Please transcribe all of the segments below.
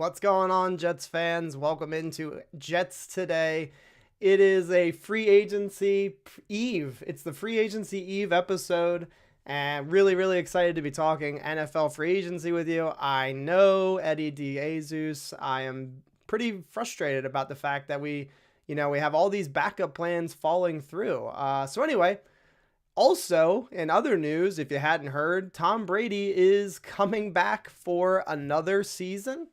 What's going on, Jets fans? Welcome into Jets Today. It is a free agency eve. It's the free agency eve episode, and really excited to be talking NFL free agency with you. I know Eddie DeJesus. I am pretty frustrated about the fact that we have all these backup plans falling through. So anyway, also, in other news, if you hadn't heard, Tom Brady is coming back for another season.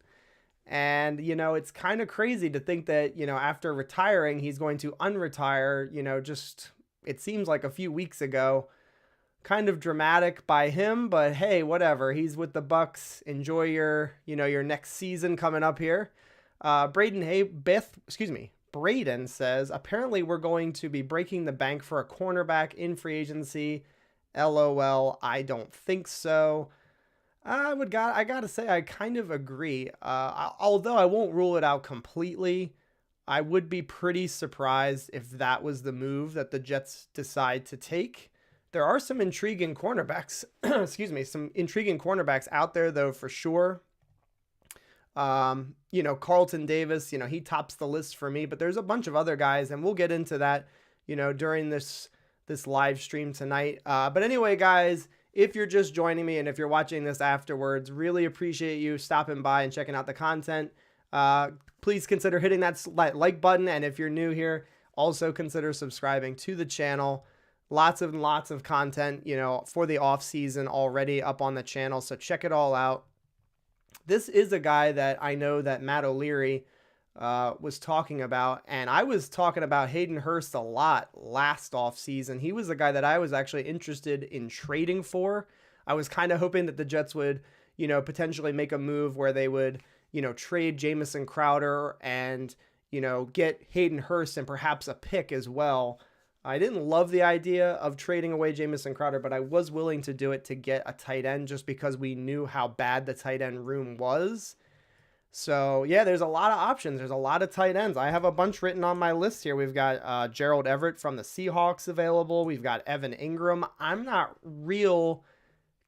And, it's kind of crazy to think that, after retiring, he's going to unretire, just it seems like a few weeks ago. Kind of dramatic by him, but hey, whatever. He's with the Bucks. Enjoy your next season coming up here. Braden says, apparently we're going to be breaking the bank for a cornerback in free agency. LOL, I don't think so. I gotta say, I kind of agree. Although I won't rule it out completely, I would be pretty surprised if that was the move that the Jets decide to take. There are some intriguing cornerbacks, some intriguing cornerbacks out there though, for sure. Carlton Davis, he tops the list for me, but there's a bunch of other guys, and we'll get into that, during this live stream tonight. But anyway, guys, if you're just joining me and if you're watching this afterwards, really appreciate you stopping by and checking out the content. Please consider hitting that like button. And if you're new here, also consider subscribing to the channel. Lots of content, for the off season already up on the channel. So check it all out. This is a guy that I know that Matt O'Leary was talking about, and I was talking about Hayden Hurst a lot last offseason. He was the guy that I was actually interested in trading for. I was kind of hoping that the Jets would, potentially make a move where they would, trade Jamison Crowder and, get Hayden Hurst and perhaps a pick as well. I didn't love the idea of trading away Jamison Crowder, but I was willing to do it to get a tight end just because we knew how bad the tight end room was. So, yeah, there's a lot of options. There's a lot of tight ends. I have a bunch written on my list here. We've got Gerald Everett from the Seahawks available. We've got Evan Ingram. I'm not real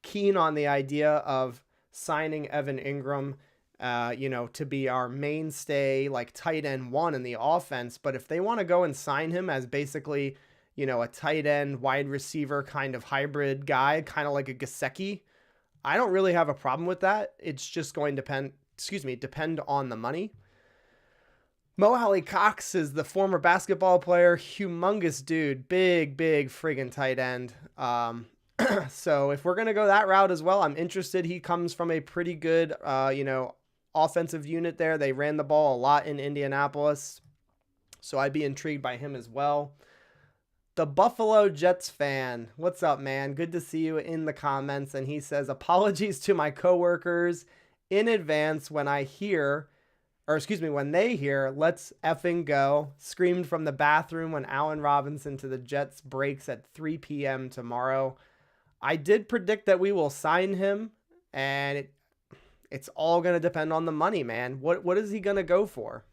keen on the idea of signing Evan Ingram, to be our mainstay, like tight end one in the offense. But if they want to go and sign him as basically, a tight end wide receiver kind of hybrid guy, kind of like a Gesicki, I don't really have a problem with that. It's just going to depend on the money. Mo Alley Cox is the former basketball player, humongous dude, big friggin' tight end. So if we're going to go that route as well, I'm interested. He comes from a pretty good, offensive unit there. They ran the ball a lot in Indianapolis. So I'd be intrigued by him as well. The Buffalo Jets fan. What's up, man? Good to see you in the comments. And he says, apologies to my coworkers in advance when they hear, let's effing go, screamed from the bathroom when Allen Robinson to the Jets breaks at 3 p.m. tomorrow. I did predict that we will sign him, and it's all going to depend on the money, man. What is he going to go for?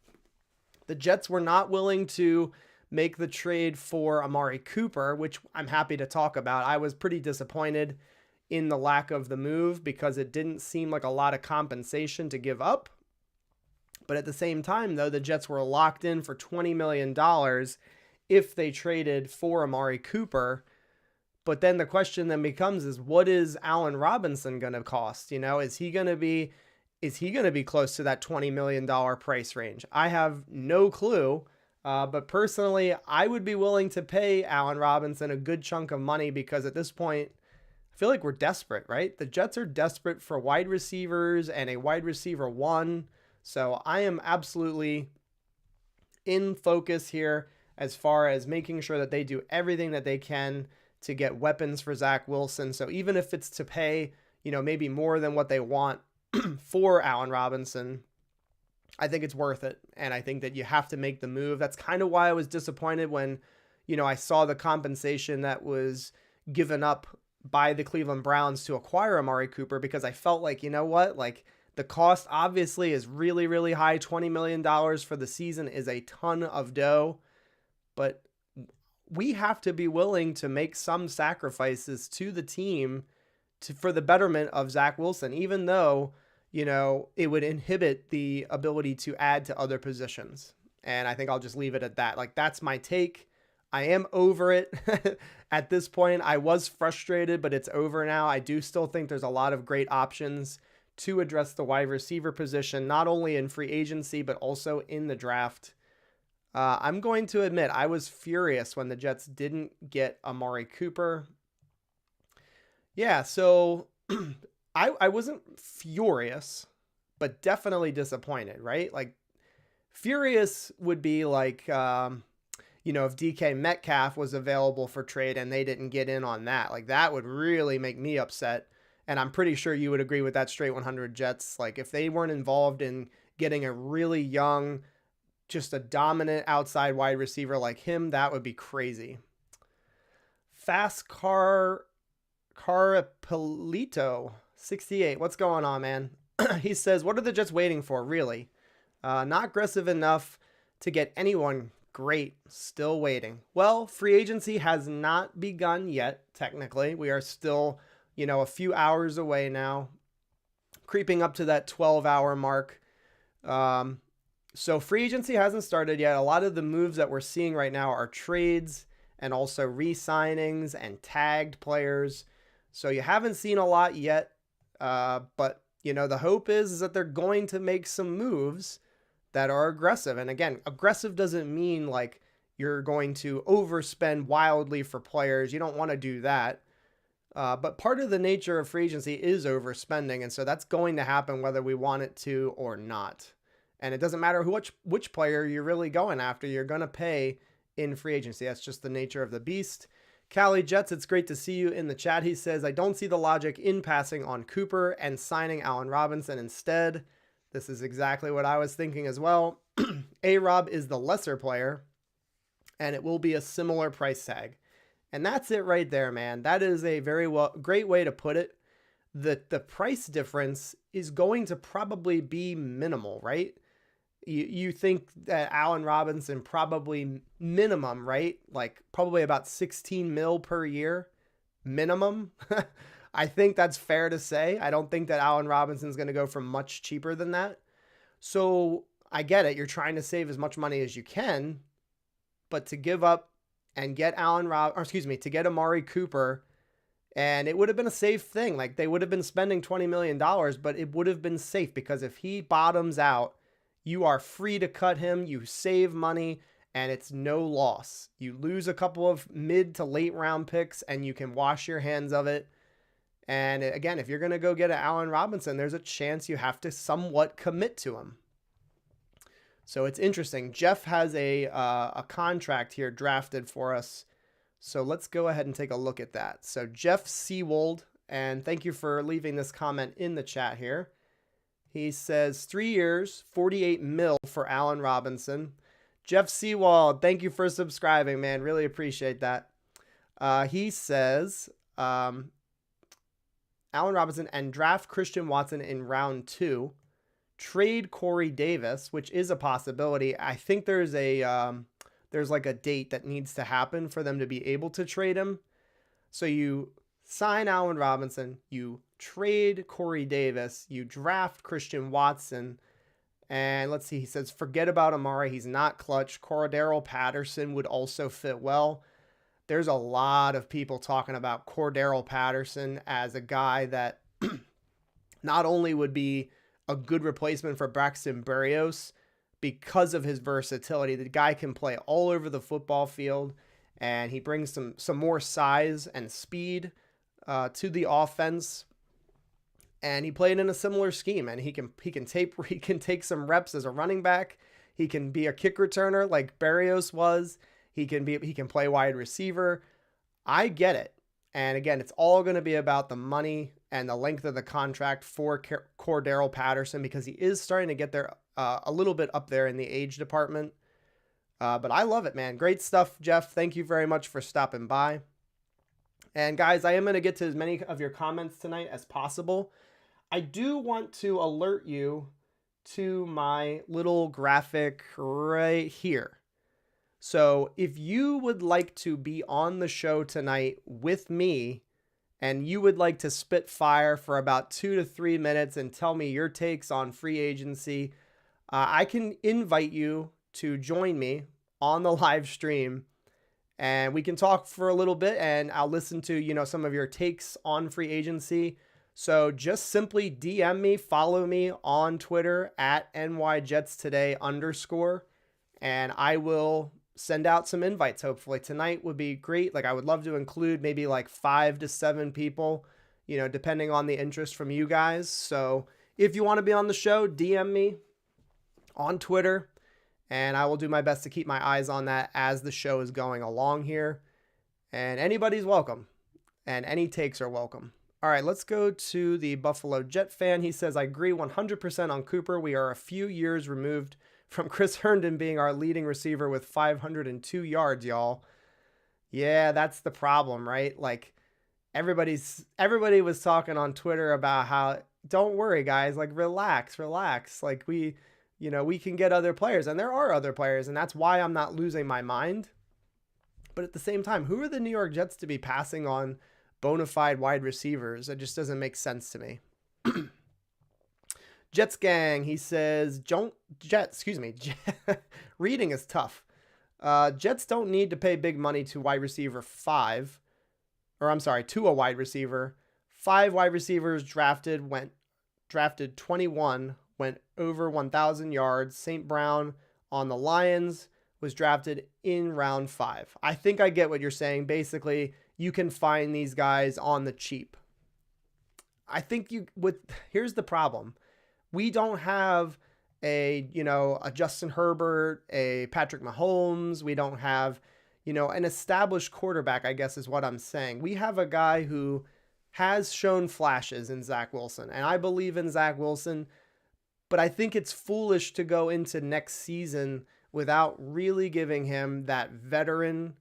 The Jets were not willing to make the trade for Amari Cooper, which I'm happy to talk about. I was pretty disappointed in the lack of the move because it didn't seem like a lot of compensation to give up. But at the same time, though, the Jets were locked in for $20 million if they traded for Amari Cooper. But then the question then becomes is, what is Allen Robinson going to cost? Is he going to be close to that $20 million price range? I have no clue. But personally, I would be willing to pay Allen Robinson a good chunk of money because at this point, I feel like we're desperate, right? The Jets are desperate for wide receivers and a wide receiver one. So I am absolutely in focus here as far as making sure that they do everything that they can to get weapons for Zach Wilson. So even if it's to pay, maybe more than what they want for Allen Robinson, I think it's worth it. And I think that you have to make the move. That's kind of why I was disappointed when, I saw the compensation that was given up by the Cleveland Browns to acquire Amari Cooper, because I felt like, the cost obviously is really high. $20 million for the season is a ton of dough, but we have to be willing to make some sacrifices to the team for the betterment of Zach Wilson, even though, it would inhibit the ability to add to other positions. And I think I'll just leave it at that. Like, that's my take. I am over it at this point. I was frustrated, but it's over now. I do still think there's a lot of great options to address the wide receiver position, not only in free agency, but also in the draft. I'm going to admit, I was furious when the Jets didn't get Amari Cooper. Yeah, so I wasn't furious, but definitely disappointed, right? Like, furious would be like, if DK Metcalf was available for trade and they didn't get in on that. Like, that would really make me upset. And I'm pretty sure you would agree with that, Straight 100 Jets. Like, if they weren't involved in getting a really young, just a dominant outside wide receiver like him, that would be crazy. Fast Carapelito 68. What's going on, man? He says, what are the Jets waiting for, really? Not aggressive enough to get anyone great. Still waiting. Well, free agency has not begun yet, technically. We are still, a few hours away now, creeping up to that 12-hour mark. So free agency hasn't started yet. A lot of the moves that we're seeing right now are trades and also re-signings and tagged players. So you haven't seen a lot yet, but the hope is that they're going to make some moves that are aggressive. And again, aggressive doesn't mean like you're going to overspend wildly for players. You don't want to do that. But part of the nature of free agency is overspending. And so that's going to happen whether we want it to or not. And it doesn't matter which player you're really going after. You're going to pay in free agency. That's just the nature of the beast. Cali Jets, it's great to see you in the chat. He says, I don't see the logic in passing on Cooper and signing Allen Robinson instead. This is exactly what I was thinking as well. A-Rob is the lesser player, and it will be a similar price tag. And that's it right there, man. That is a great way to put it. The price difference is going to probably be minimal, right? You think that Allen Robinson probably minimum, right? Like probably about 16 mil per year minimum. I think that's fair to say. I don't think that Allen Robinson is going to go for much cheaper than that. So I get it. You're trying to save as much money as you can, but to give up and get to get Amari Cooper, and it would have been a safe thing. Like, they would have been spending $20 million, but it would have been safe because if he bottoms out, you are free to cut him. You save money and it's no loss. You lose a couple of mid to late round picks and you can wash your hands of it. And again, if you're going to go get an Allen Robinson, there's a chance you have to somewhat commit to him. So it's interesting. Jeff has a contract here drafted for us. So let's go ahead and take a look at that. So Jeff Seawold, and thank you for leaving this comment in the chat here. He says 3 years, 48 mil for Allen Robinson. Jeff Seawald, thank you for subscribing, man. Really appreciate that. He says Allen Robinson and draft Christian Watson in round 2. Trade Corey Davis, which is a possibility. I think there's like a date that needs to happen for them to be able to trade him. So you sign Allen Robinson, you trade Corey Davis, you draft Christian Watson, and let's see, he says, forget about Amari. He's not clutch. Cordero Patterson would also fit well. There's a lot of people talking about Cordero Patterson as a guy that not only would be a good replacement for Braxton Berrios because of his versatility. The guy can play all over the football field, and he brings some more size and speed to the offense. And he played in a similar scheme, and he can take some reps as a running back. He can be a kick returner like Berrios was. He can play wide receiver. I get it. And again, it's all going to be about the money and the length of the contract for Cordero Patterson because he is starting to get there a little bit up there in the age department. But I love it, man. Great stuff, Jeff. Thank you very much for stopping by. And guys, I am going to get to as many of your comments tonight as possible. I do want to alert you to my little graphic right here. So if you would like to be on the show tonight with me and you would like to spit fire for about 2 to 3 minutes and tell me your takes on free agency, I can invite you to join me on the live stream, and we can talk for a little bit, and I'll listen to, some of your takes on free agency. So just simply DM me, follow me on Twitter at NYJetsToday_, and I will send out some invites. Hopefully tonight would be great. Like, I would love to include maybe like 5 to 7 people, depending on the interest from you guys. So if you want to be on the show, DM me on Twitter, and I will do my best to keep my eyes on that as the show is going along here. And anybody's welcome, and any takes are welcome. All right, let's go to the Buffalo Jet fan. He says, I agree 100% on Cooper. We are a few years removed from Chris Herndon being our leading receiver with 502 yards, y'all. Yeah, that's the problem, right? Like, everybody was talking on Twitter about how, don't worry, guys, like, relax. Like, we can get other players, and there are other players, and that's why I'm not losing my mind. But at the same time, who are the New York Jets to be passing on bona fide wide receivers? It just doesn't make sense to me. Jets gang, he says, reading is tough. Jets don't need to pay big money to wide receiver 5, to a wide receiver. 5 wide receivers drafted 21, went over 1,000 yards. St. Brown on the Lions was drafted in round 5. I think I get what you're saying. Basically, you can find these guys on the cheap. I think here's the problem. We don't have a Justin Herbert, a Patrick Mahomes. We don't have, an established quarterback, I guess is what I'm saying. We have a guy who has shown flashes in Zach Wilson, and I believe in Zach Wilson, but I think it's foolish to go into next season without really giving him that veteran,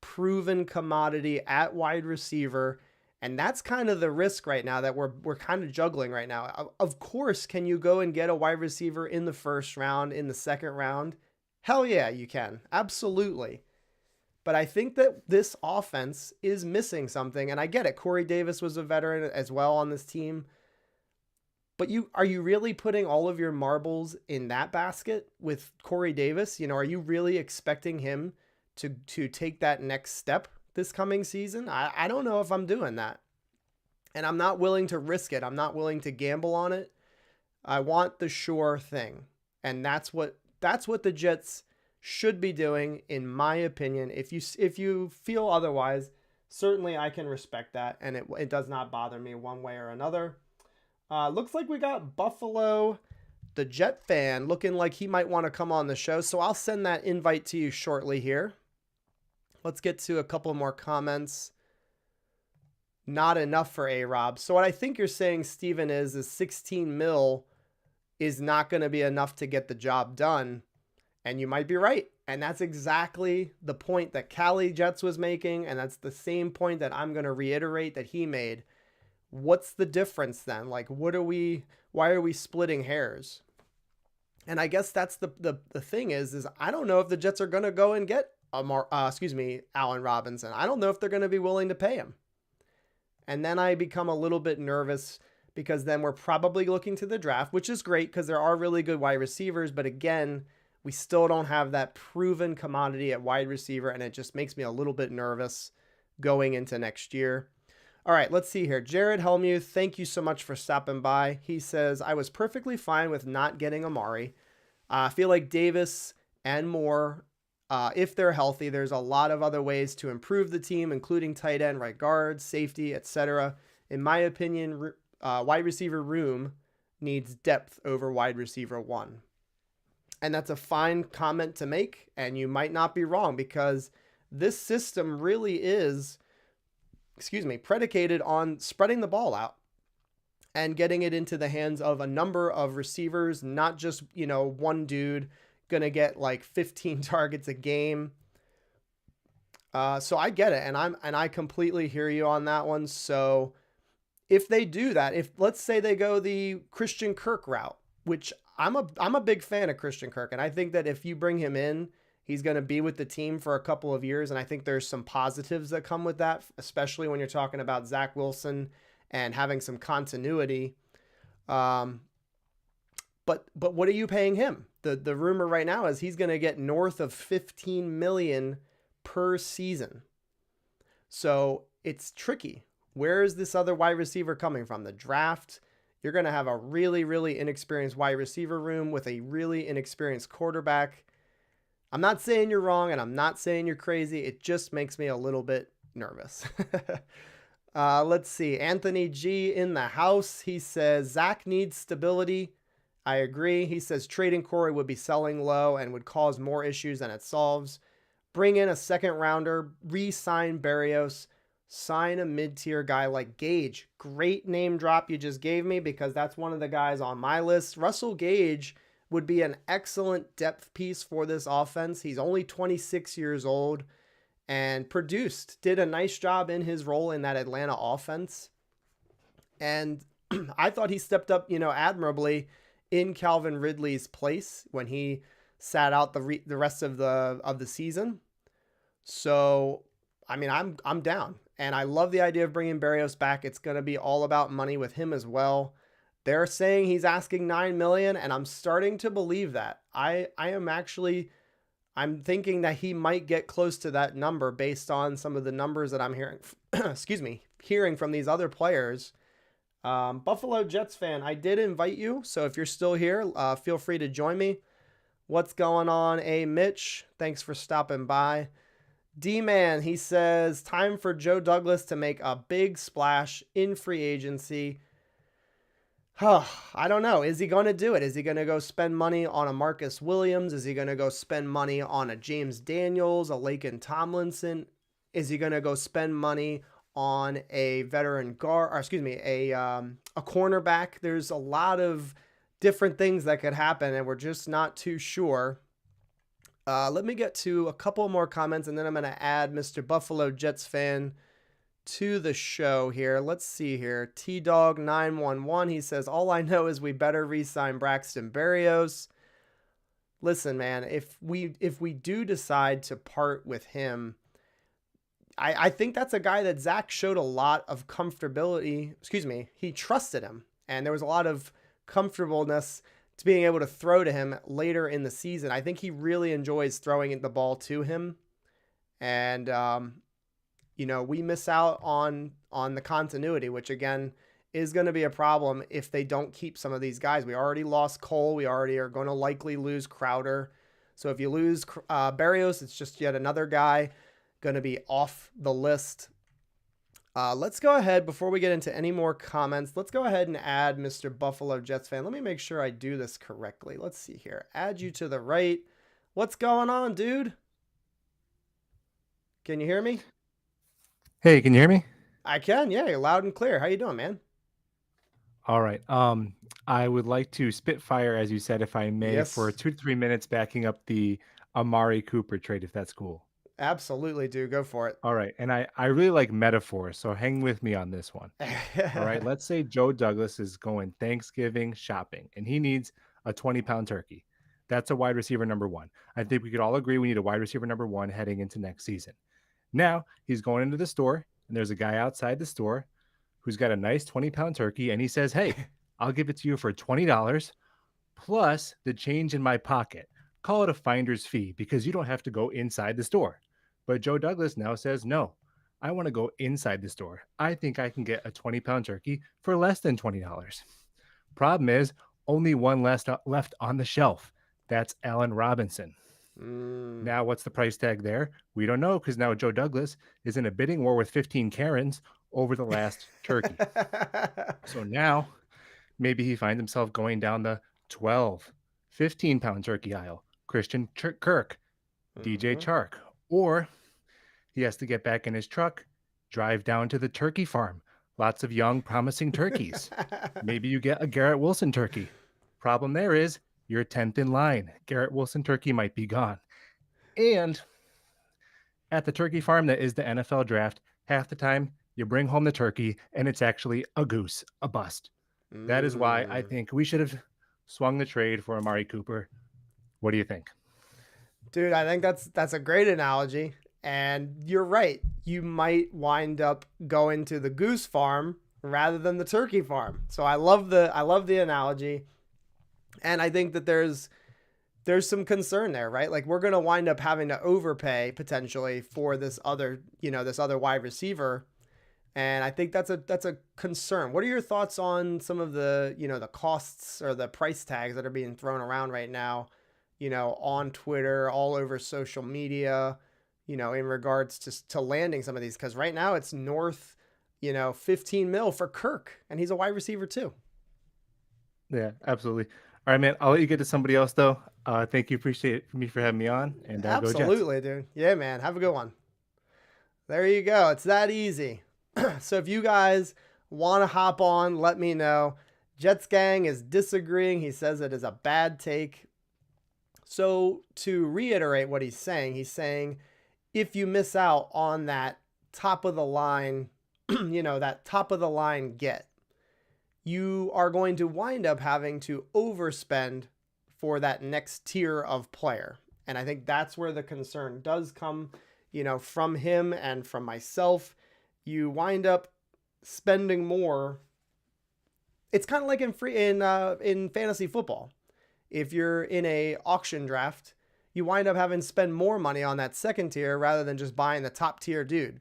proven commodity at wide receiver. And that's kind of the risk right now that we're kind of juggling right now. Of course, can you go and get a wide receiver in the first round, in the second round? Hell yeah, you can. Absolutely. But I think that this offense is missing something. And I get it. Corey Davis was a veteran as well on this team. But are you really putting all of your marbles in that basket with Corey Davis? Are you really expecting him to take that next step this coming season? I don't know if I'm doing that. And I'm not willing to risk it. I'm not willing to gamble on it. I want the sure thing. And that's what the Jets should be doing, in my opinion. If you feel otherwise, certainly I can respect that, and it does not bother me one way or another. Looks like we got Buffalo, the Jet fan, looking like he might want to come on the show. So I'll send that invite to you shortly here. Let's get to a couple more comments. Not enough for A-Rob. So what I think you're saying, Steven, is 16 mil is not going to be enough to get the job done. And you might be right. And that's exactly the point that Cali Jets was making. And that's the same point that I'm going to reiterate that he made. What's the difference then? Like, why are we splitting hairs? And I guess that's the thing is I don't know if the Jets are going to go and get Allen Robinson. I don't know if they're going to be willing to pay him. And then I become a little bit nervous because then we're probably looking to the draft, which is great because there are really good wide receivers. But again, we still don't have that proven commodity at wide receiver, and it just makes me a little bit nervous going into next year. All right, let's see here. Jared Helmuth, thank you so much for stopping by. He says, I was perfectly fine with not getting Amari. I feel like Davis and Moore, if they're healthy, there's a lot of other ways to improve the team, including tight end, right guard, safety, etc. In my opinion, wide receiver room needs depth over wide receiver 1. And that's a fine comment to make, and you might not be wrong because this system really is, predicated on spreading the ball out and getting it into the hands of a number of receivers, not just, one dude going to get like 15 targets a game. So I get it. And I completely hear you on that one. So if they do that, if let's say they go the Christian Kirk route, which I'm a big fan of Christian Kirk. And I think that if you bring him in, He's going to be with the team for a couple of years, and I think there's some positives that come with that, especially when you're talking about Zach Wilson and having some continuity. Um, but what are you paying him? The rumor right now is he's going to get north of 15 million per season. So it's tricky. Where is this other wide receiver coming from? The draft. You're going to have a really, really inexperienced wide receiver room with a really inexperienced quarterback. I'm not saying you're wrong, and I'm not saying you're crazy. It just makes me a little bit nervous. Let's see. Anthony G in the house. He says, Zach needs stability. I agree. He says trading Corey would be selling low and would cause more issues than it solves. Bring in a second rounder, re-sign Berrios, sign a mid-tier guy like Gage. Great name drop you just gave me because that's one of the guys on my list. Russell Gage would be an excellent depth piece for this offense. He's only 26 years old and did a nice job in his role in that Atlanta offense. And I thought he stepped up, admirably in Calvin Ridley's place when he sat out the rest of the season. So, I mean, I'm down, and I love the idea of bringing Berrios back. It's going to be all about money with him as well. They're saying he's asking $9 million, and I'm starting to believe that. I'm thinking that he might get close to that number based on some of the numbers that I'm hearing. Hearing from these other players. Buffalo Jets fan, I did invite you, so if you're still here, feel free to join me. What's going on, Mitch? Thanks for stopping by. D-Man, he says, time for Joe Douglas to make a big splash in free agency. I don't know. Is he going to do it? Is he going to go spend money on a Marcus Williams? Is he going to go spend money on a James Daniels, a Laken Tomlinson? Is he going to go spend money on a veteran guard, or a cornerback? There's a lot of different things that could happen, and we're just not too sure. Let me get to a couple more comments, and then I'm going to add Mr. Buffalo Jets fan to the show here. Let's see here. T-Dog911, he says, all I know is we better re-sign Braxton Berrios. Listen, man, if we do decide to part with him, I think that's a guy that Zach showed a lot of comfortability. He trusted him, and there was a lot of comfortableness to being able to throw to him later in the season. I think he really enjoys throwing the ball to him. And, we miss out on the continuity, which again is going to be a problem if they don't keep some of these guys. We already lost Cole. We already are going to likely lose Crowder. So if you lose Berrios, it's just yet another guy going to be off the list. Let's go ahead, before we get into any more comments, let's go ahead and add Mr. Buffalo Jets fan. Let me make sure I do this correctly. Let's see here. Add you to the right. What's going on, dude? Can you hear me? Hey, can you hear me? I can, yeah. You're loud and clear. How you doing, man? All right. I would like to spitfire, as you said, if I may, Yes. for 2 to 3 minutes backing up the Amari Cooper trade, if that's cool. Absolutely, dude. Go for it. All right. And I really like metaphors, so hang with me on this one. All right. Let's say Joe Douglas is going Thanksgiving shopping, and he needs a 20-pound turkey. That's a wide receiver number one. I think we could all agree we need a wide receiver number one heading into next season. Now he's going into the store, and there's a guy outside the store who's got a nice 20-pound turkey, and he says, hey, I'll give it to you for $20 plus the change in my pocket. Call it a finder's fee because you don't have to go inside the store. But Joe Douglas now says, no, I want to go inside the store. I think I can get a 20-pound turkey for less than $20. Problem is, only one left on the shelf. That's Allen Robinson. Now, what's the price tag there? We don't know because now Joe Douglas is in a bidding war with 15 Karens over the last turkey. So now maybe he finds himself going down the 12, 15-pound turkey aisle. Christian Kirk, DJ Chark. Or he has to get back in his truck, drive down to the turkey farm. Lots of young, promising turkeys. Maybe you get a Garrett Wilson turkey. Problem there is you're 10th in line. Garrett Wilson turkey might be gone. And at the turkey farm that is the NFL draft, half the time you bring home the turkey and it's actually a goose, a bust. That is why I think we should have swung the trade for Amari Cooper. What do you think? Dude, I think that's a great analogy. And you're right. You might wind up going to the goose farm rather than the turkey farm. So I love the analogy. And I think that there's some concern there, right? Like we're going to wind up having to overpay potentially for this other wide receiver. And I think that's a concern. What are your thoughts on some of the costs or the price tags that are being thrown around right now, on Twitter, all over social media, in regards to landing some of these? Because right now it's north, 15 mil for Kirk, and he's a wide receiver too. Yeah, absolutely. All right, man. I'll let you get to somebody else though. Thank you. Appreciate me for having me on, and go Jets. Absolutely, dude. Yeah, man. Have a good one. There you go. It's that easy. So if you guys want to hop on, let me know. Jets Gang is disagreeing. He says it is a bad take. So to reiterate what he's saying if you miss out on that top of the line, that top of the line get, you are going to wind up having to overspend for that next tier of player. And I think that's where the concern does come, from him and from myself. You wind up spending more. It's kind of like in fantasy football. If you're in a auction draft, you wind up having to spend more money on that second tier rather than just buying the top tier dude.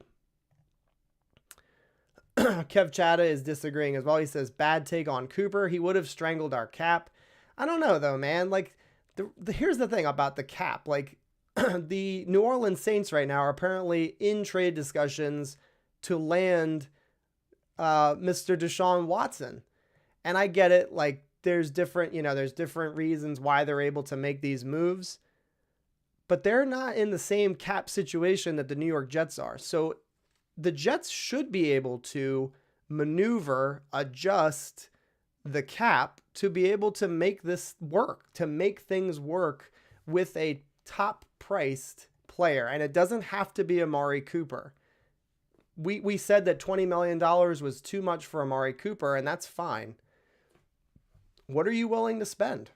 Kev Chata is disagreeing as well. He says, bad take on Cooper. He would have strangled our cap. I don't know though, man. Like here's the thing about the cap. Like the New Orleans Saints right now are apparently in trade discussions to land Mr. Deshaun Watson. And I get it. Like there's different reasons why they're able to make these moves, but they're not in the same cap situation that the New York Jets are. So the Jets should be able to maneuver, adjust the cap to be able to make this work, to make things work with a top priced player. And it doesn't have to be Amari Cooper. We said that $20 million was too much for Amari Cooper, and that's fine. What are you willing to spend?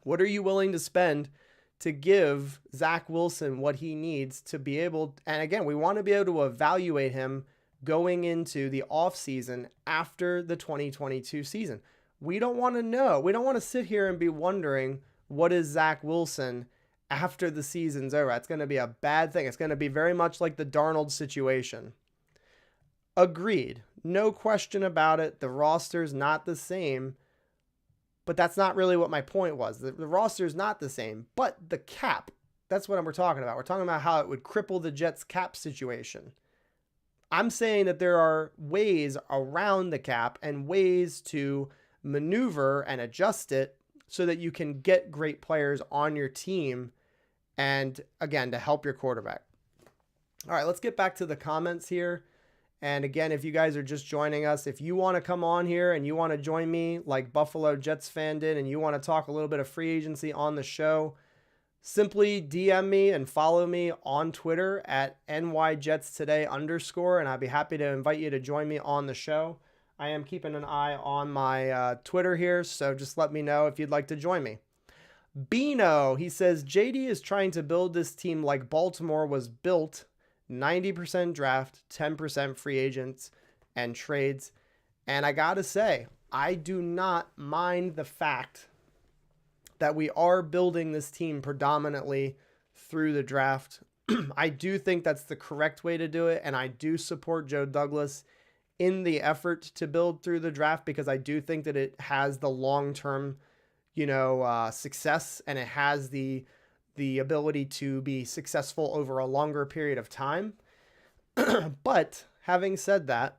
What are you willing to spend to give Zach Wilson what he needs to be able, and again, we want to be able to evaluate him going into the offseason after the 2022 season. We don't want to know. We don't want to sit here and be wondering, what is Zach Wilson after the season's over? It's going to be a bad thing. It's going to be very much like the Darnold situation. Agreed. No question about it. The roster's not the same. But that's not really what my point was. The roster is not the same, but the cap, that's what we're talking about. We're talking about how it would cripple the Jets cap situation. I'm saying that there are ways around the cap and ways to maneuver and adjust it so that you can get great players on your team and, again, to help your quarterback. All right, let's get back to the comments here. And again, if you guys are just joining us, if you want to come on here and you want to join me like Buffalo Jets fan did, and you want to talk a little bit of free agency on the show, simply DM me and follow me on Twitter at NYJetsToday_, and I'd be happy to invite you to join me on the show. I am keeping an eye on my Twitter here, so just let me know if you'd like to join me. Bino, he says, JD is trying to build this team like Baltimore was built, 90% draft, 10% free agents and trades. And I got to say, I do not mind the fact that we are building this team predominantly through the draft. I do think that's the correct way to do it. And I do support Joe Douglas in the effort to build through the draft, because I do think that it has the long-term, success, and it has the ability to be successful over a longer period of time. But having said that,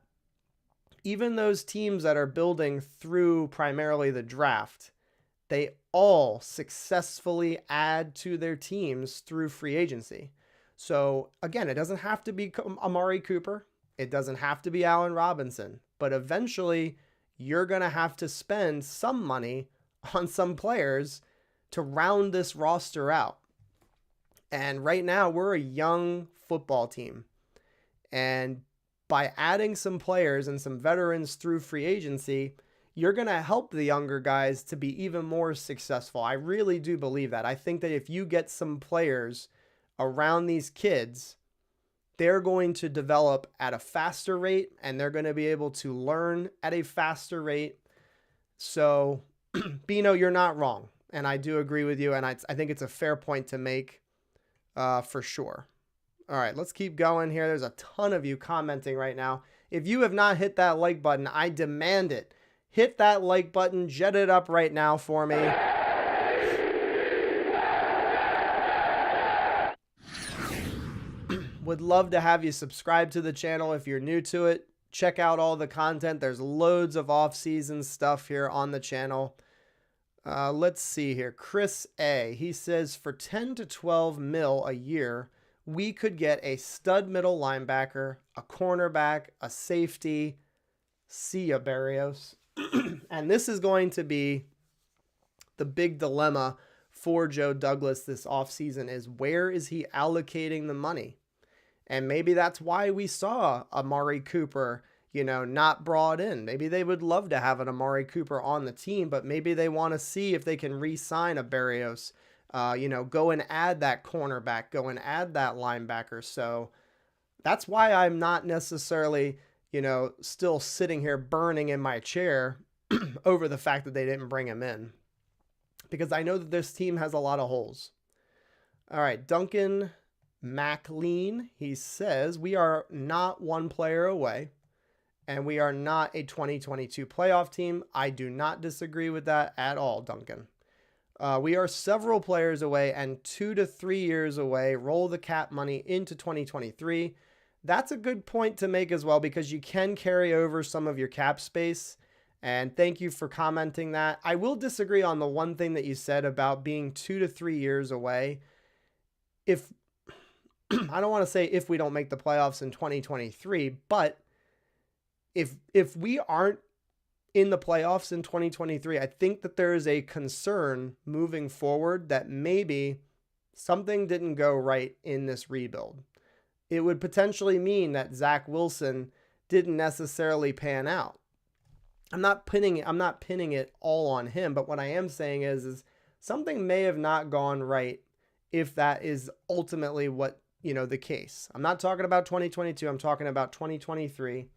even those teams that are building through primarily the draft, they all successfully add to their teams through free agency. So again, it doesn't have to be Amari Cooper. It doesn't have to be Allen Robinson, but eventually you're going to have to spend some money on some players to round this roster out. And right now we're a young football team. And by adding some players and some veterans through free agency, you're going to help the younger guys to be even more successful. I really do believe that. I think that if you get some players around these kids, they're going to develop at a faster rate and they're going to be able to learn at a faster rate. So, Bino, you're not wrong. And I do agree with you. And I think it's a fair point to make for sure. All right, let's keep going here. There's a ton of you commenting right now. If you have not hit that like button, I demand it. Hit that like button, jet it up right now for me. Would love to have you subscribe to the channel if you're new to it. Check out all the content. There's loads of off-season stuff here on the channel. Let's see here. Chris A. He says for 10 to 12 mil a year, we could get a stud middle linebacker, a cornerback, a safety. See ya, Barrios. And this is going to be the big dilemma for Joe Douglas this offseason is where is he allocating the money? And maybe that's why we saw Amari Cooper, not brought in. Maybe they would love to have an Amari Cooper on the team, but maybe they want to see if they can re-sign a Barrios, go and add that cornerback, go and add that linebacker. So that's why I'm not necessarily, still sitting here burning in my chair over the fact that they didn't bring him in. Because I know that this team has a lot of holes. All right, Duncan MacLean, he says, we are not one player away, and we are not a 2022 playoff team. I do not disagree with that at all, Duncan. We are several players away and 2 to 3 years away. Roll the cap money into 2023. That's a good point to make as well because you can carry over some of your cap space. And thank you for commenting that. I will disagree on the one thing that you said about being 2 to 3 years away. If I don't want to say if we don't make the playoffs in 2023, but if we aren't in the playoffs in 2023, I think that there is a concern moving forward that maybe something didn't go right in this rebuild. It would potentially mean that Zach Wilson didn't necessarily pan out. I'm not pinning it all on him, but what I am saying is something may have not gone right if that is ultimately what, the case. I'm not talking about 2022. I'm talking about 2023.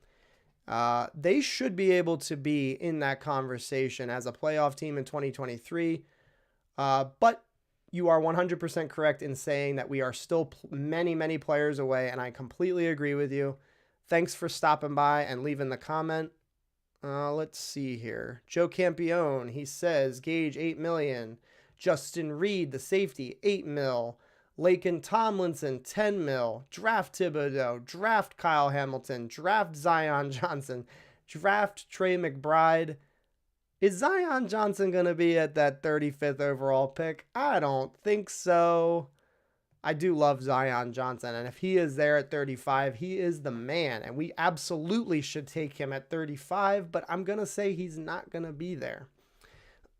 They should be able to be in that conversation as a playoff team in 2023. But you are 100% correct in saying that we are still many, many players away, and I completely agree with you. Thanks for stopping by and leaving the comment. Let's see here. Joe Campione, he says, Gage, $8 million. Justin Reed, the safety, $8 million. Laken Tomlinson, $10 million. Draft Thibodeau. Draft Kyle Hamilton. Draft Zion Johnson. Draft Trey McBride. Is Zion Johnson going to be at that 35th overall pick? I don't think so. I do love Zion Johnson, and if he is there at 35, he is the man, and we absolutely should take him at 35, but I'm going to say he's not going to be there.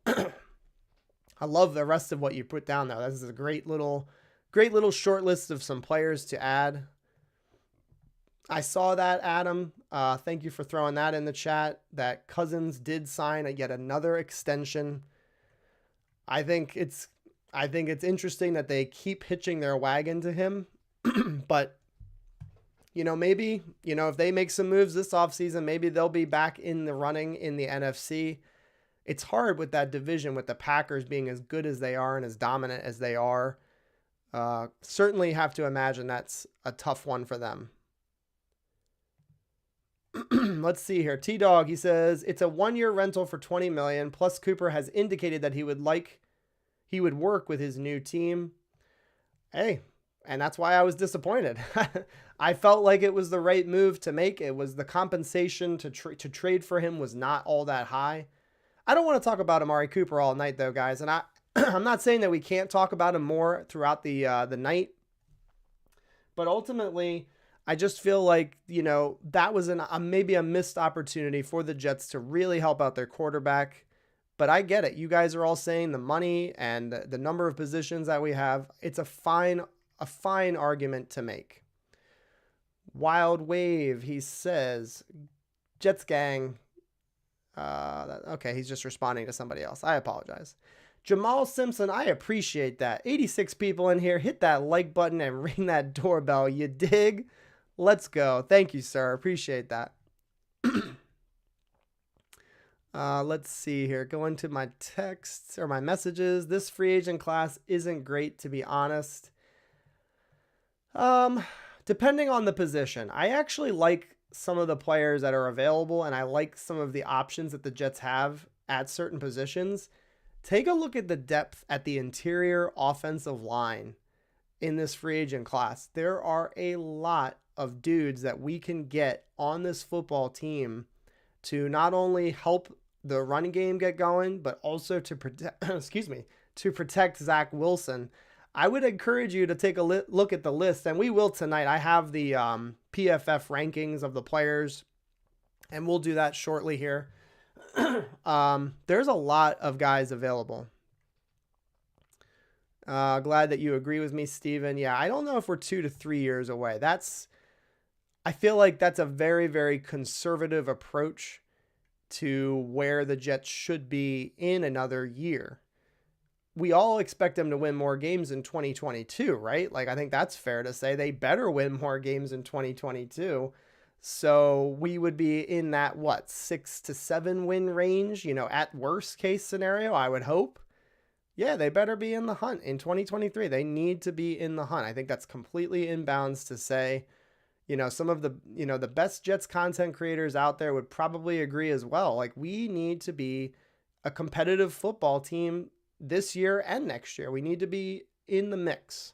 I love the rest of what you put down, though. This is a great little short list of some players to add. I saw that, Adam. Thank you for throwing that in the chat, that Cousins did sign yet another extension. I think it's interesting that they keep hitching their wagon to him. But, maybe, if they make some moves this offseason, maybe they'll be back in the running in the NFC. It's hard with that division, with the Packers being as good as they are and as dominant as they are. Certainly have to imagine that's a tough one for them. Let's see here. T-Dog, he says, it's a 1-year rental for $20 million. Plus Cooper has indicated that he would work with his new team. Hey, and that's why I was disappointed. I felt like it was the right move to make. It was the compensation to trade for him was not all that high. I don't want to talk about Amari Cooper all night, though, guys. And I'm not saying that we can't talk about him more throughout the night. But ultimately, I just feel like, that was maybe a missed opportunity for the Jets to really help out their quarterback. But I get it. You guys are all saying the money and the number of positions that we have. It's a fine argument to make. Wild Wave, he says, Jets gang, Okay, he's just responding to somebody else. I apologize. Jamal Simpson, I appreciate that. 86 people in here. Hit that like button and ring that doorbell. You dig? Let's go. Thank you, sir. Appreciate that. Let's see here. Go into my texts or my messages. This free agent class isn't great, to be honest. Depending on the position, I actually like some of the players that are available, and I like some of the options that the Jets have at certain positions. Take a look at the depth at the interior offensive line in this free agent class. There are a lot of dudes that we can get on this football team to not only help the running game get going, but also to protect, to protect Zach Wilson. I would encourage you to take a look at the list, and we will tonight. I have the PFF rankings of the players, and we'll do that shortly here. There's a lot of guys available. Glad that you agree with me, Steven. Yeah, I don't know if we're 2 to 3 years away. I feel like that's a very, very conservative approach to where the Jets should be in another year. We all expect them to win more games in 2022, right? Like, I think that's fair to say. They better win more games in 2022. So we would be in that, 6 to 7 win range, at worst case scenario, I would hope. Yeah, they better be in the hunt in 2023. They need to be in the hunt. I think that's completely in bounds to say. Some of the, the best Jets content creators out there would probably agree as well. Like, we need to be a competitive football team this year and next year. We need to be in the mix.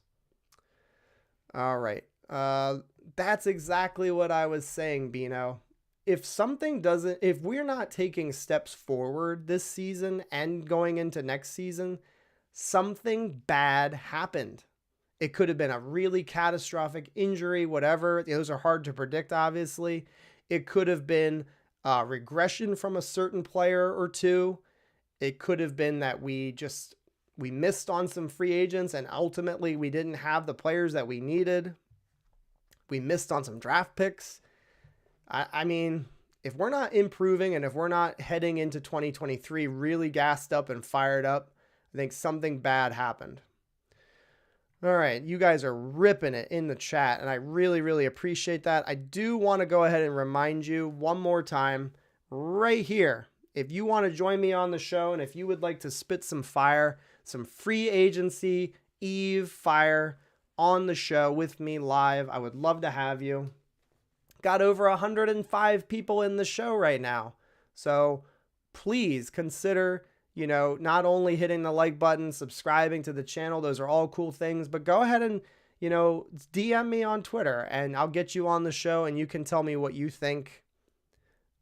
All right. That's exactly what I was saying, Bino. If we're not taking steps forward this season and going into next season, something bad happened. It could have been a really catastrophic injury, whatever. Those are hard to predict, obviously. It could have been regression from a certain player or two. It could have been that we missed on some free agents and ultimately we didn't have the players that we needed. We missed on some draft picks. I mean, if we're not improving and if we're not heading into 2023 really gassed up and fired up, I think something bad happened. All right, you guys are ripping it in the chat, and I really, really appreciate that. I do want to go ahead and remind you one more time right here. If you want to join me on the show and if you would like to spit some fire, some free agency eve fire on the show with me live, I would love to have you. Got over 105 people in the show right now. So please consider, not only hitting the like button, subscribing to the channel. Those are all cool things, but go ahead and, DM me on Twitter and I'll get you on the show and you can tell me what you think.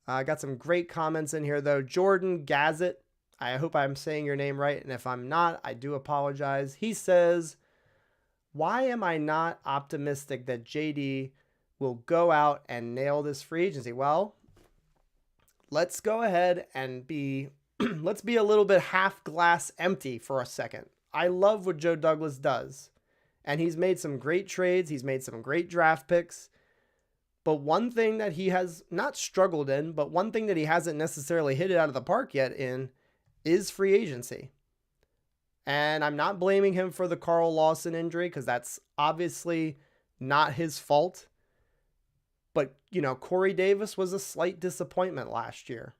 I got some great comments in here though. Jordan Gazet, I hope I'm saying your name right. And if I'm not, I do apologize. He says, why am I not optimistic that JD will go out and nail this free agency? Well, let's go ahead and let's be a little bit half glass empty for a second. I love what Joe Douglas does. And he's made some great trades. He's made some great draft picks. But one thing that he has not struggled in, but one thing that he hasn't necessarily hit it out of the park yet in is free agency. And I'm not blaming him for the Carl Lawson injury because that's obviously not his fault. But, Corey Davis was a slight disappointment last year.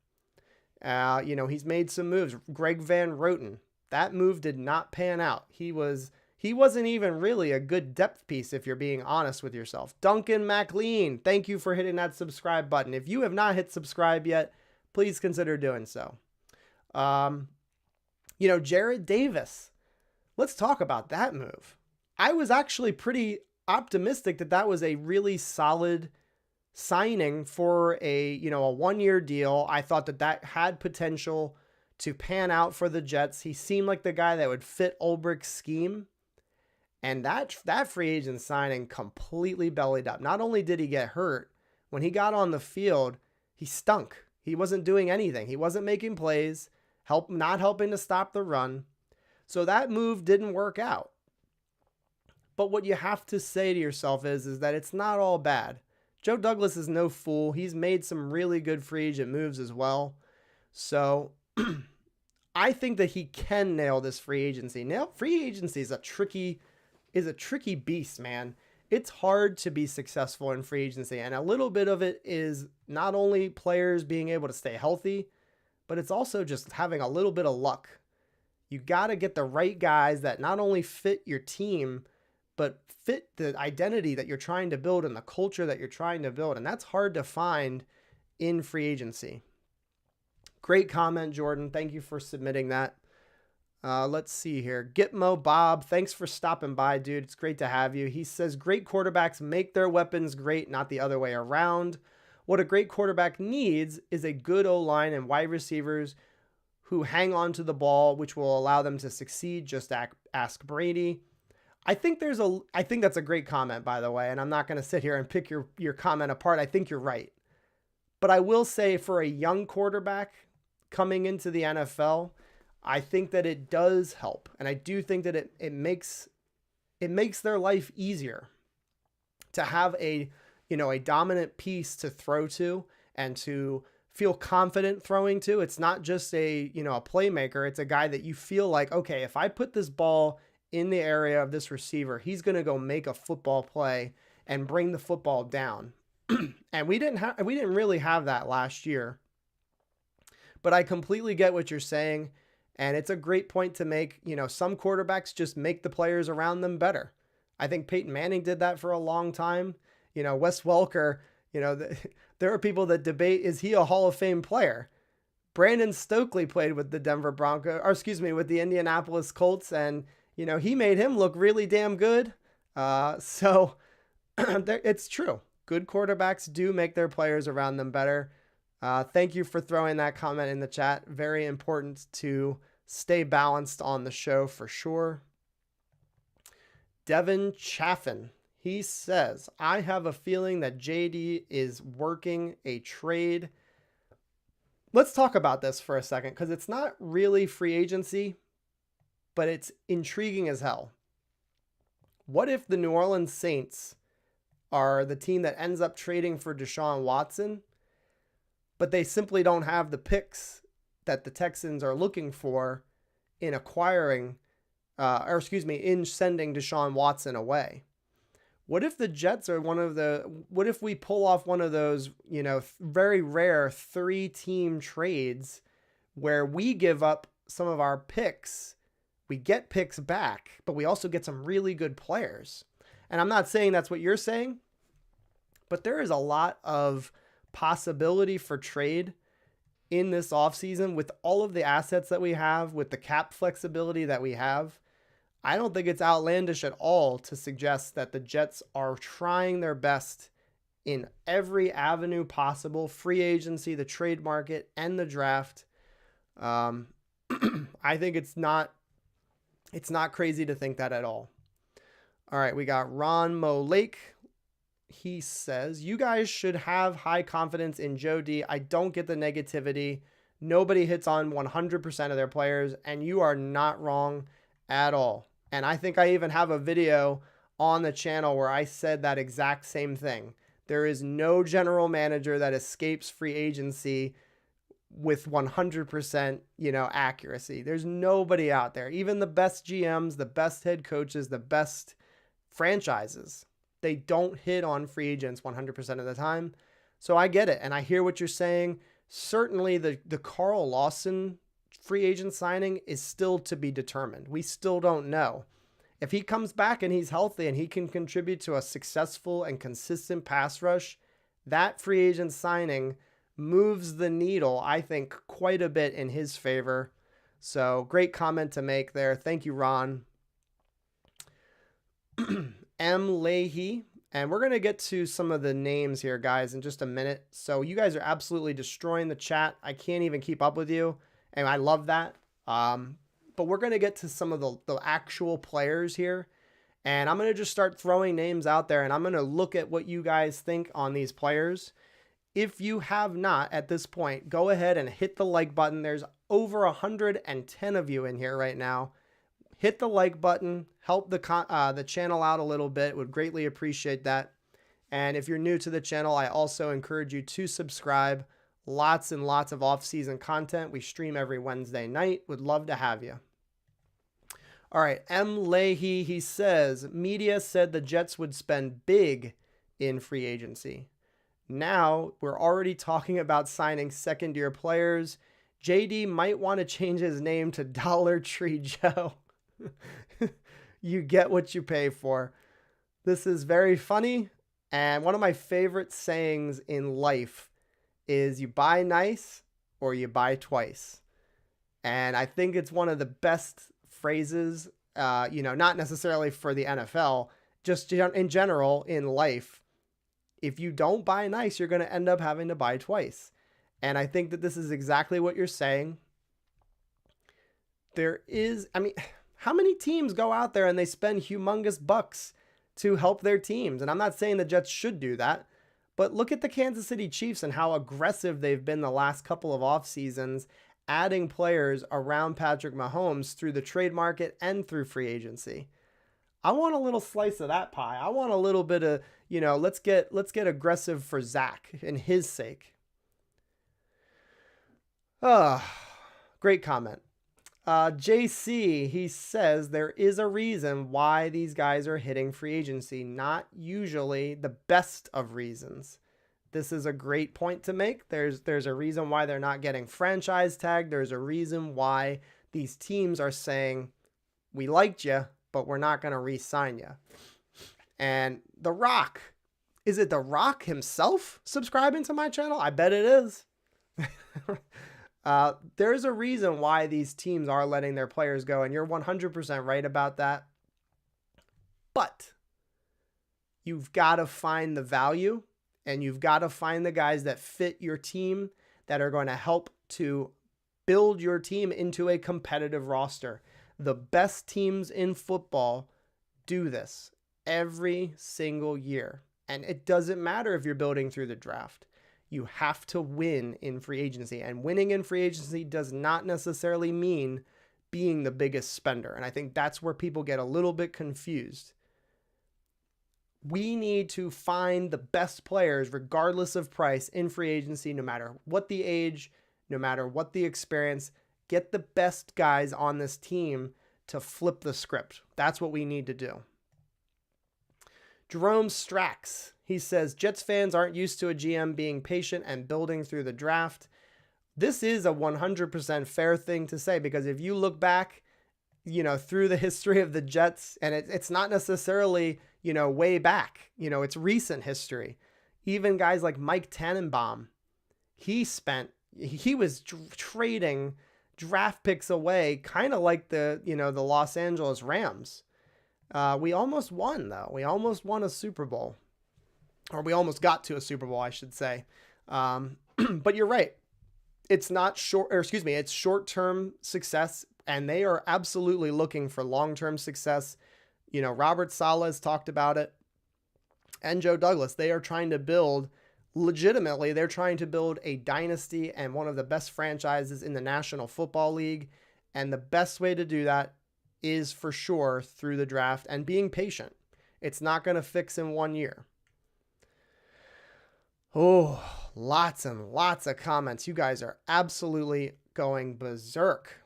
He's made some moves. Greg Van Roten, that move did not pan out. He wasn't even really a good depth piece if you're being honest with yourself. Duncan McLean, thank you for hitting that subscribe button. If you have not hit subscribe yet, please consider doing so. Jared Davis, let's talk about that move. I was actually pretty optimistic that was a really solid signing for a 1-year deal. I thought that had potential to pan out for the Jets. He seemed like the guy that would fit Ulbricht's scheme. And that free agent signing completely bellied up. Not only did he get hurt, when he got on the field, he stunk. He wasn't doing anything. He wasn't making plays, not helping to stop the run. So that move didn't work out. But what you have to say to yourself is that it's not all bad. Joe Douglas is no fool. He's made some really good free agent moves as well. So I think that he can nail this free agency. Free agency is a tricky beast, man. It's hard to be successful in free agency, and a little bit of it is not only players being able to stay healthy, but it's also just having a little bit of luck. You got to get the right guys that not only fit your team, but fit the identity that you're trying to build and the culture that you're trying to build. And that's hard to find in free agency. Great comment, Jordan. Thank you for submitting that. Let's see here. Gitmo Bob, thanks for stopping by, dude. It's great to have you. He says, great quarterbacks make their weapons great, not the other way around. What a great quarterback needs is a good O-line and wide receivers who hang on to the ball, which will allow them to succeed. Just ask Brady. I think that's a great comment, by the way, and I'm not going to sit here and pick your comment apart. I think you're right. But I will say, for a young quarterback coming into the NFL, I think that it does help. And I do think that it makes their life easier to have a dominant piece to throw to and to feel confident throwing to. It's not just a playmaker. It's a guy that you feel like, okay, if I put this ball in the area of this receiver, he's going to go make a football play and bring the football down. And we didn't really have that last year. But I completely get what you're saying. And it's a great point to make. Some quarterbacks just make the players around them better. I think Peyton Manning did that for a long time. Wes Welker, there are people that debate, is he a Hall of Fame player? Brandon Stokely played with the with the Indianapolis Colts, and, he made him look really damn good. So it's true. Good quarterbacks do make their players around them better. Thank you for throwing that comment in the chat. Very important to stay balanced on the show for sure. Devin Chaffin, he says, I have a feeling that JD is working a trade. Let's talk about this for a second, because it's not really free agency, but it's intriguing as hell. What if the New Orleans Saints are the team that ends up trading for Deshaun Watson, but they simply don't have the picks that the Texans are looking for in acquiring, in sending Deshaun Watson away? What if the Jets are what if we pull off one of those, very rare 3-team trades where we give up some of our picks, we get picks back, but we also get some really good players? And I'm not saying that's what you're saying, but there is a lot of possibility for trade in this offseason with all of the assets that we have, with the cap flexibility that we have. I don't think it's outlandish at all to suggest that the Jets are trying their best in every avenue possible: free agency, the trade market, and the draft. I think it's not crazy to think that at all. All right, we got Ron Mo Lake. He says, you guys should have high confidence in Joe D. I don't get the negativity. Nobody hits on 100% of their players, and you are not wrong at all. And I think I even have a video on the channel where I said that exact same thing. There is no general manager that escapes free agency with 100%, accuracy. There's nobody out there. Even the best GMs, the best head coaches, the best franchises, they don't hit on free agents 100% of the time. So I get it. And I hear what you're saying. Certainly the Carl Lawson free agent signing is still to be determined. We still don't know. If he comes back and he's healthy and he can contribute to a successful and consistent pass rush, that free agent signing moves the needle, I think, quite a bit in his favor. So great comment to make there. Thank you, Ron. M. Leahy. And we're going to get to some of the names here, guys, in just a minute. So you guys are absolutely destroying the chat. I can't even keep up with you. And I love that. But we're going to get to some of the actual players here. And I'm going to just start throwing names out there. And I'm going to look at what you guys think on these players. If you have not at this point, go ahead and hit the like button. There's over 110 of you in here right now. Hit the like button. Help the channel out a little bit. Would greatly appreciate that. And if you're new to the channel, I also encourage you to subscribe Lots and lots of off-season content. We stream every Wednesday night. Would love to have you. All right, M. Leahy, he says, media said the Jets would spend big in free agency. Now we're already talking about signing second-year players. JD might want to change his name to Dollar Tree Joe. You get what you pay for. This is very funny. And one of my favorite sayings in life is you buy nice or you buy twice. And I think it's one of the best phrases, not necessarily for the NFL, just in general in life. If you don't buy nice, you're going to end up having to buy twice. And I think that this is exactly what you're saying. How many teams go out there and they spend humongous bucks to help their teams? And I'm not saying the Jets should do that, but look at the Kansas City Chiefs and how aggressive they've been the last couple of off seasons, adding players around Patrick Mahomes through the trade market and through free agency. I want a little slice of that pie. I want a little bit of, let's get aggressive for Zach and his sake. Great comment. JC, he says there is a reason why these guys are hitting free agency, not usually the best of reasons. This is a great point to make. There's a reason why they're not getting franchise tagged. There's a reason why these teams are saying, we liked you, but we're not going to re-sign you. And The Rock, is it The Rock himself subscribing to my channel? I bet it is. There's a reason why these teams are letting their players go, and you're 100% right about that. But you've got to find the value, and you've got to find the guys that fit your team, that are going to help to build your team into a competitive roster. The best teams in football do this every single year. And it doesn't matter if you're building through the draft. You have to win in free agency. And winning in free agency does not necessarily mean being the biggest spender. And I think that's where people get a little bit confused. We need to find the best players, regardless of price, in free agency, no matter what the age, no matter what the experience. Get the best guys on this team to flip the script. That's what we need to do. Jerome Strax, he says, Jets fans aren't used to a GM being patient and building through the draft. This is a 100% fair thing to say, because if you look back, through the history of the Jets, and it's not necessarily, way back, it's recent history. Even guys like Mike Tannenbaum, he was trading draft picks away, kind of like the Los Angeles Rams. We almost won, though. We almost won a Super Bowl. Or we almost got to a Super Bowl, I should say. But you're right. It's short-term success, and they are absolutely looking for long-term success. Robert Saleh has talked about it, and Joe Douglas. They are trying to build, legitimately, they're trying to build a dynasty and one of the best franchises in the National Football League. And the best way to do that is for sure through the draft and being patient. It's not going to fix in 1 year. Oh, lots and lots of comments. You guys are absolutely going berserk.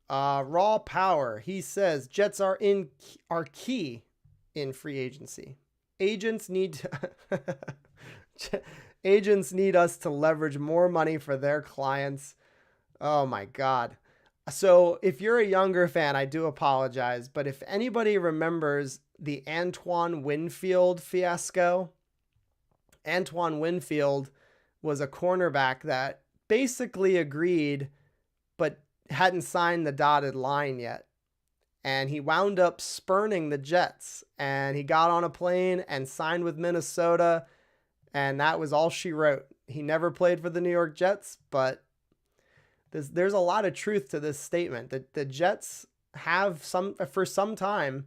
Raw Power, he says, Jets are key in free agency. Agents need us to leverage more money for their clients. Oh my God. So if you're a younger fan, I do apologize. But if anybody remembers the Antoine Winfield fiasco, Antoine Winfield was a cornerback that basically agreed, but hadn't signed the dotted line yet. And he wound up spurning the Jets, and he got on a plane and signed with Minnesota. And that was all she wrote. He never played for the New York Jets, but there's a lot of truth to this statement. That the Jets have for some time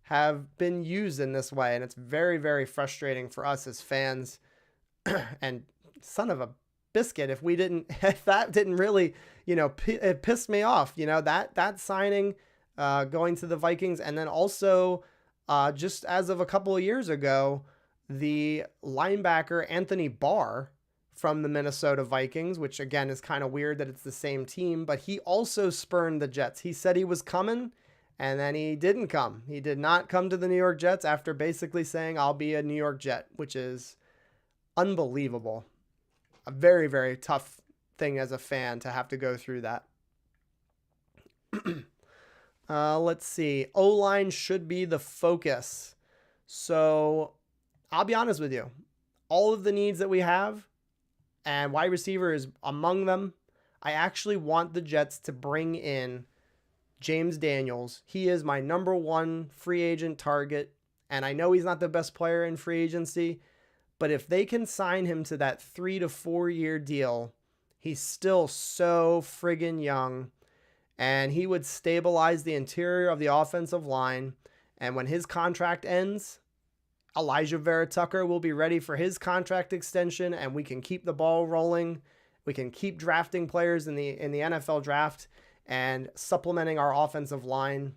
have been used in this way, and it's very, very frustrating for us as fans. And son of a biscuit, if that didn't really, it pissed me off. That signing, going to the Vikings, and then also just as of a couple of years ago, the linebacker Anthony Barr from the Minnesota Vikings, which again is kind of weird that it's the same team, but he also spurned the Jets. He said he was coming, and then he didn't come. He did not come to the New York Jets after basically saying, I'll be a New York Jet, which is unbelievable. A very, very tough thing as a fan to have to go through that. Let's see. O-line should be the focus. So I'll be honest with you. All of the needs that we have, and wide receiver is among them. I actually want the Jets to bring in James Daniels. He is my number one free agent target, and I know he's not the best player in free agency, but if they can sign him to that 3 to 4 year deal, he's still so friggin' young, and he would stabilize the interior of the offensive line, and when his contract ends, Elijah Vera Tucker will be ready for his contract extension, and we can keep the ball rolling. We can keep drafting players in the NFL draft and supplementing our offensive line.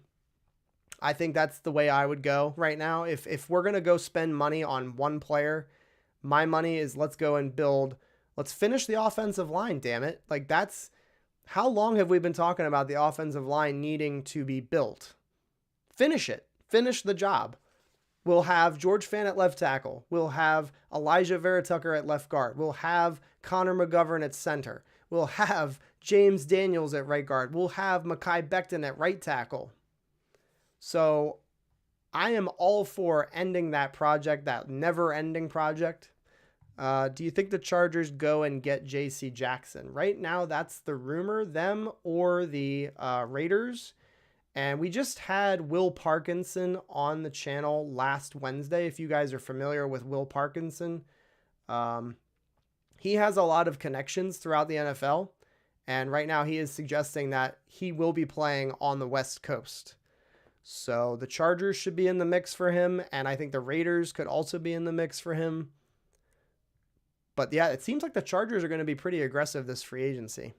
I think that's the way I would go right now. If we're going to go spend money on one player, my money is let's finish the offensive line, damn it. Like how long have we been talking about the offensive line needing to be built? Finish it. Finish the job. We'll have George Fant at left tackle. We'll have Elijah Vera Tucker at left guard. We'll have Connor McGovern at center. We'll have James Daniels at right guard. We'll have Mekhi Becton at right tackle. So I am all for ending that project, that never-ending project. Do you think the Chargers go and get J.C. Jackson? Right now, that's the rumor, them or the Raiders. And we just had Will Parkinson on the channel last Wednesday. If you guys are familiar with Will Parkinson, he has a lot of connections throughout the NFL. And right now he is suggesting that he will be playing on the West Coast. So the Chargers should be in the mix for him. And I think the Raiders could also be in the mix for him. But yeah, it seems like the Chargers are going to be pretty aggressive this free agency.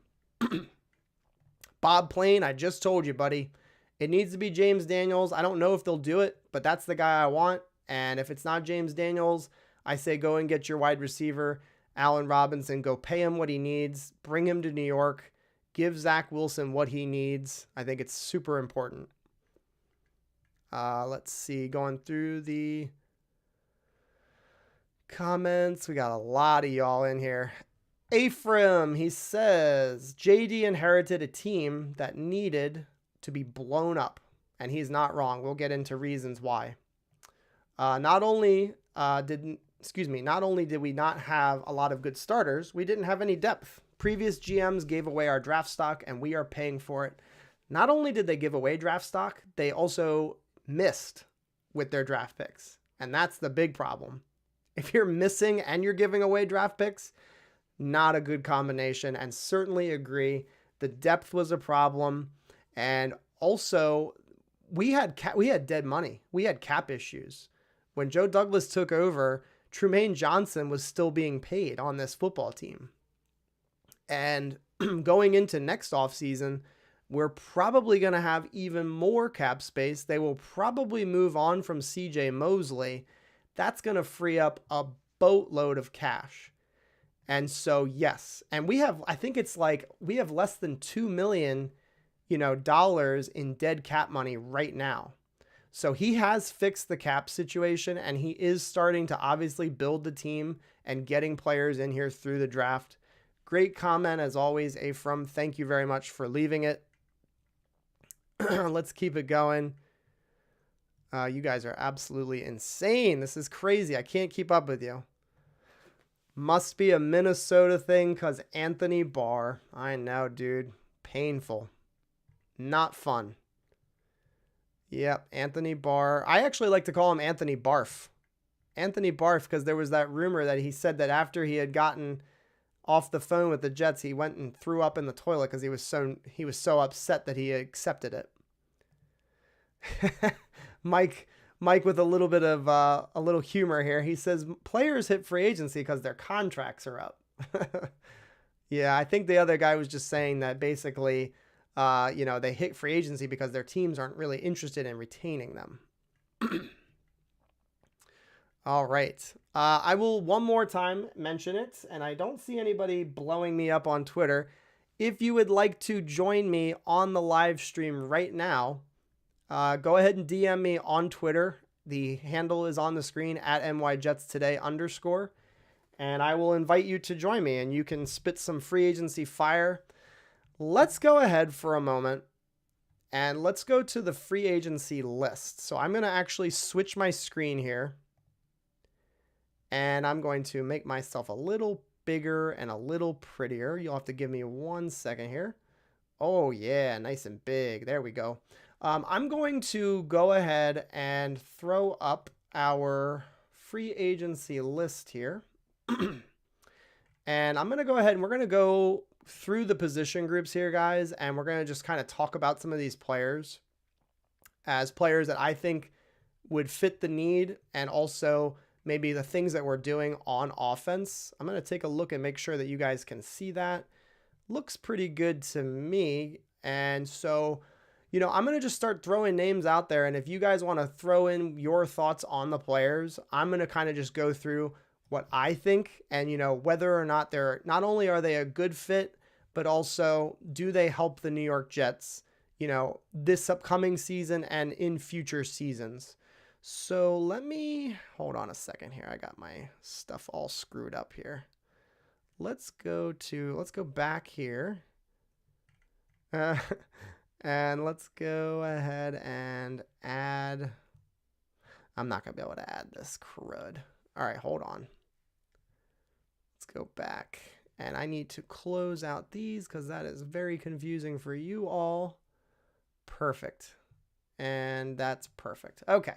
Bob Plain, I just told you, buddy. It needs to be James Daniels. I don't know if they'll do it, but that's the guy I want. And if it's not James Daniels, I say go and get your wide receiver, Allen Robinson. Go pay him what he needs. Bring him to New York. Give Zach Wilson what he needs. I think it's super important. Let's see. Going through the comments. We got a lot of y'all in here. Ephraim, he says, JD inherited a team that needed to be blown up, and he's not wrong. We'll get into reasons why. Not only did we not have a lot of good starters, we didn't have any depth. Previous GMs gave away our draft stock, and we are paying for it. Not only did they give away draft stock, they also missed with their draft picks, and that's the big problem. If you're missing and you're giving away draft picks, not a good combination, and certainly agree the depth was a problem. And also, we had dead money. We had cap issues. When Joe Douglas took over, Trumaine Johnson was still being paid on this football team. And going into next offseason, we're probably going to have even more cap space. They will probably move on from CJ Mosley. That's going to free up a boatload of cash. And so, yes. And we have less than $2 million dollars in dead cap money right now. So he has fixed the cap situation, and he is starting to obviously build the team and getting players in here through the draft. Great comment as always, Ephraim. Thank you very much for leaving it. Let's keep it going. You guys are absolutely insane. This is crazy. I can't keep up with you. Must be a Minnesota thing because Anthony Barr. I know, dude. Painful. Not fun. Yep, Anthony Barr. I actually like to call him Anthony Barf. Anthony Barf, because there was that rumor that he said that after he had gotten off the phone with the Jets, he went and threw up in the toilet because he was so upset that he accepted it. Mike with a little bit of a little humor here. He says players hit free agency because their contracts are up. Yeah, I think the other guy was just saying that basically, they hit free agency because their teams aren't really interested in retaining them. All right. I will one more time mention it, and I don't see anybody blowing me up on Twitter. If you would like to join me on the live stream right now, go ahead and DM me on Twitter. The handle is on the screen at @NYJetsToday_. And I will invite you to join me and you can spit some free agency fire. Let's go ahead for a moment and let's go to the free agency list. So I'm going to actually switch my screen here and I'm going to make myself a little bigger and a little prettier. You'll have to give me 1 second here. Oh yeah, nice and big. There we go. I'm going to go ahead and throw up our free agency list here. And I'm going to go ahead and we're going to go through the position groups here, guys. And we're going to just kind of talk about some of these players as players that I think would fit the need and also maybe the things that we're doing on offense. I'm going to take a look and make sure that you guys can see that. Looks pretty good to me. And so, you know, I'm going to just start throwing names out there. And if you guys want to throw in your thoughts on the players, I'm going to kind of just go through what I think and, you know, whether or not not only are they a good fit, but also do they help the New York Jets, you know, this upcoming season and in future seasons. So let me hold on a second here. I got my stuff all screwed up here. Let's go back here. And let's go ahead and add. I'm not going to be able to add this crud. All right, hold on. Let's go back. And I need to close out these because that is very confusing for you all. Perfect. And that's perfect. Okay.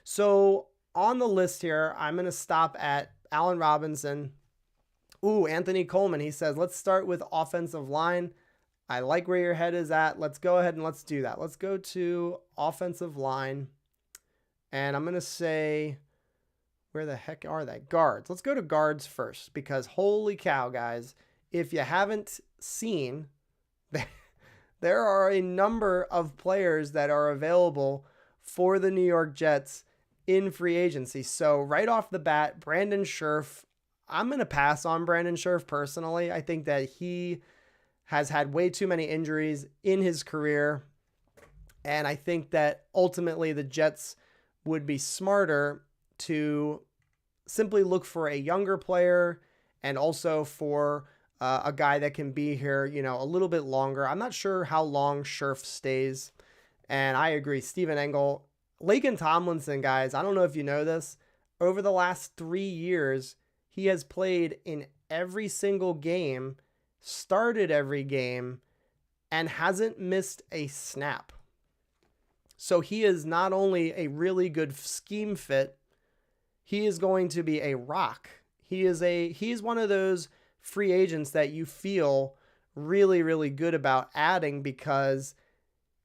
So on the list here, I'm going to stop at Allen Robinson. Ooh, Anthony Coleman. He says, let's start with offensive line. I like where your head is at. Let's go ahead and let's do that. Let's go to offensive line. And I'm going to say, where the heck are they? Guards. Let's go to guards first because holy cow, guys. If you haven't seen, there are a number of players that are available for the New York Jets in free agency. So right off the bat, Brandon Scherff. I'm going to pass on Brandon Scherff personally. I think that he has had way too many injuries in his career. And I think that ultimately the Jets would be smarter to simply look for a younger player and also for a guy that can be here, you know, a little bit longer. I'm not sure how long Scherff stays. And I agree. Steven Engel, Laken Tomlinson, guys, I don't know if you know this. Over the last 3 years, he has played in every single game, started every game, and hasn't missed a snap. So he is not only a really good scheme fit, he is going to be a rock. He's one of those free agents that you feel really, really good about adding because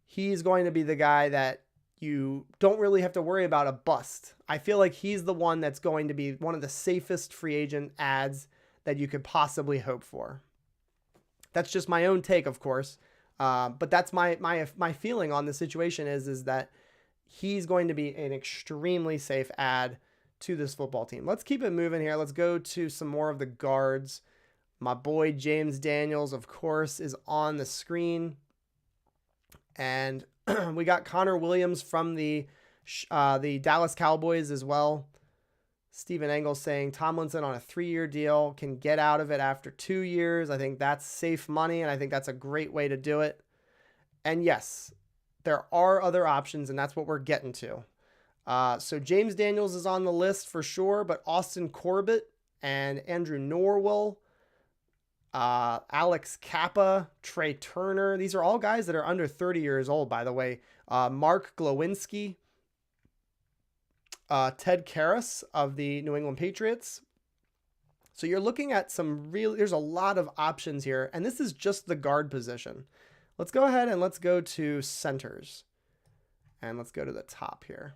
he's going to be the guy that you don't really have to worry about a bust. I feel like he's the one that's going to be one of the safest free agent ads that you could possibly hope for. That's just my own take, of course. But that's my feeling on the situation is that he's going to be an extremely safe add to this football team. Let's keep it moving here. Let's go to some more of the guards. My boy James Daniels, of course, is on the screen. And we got Connor Williams from the Dallas Cowboys as well. Steven Engel saying Tomlinson on a 3-year deal can get out of it after 2 years. I think that's safe money, and I think that's a great way to do it. And yes, there are other options, and that's what we're getting to. So James Daniels is on the list for sure, but Austin Corbett and Andrew Norwell, Alex Kappa, Trey Turner. These are all guys that are under 30 years old, by the way. Mark Glowinski, Ted Karras of the New England Patriots. So you're looking at there's a lot of options here, and this is just the guard position. Let's go ahead and let's go to centers. And let's go to the top here.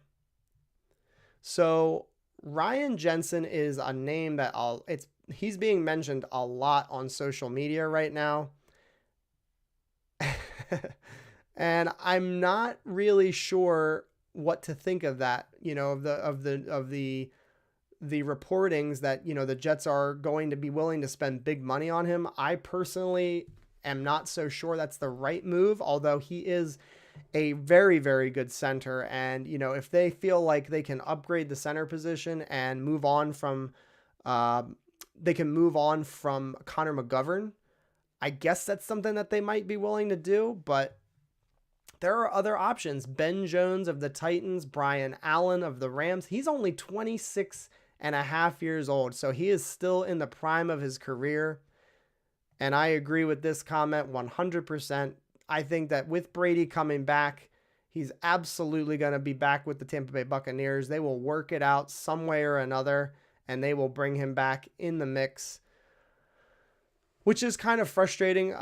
So Ryan Jensen is a name that he's being mentioned a lot on social media right now. And I'm not really sure what to think of that, you know, of the the reportings that, the Jets are going to be willing to spend big money on him, I personally am not so sure that's the right move, although he is a very, very good center. And, if they feel like they can upgrade the center position and move on from, they can move on from Connor McGovern, I guess that's something that they might be willing to do, but there are other options. Ben Jones of the Titans, Brian Allen of the Rams. He's only 26 and a half years old, so he is still in the prime of his career. And I agree with this comment 100%. I think that with Brady coming back, he's absolutely going to be back with the Tampa Bay Buccaneers. They will work it out some way or another, and they will bring him back in the mix, which is kind of frustrating.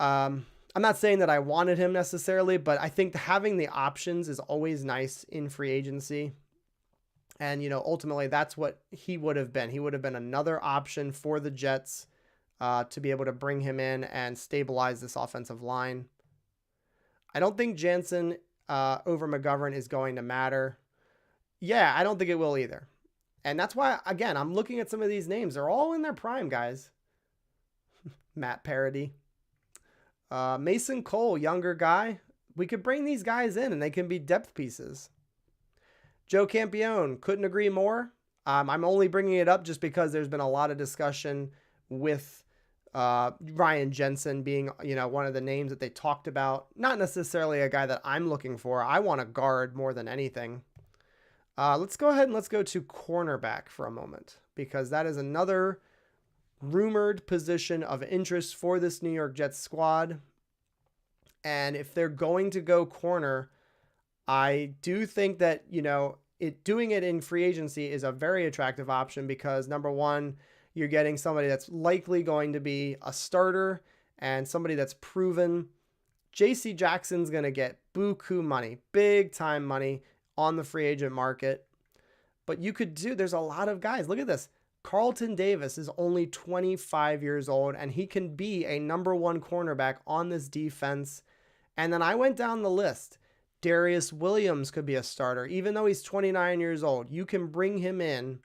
I'm not saying that I wanted him necessarily, but I think having the options is always nice in free agency. And, ultimately that's what he would have been. He would have been another option for the Jets to be able to bring him in and stabilize this offensive line. I don't think Jansen over McGovern is going to matter. Yeah, I don't think it will either. And that's why, again, I'm looking at some of these names. They're all in their prime, guys. Matt Parody. Mason Cole, younger guy. We could bring these guys in and they can be depth pieces. Joe Campione, couldn't agree more. I'm only bringing it up just because there's been a lot of discussion with Ryan Jensen being, one of the names that they talked about. Not necessarily a guy that I'm looking for. I want a guard more than anything. Let's go ahead and let's go to cornerback for a moment, because that is another rumored position of interest for this New York Jets squad. And if they're going to go corner, I do think that, doing it in free agency is a very attractive option because, number one, you're getting somebody that's likely going to be a starter and somebody that's proven. J.C. Jackson's going to get buku money, big time money on the free agent market. But there's a lot of guys. Look at this. Carlton Davis is only 25 years old, and he can be a number one cornerback on this defense. And then I went down the list. Darius Williams could be a starter. Even though he's 29 years old, you can bring him in,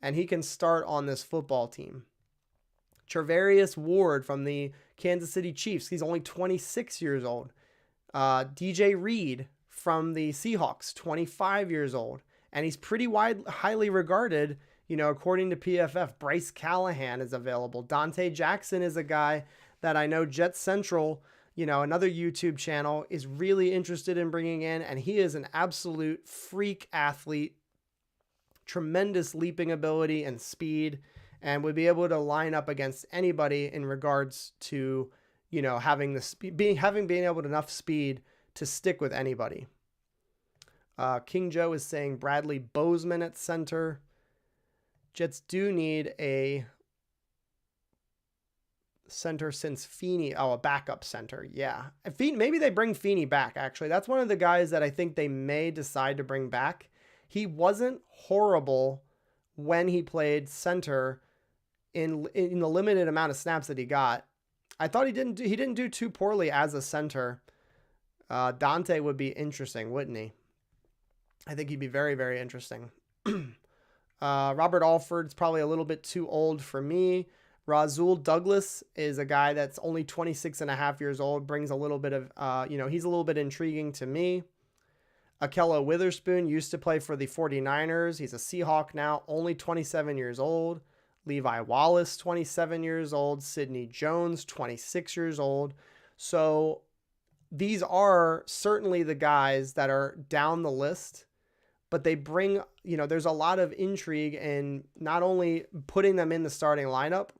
and he can start on this football team. Trevarius Ward from the Kansas City Chiefs. He's only 26 years old. DJ Reed from the Seahawks, 25 years old. And he's pretty highly regarded, according to PFF. Bryce Callahan is available. Dante Jackson is a guy that I know Jet Central, another YouTube channel, is really interested in bringing in. And he is an absolute freak athlete, tremendous leaping ability and speed, and would be able to line up against anybody in regards to, having being able to enough speed to stick with anybody. King Joe is saying Bradley Bozeman at center. Jets do need a center since Feeney. Oh, a backup center. Yeah. Maybe they bring Feeney back, actually. That's one of the guys that I think they may decide to bring back. He wasn't horrible when he played center in the limited amount of snaps that he got. I thought he didn't do too poorly as a center. Dante would be interesting, wouldn't he? I think he'd be very, very interesting. Robert Alford's probably a little bit too old for me. Rasul Douglas is a guy that's only 26 and a half years old, brings a little bit of, he's a little bit intriguing to me. Akello Witherspoon used to play for the 49ers. He's a Seahawk now, only 27 years old. Levi Wallace, 27 years old. Sidney Jones, 26 years old. So these are certainly the guys that are down the list, but they bring, there's a lot of intrigue in not only putting them in the starting lineup,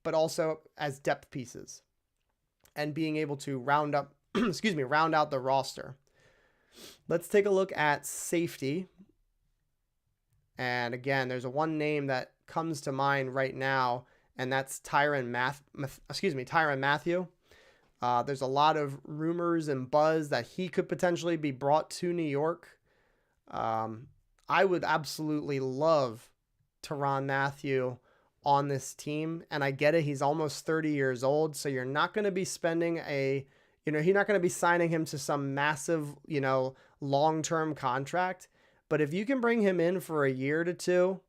but also as depth pieces and being able to round out the roster. Let's take a look at safety. And again, there's one name that comes to mind right now, and that's Tyrann Mathieu. There's a lot of rumors and buzz that he could potentially be brought to New York. I would absolutely love Tyrann Mathieu on this team, and I get it. He's almost 30 years old, so you're not going to be spending you're not going to be signing him to some massive, long-term contract. But if you can bring him in for a year to two,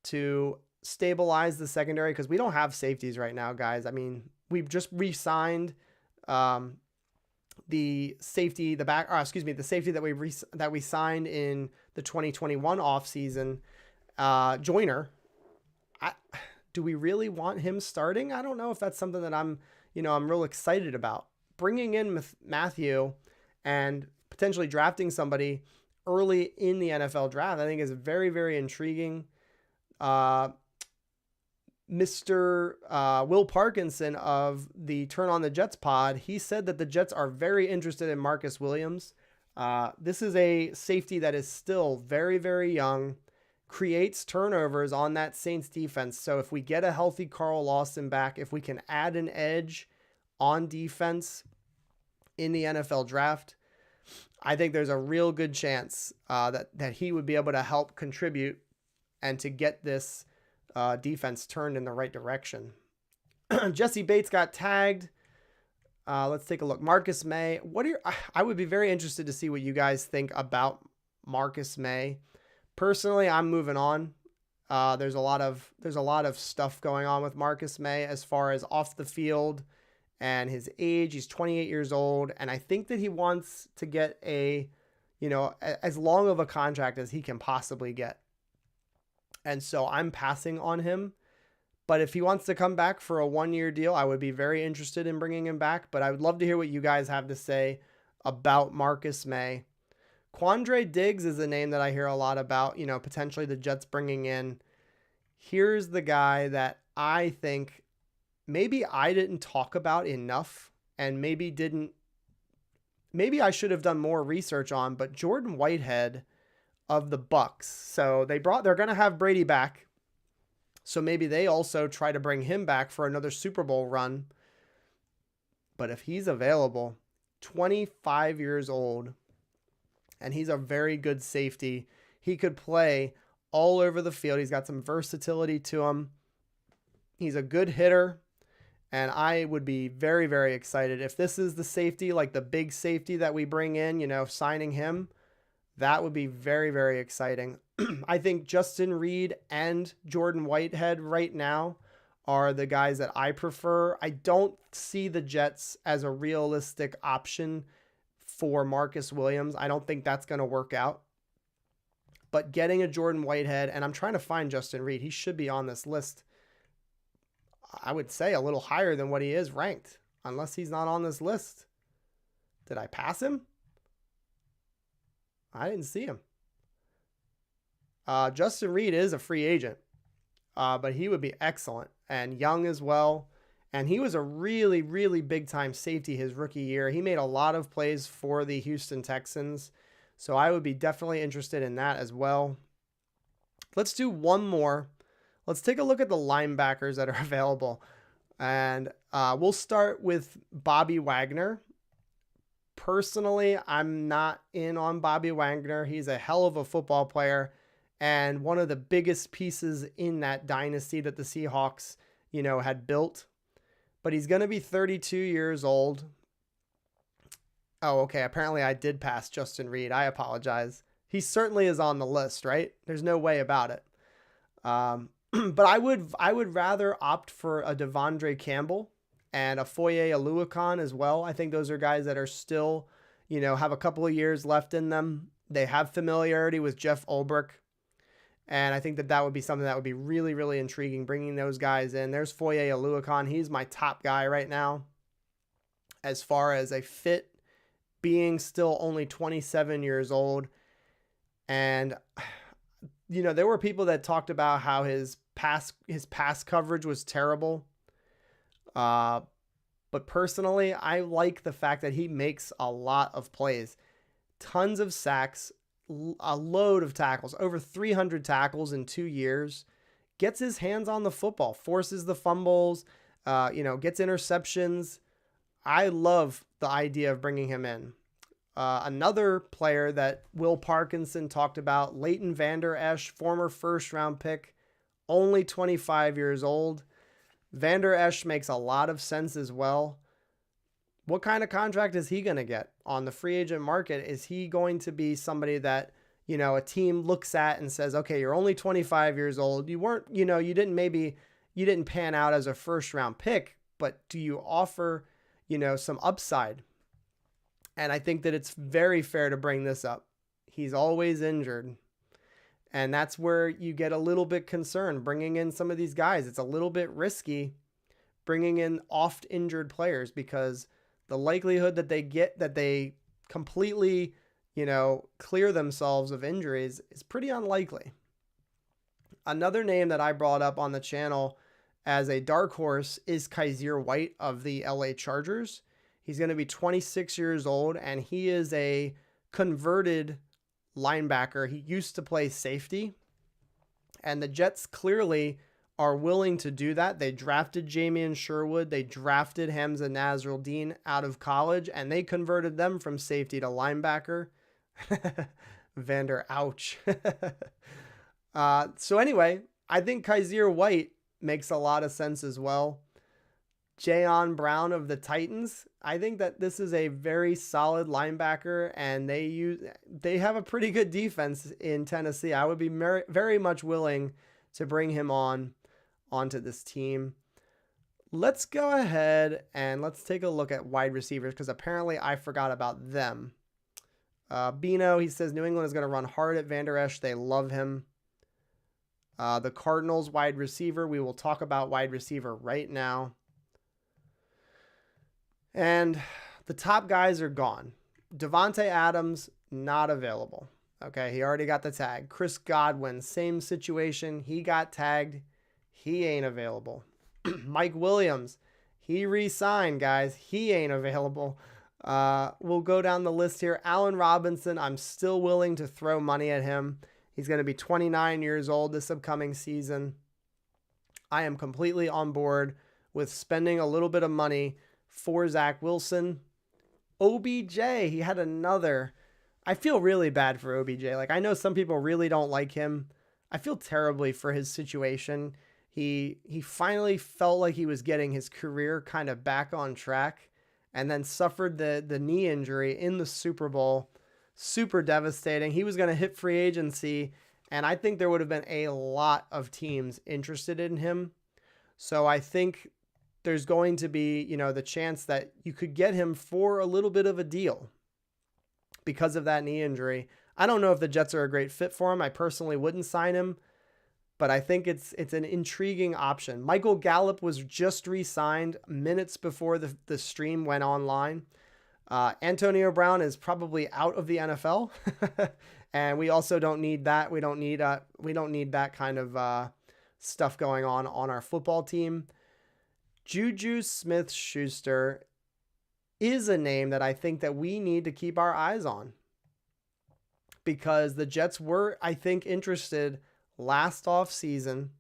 to stabilize the secondary because we don't have safeties right now, guys. I mean, we've just re-signed the safety, the safety that we signed in the 2021 offseason, Joyner. I, do we really want him starting? I don't know if that's something that I'm real excited about. Bringing in Matthew and potentially drafting somebody early in the NFL draft, I think is very, very intriguing. Mr. Will Parkinson of the Turn on the Jets pod, he said that the Jets are very interested in Marcus Williams. This is a safety that is still very, very young, creates turnovers on that Saints defense. So if we get a healthy Carl Lawson back, if we can add an edge on defense in the NFL draft, I think there's a real good chance that he would be able to help contribute and to get this defense turned in the right direction. Jesse Bates got tagged. Let's take a look. Marcus May. I would be very interested to see what you guys think about Marcus May. Personally, I'm moving on. There's a lot of stuff going on with Marcus May as far as off the field and his age. He's 28 years old, and I think that he wants to get as long of a contract as he can possibly get. And so I'm passing on him. But if he wants to come back for a 1-year deal, I would be very interested in bringing him back. But I would love to hear what you guys have to say about Marcus May. Quandre Diggs is a name that I hear a lot about, potentially the Jets bringing in. Here's the guy that I think maybe I didn't talk about enough and maybe I should have done more research on, but Jordan Whitehead of the Bucks. So they're going to have Brady back. So maybe they also try to bring him back for another Super Bowl run. But if he's available, 25 years old, and he's a very good safety, he could play all over the field. He's got some versatility to him. He's a good hitter. And I would be very, very excited if this is the safety, like the big safety that we bring in, signing him. That would be very, very exciting. I think Justin Reed and Jordan Whitehead right now are the guys that I prefer. I don't see the Jets as a realistic option for Marcus Williams. I don't think that's going to work out. But getting a Jordan Whitehead, and I'm trying to find Justin Reed. He should be on this list. I would say a little higher than what he is ranked, unless he's not on this list. Did I pass him? I didn't see him. Justin Reed is a free agent, but he would be excellent and young as well. And he was a really, really big time safety his rookie year. He made a lot of plays for the Houston Texans. So I would be definitely interested in that as well. Let's do one more. Let's take a look at the linebackers that are available. And we'll start with Bobby Wagner. Personally, I'm not in on Bobby Wagner. He's a hell of a football player and one of the biggest pieces in that dynasty that the Seahawks, had built. But he's going to be 32 years old. Oh, okay. Apparently I did pass Justin Reed. I apologize. He certainly is on the list, right? There's no way about it. But I would rather opt for a Devondre Campbell and a Foye Oluokun as well. I think those are guys that are still, have a couple of years left in them. They have familiarity with Jeff Ulbrich. And I think that would be something that would be really, really intriguing, bringing those guys in. There's Foye Oluokun. He's my top guy right now as far as a fit, being still only 27 years old. And, there were people that talked about how his pass coverage was terrible. But personally, I like the fact that he makes a lot of plays. Tons of sacks, a load of tackles, over 300 tackles in 2 years, gets his hands on the football, forces the fumbles, gets interceptions. I love the idea of bringing him in. Another player that Will Parkinson talked about, Leighton Vander Esch, former first-round pick, only 25 years old. Vander Esch makes a lot of sense as well. What kind of contract is he going to get on the free agent market? Is he going to be somebody that, a team looks at and says, okay, you're only 25 years old. You weren't, you didn't pan out as a first round pick, but do you offer, some upside? And I think that it's very fair to bring this up. He's always injured. And that's where you get a little bit concerned bringing in some of these guys. It's a little bit risky bringing in oft injured players because the likelihood that they completely, clear themselves of injuries is pretty unlikely. Another name that I brought up on the channel as a dark horse is Kaiser White of the LA Chargers. He's going to be 26 years old, and he is a converted linebacker. He used to play safety, and the Jets clearly are willing to do that. They drafted Jamian Sherwood. They drafted Hamza Nasruddin out of college, and they converted them from safety to linebacker. Vander, ouch. So anyway, I think Kaiser White makes a lot of sense as well. Jayon Brown of the Titans. I think that this is a very solid linebacker, and they have a pretty good defense in Tennessee. I would be very much willing to bring him onto this team. Let's go ahead and let's take a look at wide receivers because apparently I forgot about them. Bino, he says New England is going to run hard at Vander Esch. They love him. The Cardinals wide receiver. We will talk about wide receiver right now. And the top guys are gone. Devontae Adams, not available. Okay, he already got the tag. Chris Godwin, same situation. He got tagged. He ain't available. Mike Williams, he re-signed, guys. He ain't available. We'll go down the list here. Allen Robinson, I'm still willing to throw money at him. He's going to be 29 years old this upcoming season. I am completely on board with spending a little bit of money for Zach Wilson. OBJ, he had another. I feel really bad for OBJ. Like, I know some people really don't like him. I feel terribly for his situation. He finally felt like he was getting his career kind of back on track and then suffered the knee injury in the Super Bowl. Super devastating. He was going to hit free agency, and I think there would have been a lot of teams interested in him. So I think there's going to be, the chance that you could get him for a little bit of a deal because of that knee injury. I don't know if the Jets are a great fit for him. I personally wouldn't sign him, but I think it's an intriguing option. Michael Gallup was just re-signed minutes before the stream went online. Antonio Brown is probably out of the NFL, and we also don't need that. We don't need that kind of stuff going on our football team. Juju Smith-Schuster is a name that I think that we need to keep our eyes on because the Jets were, I think, interested last off season,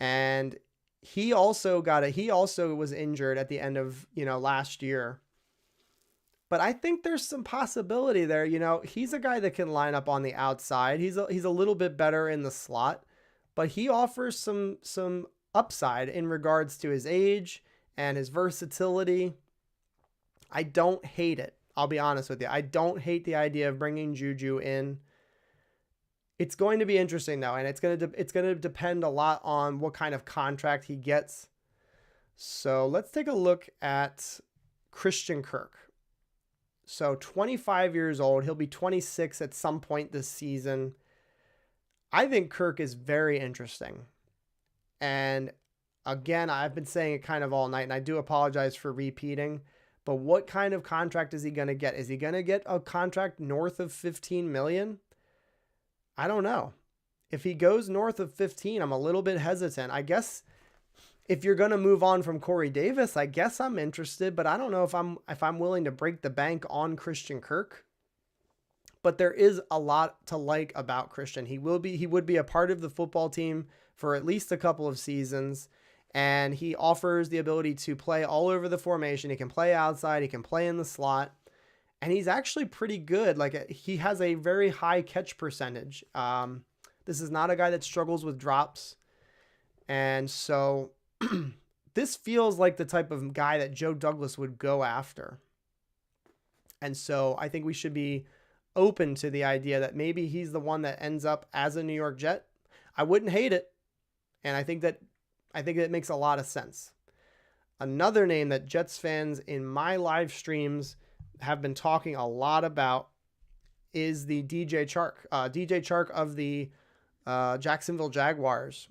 and he also was injured at the end of, last year. But I think there's some possibility there. He's a guy that can line up on the outside. He's a little bit better in the slot, but he offers some upside in regards to his age and his versatility. I don't hate it. I'll be honest with you. I don't hate the idea of bringing Juju in. It's going to be interesting though, and it's going to depend a lot on what kind of contract he gets. So let's take a look at Christian Kirk. So 25 years old. He'll be 26 at some point this season. I think Kirk is very interesting. And again, I've been saying it kind of all night, and I do apologize for repeating, but what kind of contract is he going to get? Is he going to get a contract north of 15 million? I don't know. If he goes north of 15, I'm a little bit hesitant. I guess if you're going to move on from Corey Davis, I guess I'm interested, but I don't know if I'm willing to break the bank on Christian Kirk. But there is a lot to like about Christian. He would be a part of the football team for at least a couple of seasons, and he offers the ability to play all over the formation. He can play outside, he can play in the slot, and he's actually pretty good. Like, he has a very high catch percentage. This is not a guy that struggles with drops, and so this feels like the type of guy that Joe Douglas would go after. And so I think we should be open to the idea that maybe he's the one that ends up as a New York Jet, I wouldn't hate it. And I think that makes a lot of sense. Another name that Jets fans in my live streams have been talking a lot about is the DJ Chark. DJ Chark of the Jacksonville Jaguars.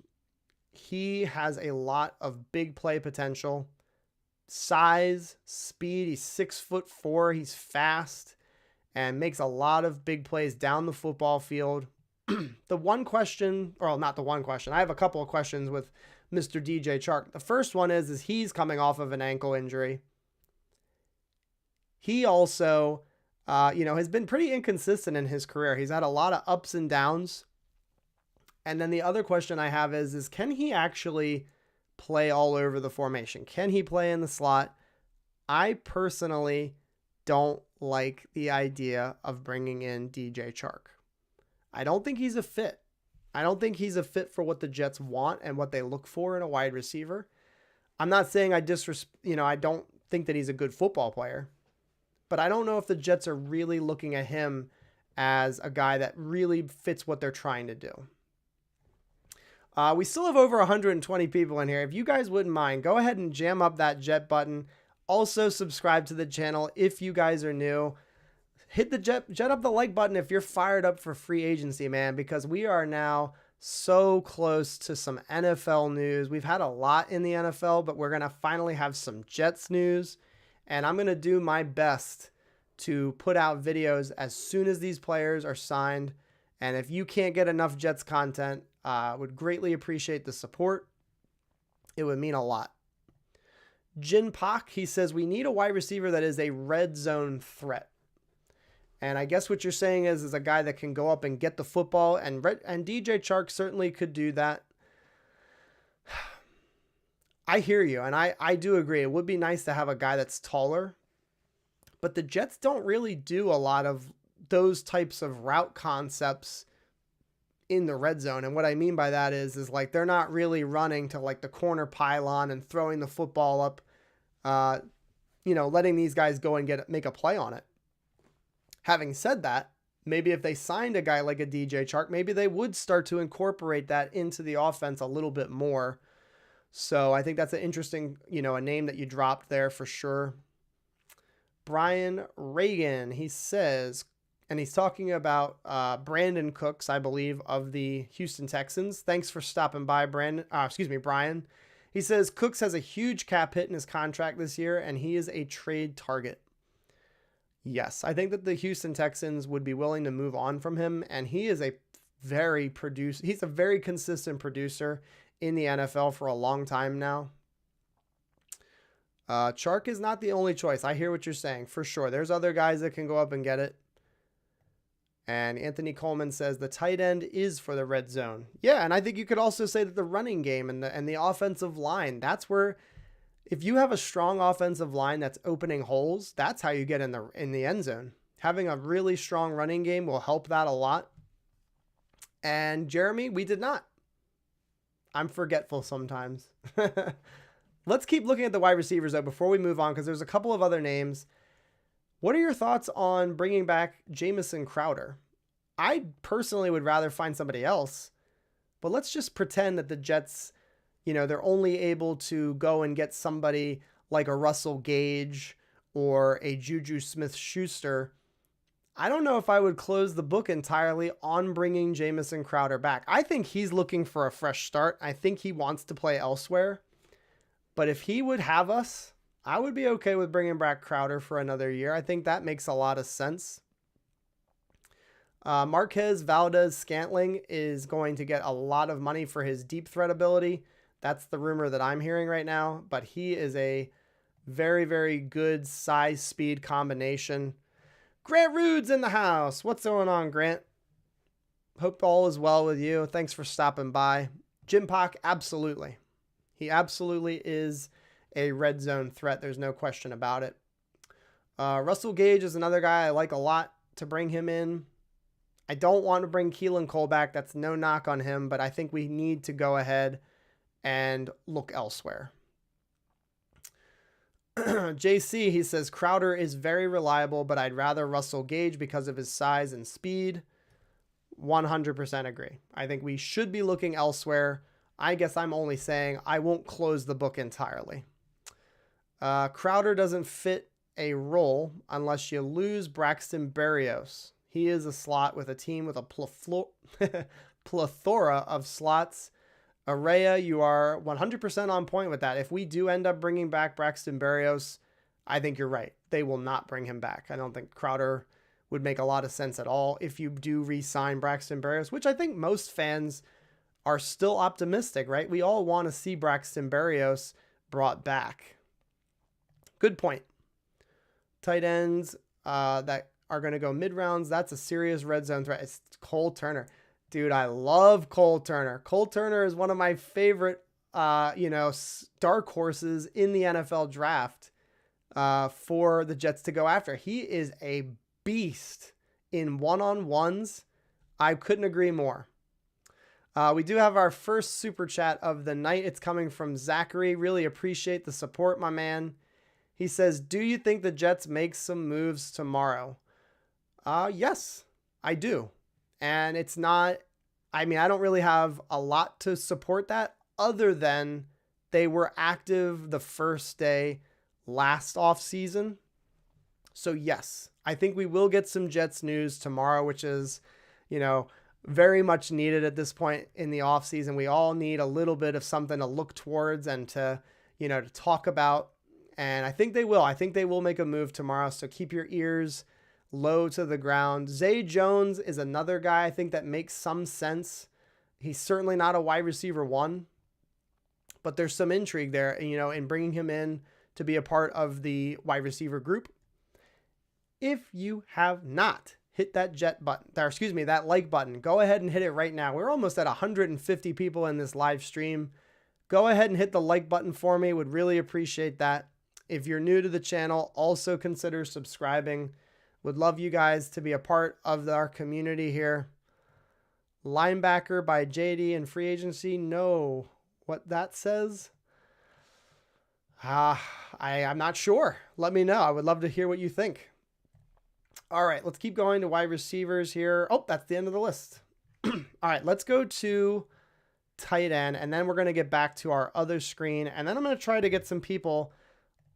He has a lot of big play potential, size, speed. He's 6'4". He's fast and makes a lot of big plays down the football field. The one question, or not the one question, I have a couple of questions with Mr. DJ Chark. The first one is he's coming off of an ankle injury. He also, has been pretty inconsistent in his career. He's had a lot of ups and downs. And then the other question I have is can he actually play all over the formation? Can he play in the slot? I personally don't like the idea of bringing in DJ Chark. I don't think he's a fit. I don't think he's a fit for what the Jets want and what they look for in a wide receiver. I'm not saying I don't think that he's a good football player, but I don't know if the Jets are really looking at him as a guy that really fits what they're trying to do. We still have over 120 people in here. If you guys wouldn't mind, go ahead and jam up that Jet button. Also subscribe to the channel if you guys are new. Hit the jet up the like button if you're fired up for free agency, man, because we are now so close to some NFL news. We've had a lot in the NFL, but we're going to finally have some Jets news, and I'm going to do my best to put out videos as soon as these players are signed. And if you can't get enough Jets content, would greatly appreciate the support. It would mean a lot. Jin Pak, he says, we need a wide receiver that is a red zone threat. And I guess what you're saying is a guy that can go up and get the football, and DJ Chark certainly could do that. I hear you, and I do agree. It would be nice to have a guy that's taller, but the Jets don't really do a lot of those types of route concepts in the red zone. And what I mean by that is like they're not really running to like the corner pylon and throwing the football up, letting these guys go and make a play on it. Having said that, maybe if they signed a guy like a DJ Chark, maybe they would start to incorporate that into the offense a little bit more. So I think that's an interesting, a name that you dropped there for sure. Brian Reagan, he says, and he's talking about Brandon Cooks, I believe, of the Houston Texans. Thanks for stopping by, Brian. He says Cooks has a huge cap hit in his contract this year, and he is a trade target. Yes, I think that the Houston Texans would be willing to move on from him, and he is he's a very consistent producer in the NFL for a long time now. Chark is not the only choice. I hear what you're saying, for sure. There's other guys that can go up and get it. And Anthony Coleman says the tight end is for the red zone. Yeah, and I think you could also say that the running game and the offensive line, that's where, if you have a strong offensive line that's opening holes, that's how you get in the end zone. Having a really strong running game will help that a lot. And Jeremy, we did not. I'm forgetful sometimes. Let's keep looking at the wide receivers though before we move on, because there's a couple of other names. What are your thoughts on bringing back Jamison Crowder? I personally would rather find somebody else, but let's just pretend that the Jets, they're only able to go and get somebody like a Russell Gage or a Juju Smith-Schuster. I don't know if I would close the book entirely on bringing Jamison Crowder back. I think he's looking for a fresh start. I think he wants to play elsewhere. But if he would have us, I would be okay with bringing back Crowder for another year. I think that makes a lot of sense. Marquez Valdez-Scantling is going to get a lot of money for his deep threat ability. That's the rumor that I'm hearing right now. But he is a very, very good size-speed combination. Grant Rude's in the house. What's going on, Grant? Hope all is well with you. Thanks for stopping by. Jim Pak, absolutely. He absolutely is a red zone threat. There's no question about it. Russell Gage is another guy I like a lot to bring him in. I don't want to bring Keelan Cole back. That's no knock on him, but I think we need to go ahead and look elsewhere. JC, he says Crowder is very reliable, but I'd rather Russell Gage because of his size and speed. 100% agree. I think we should be looking elsewhere. I guess I'm only saying I won't close the book entirely. Crowder doesn't fit a role unless you lose Braxton Berrios. He is a slot with a team with a plethora of slots. Araya, you are 100% on point with that. If we do end up bringing back Braxton Berrios, I think you're right. They will not bring him back. I don't think Crowder would make a lot of sense at all if you do re-sign Braxton Berrios, which I think most fans are still optimistic, right? We all want to see Braxton Berrios brought back. Good point. Tight ends that are going to go mid-rounds, that's a serious red zone threat. It's Cole Turner. Dude, I love Cole Turner. Cole Turner is one of my favorite, dark horses in the NFL draft for the Jets to go after. He is a beast in one-on-ones. I couldn't agree more. We do have our first super chat of the night. It's coming from Zachary. Really appreciate the support, my man. He says, do you think the Jets make some moves tomorrow? Yes, I do. And it's not, I don't really have a lot to support that other than they were active the first day last offseason. So yes, I think we will get some Jets news tomorrow, which is, very much needed at this point in the offseason. We all need a little bit of something to look towards and to talk about. And I think they will. I think they will make a move tomorrow. So keep your ears low to the ground. Zay Jones is another guy I think that makes some sense. He's certainly not a wide receiver one, but there's some intrigue there, in bringing him in to be a part of the wide receiver group. If you have not hit that that like button, go ahead and hit it right now. We're almost at 150 people in this live stream. Go ahead and hit the like button for me. Would really appreciate that. If you're new to the channel, also consider subscribing. Would love you guys to be a part of our community here. Linebacker by JD in free agency. No, what that says? I'm not sure. Let me know. I would love to hear what you think. All right, let's keep going to wide receivers here. Oh, that's the end of the list. All right, let's go to tight end, and then we're going to get back to our other screen, and then I'm going to try to get some people.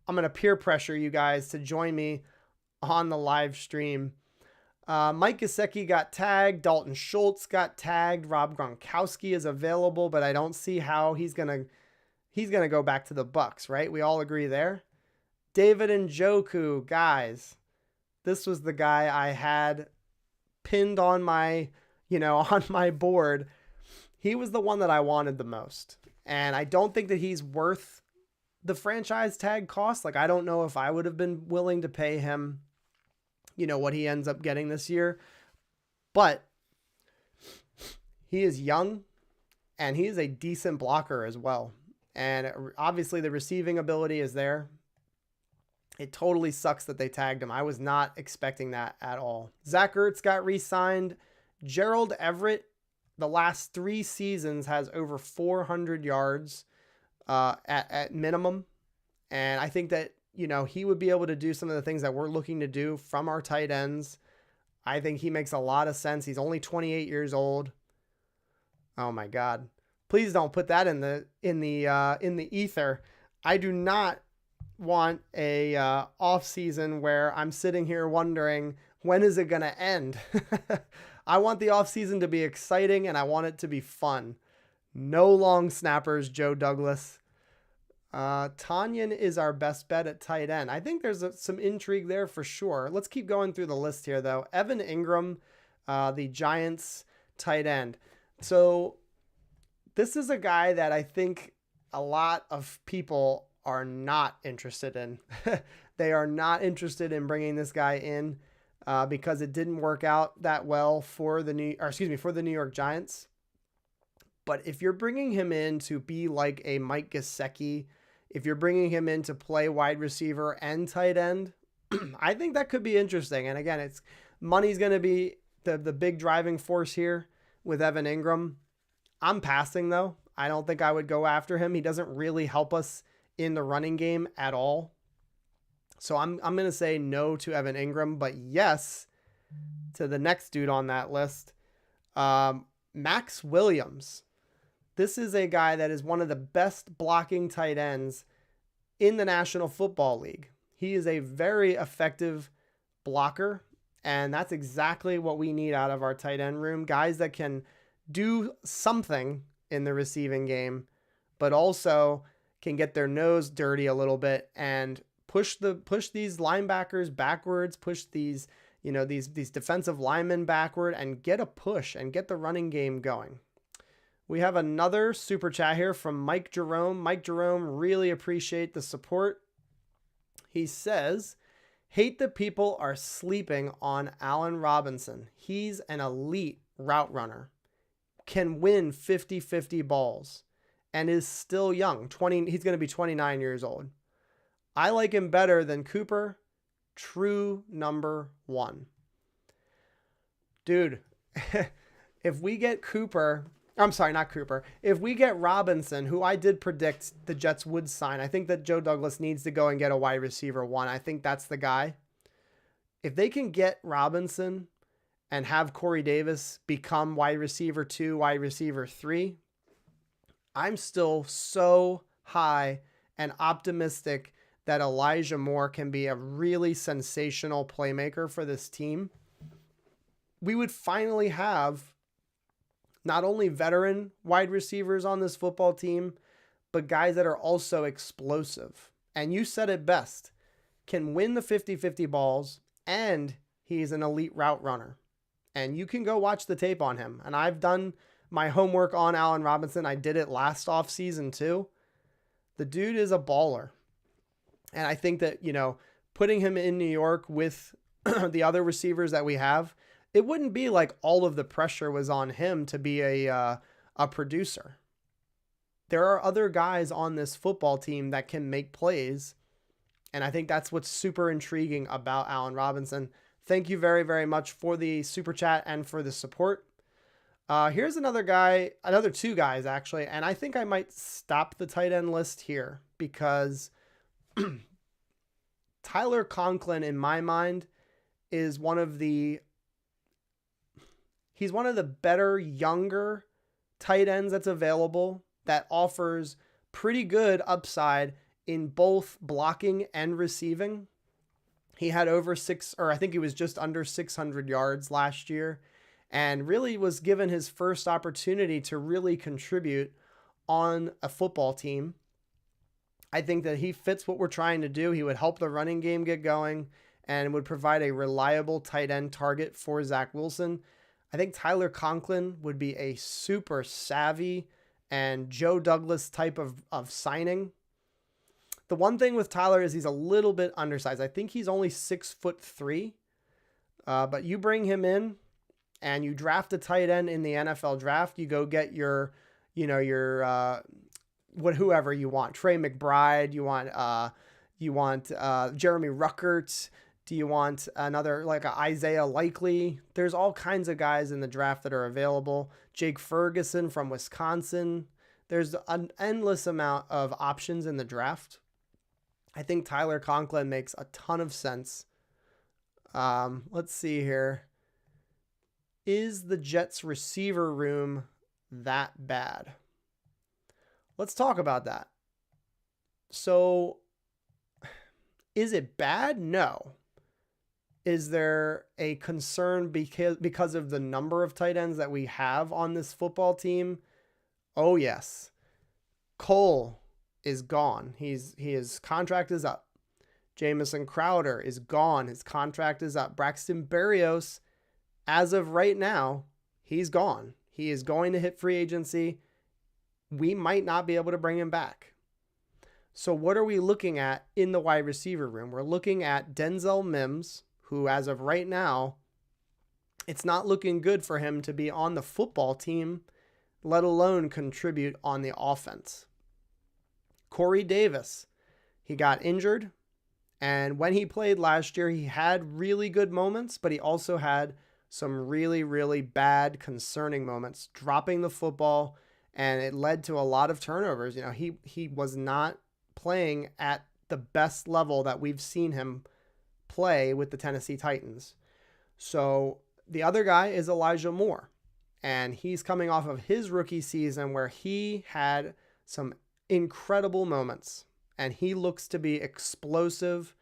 I'm going to peer pressure you guys to join me on the live stream. Mike Gesicki got tagged. Dalton Schultz got tagged. Rob Gronkowski is available, but I don't see how he's gonna go back to the Bucs, right? We all agree there. David Njoku, guys, this was the guy I had pinned on my, on my board. He was the one that I wanted the most, and I don't think that he's worth the franchise tag cost. Like, I don't know if I would have been willing to pay him, what he ends up getting this year, but he is young and he is a decent blocker as well. And obviously the receiving ability is there. It totally sucks that they tagged him. I was not expecting that at all. Zach Ertz got re-signed. Gerald Everett, the last 3 seasons, has over 400 yards at minimum. And I think that, he would be able to do some of the things that we're looking to do from our tight ends. I think he makes a lot of sense. He's only 28 years old. Oh my God. Please don't put that in the ether. I do not want a off season where I'm sitting here wondering, when is it going to end? I want the off season to be exciting and I want it to be fun. No long snappers, Joe Douglas. Tanyan is our best bet at tight end. I think there's some intrigue there for sure. Let's keep going through the list here though. Evan Ingram, the Giants tight end. So this is a guy that I think a lot of people are not interested in. They are not interested in bringing this guy in because it didn't work out that well for the New York Giants. But if you're bringing him in to be like a Mike Gesicki, if you're bringing him in to play wide receiver and tight end, I think that could be interesting. And again, money's going to be the big driving force here with Evan Ingram. I'm passing though. I don't think I would go after him. He doesn't really help us in the running game at all. So I'm going to say no to Evan Ingram, but yes to the next dude on that list, Max Williams. This is a guy that is one of the best blocking tight ends in the National Football League. He is a very effective blocker, and that's exactly what we need out of our tight end room. Guys that can do something in the receiving game, but also can get their nose dirty a little bit and push these linebackers backwards, push these, these defensive linemen backward, and get a push and get the running game going. We have another super chat here from Mike Jerome. Mike Jerome, really appreciate the support. He says, hate that people are sleeping on Allen Robinson. He's an elite route runner, can win 50-50 balls, and is still young. He's going to be 29 years old. I like him better than Cooper. True number one. Dude, if we get Cooper... I'm sorry, not Cooper. If we get Robinson, who I did predict the Jets would sign, I think that Joe Douglas needs to go and get a wide receiver 1. I think that's the guy. If they can get Robinson and have Corey Davis become wide receiver 2, wide receiver 3, I'm still so high and optimistic that Elijah Moore can be a really sensational playmaker for this team. We would finally have not only veteran wide receivers on this football team, but guys that are also explosive. And you said it best, can win the 50-50 balls, and he's an elite route runner. And you can go watch the tape on him. And I've done my homework on Allen Robinson. I did it last offseason too. The dude is a baller. And I think that, putting him in New York with the other receivers that we have, it wouldn't be like all of the pressure was on him to be a producer. There are other guys on this football team that can make plays, and I think that's what's super intriguing about Allen Robinson. Thank you very, very much for the super chat and for the support. Here's another two guys actually, and I think I might stop the tight end list here because Tyler Conklin, in my mind, is he's one of the better younger tight ends that's available that offers pretty good upside in both blocking and receiving. He had I think he was just under 600 yards last year, and really was given his first opportunity to really contribute on a football team. I think that he fits what we're trying to do. He would help the running game get going and would provide a reliable tight end target for Zach Wilson. I think Tyler Conklin would be a super savvy and Joe Douglas type of signing. The one thing with Tyler is he's a little bit undersized. I think he's only 6'3", but you bring him in and you draft a tight end in the NFL draft. You go get whoever you want. Trey McBride. You want Jeremy Ruckert. Do you want another like a Isaiah Likely? There's all kinds of guys in the draft that are available. Jake Ferguson from Wisconsin. There's an endless amount of options in the draft. I think Tyler Conklin makes a ton of sense. Let's see here. Is the Jets receiver room that bad? Let's talk about that. So, is it bad? No. Is there a concern because of the number of tight ends that we have on this football team? Oh, yes. Cole is gone. His contract is up. Jamison Crowder is gone. His contract is up. Braxton Berrios, as of right now, he's gone. He is going to hit free agency. We might not be able to bring him back. So what are we looking at in the wide receiver room? We're looking at Denzel Mims, who as of right now, it's not looking good for him to be on the football team, let alone contribute on the offense. Corey Davis, he got injured, and when he played last year, he had really good moments, but he also had some really, really bad, concerning moments, dropping the football, and it led to a lot of turnovers. He was not playing at the best level that we've seen him play with the Tennessee Titans. So the other guy is Elijah Moore, and he's coming off of his rookie season where he had some incredible moments, and he looks to be explosive.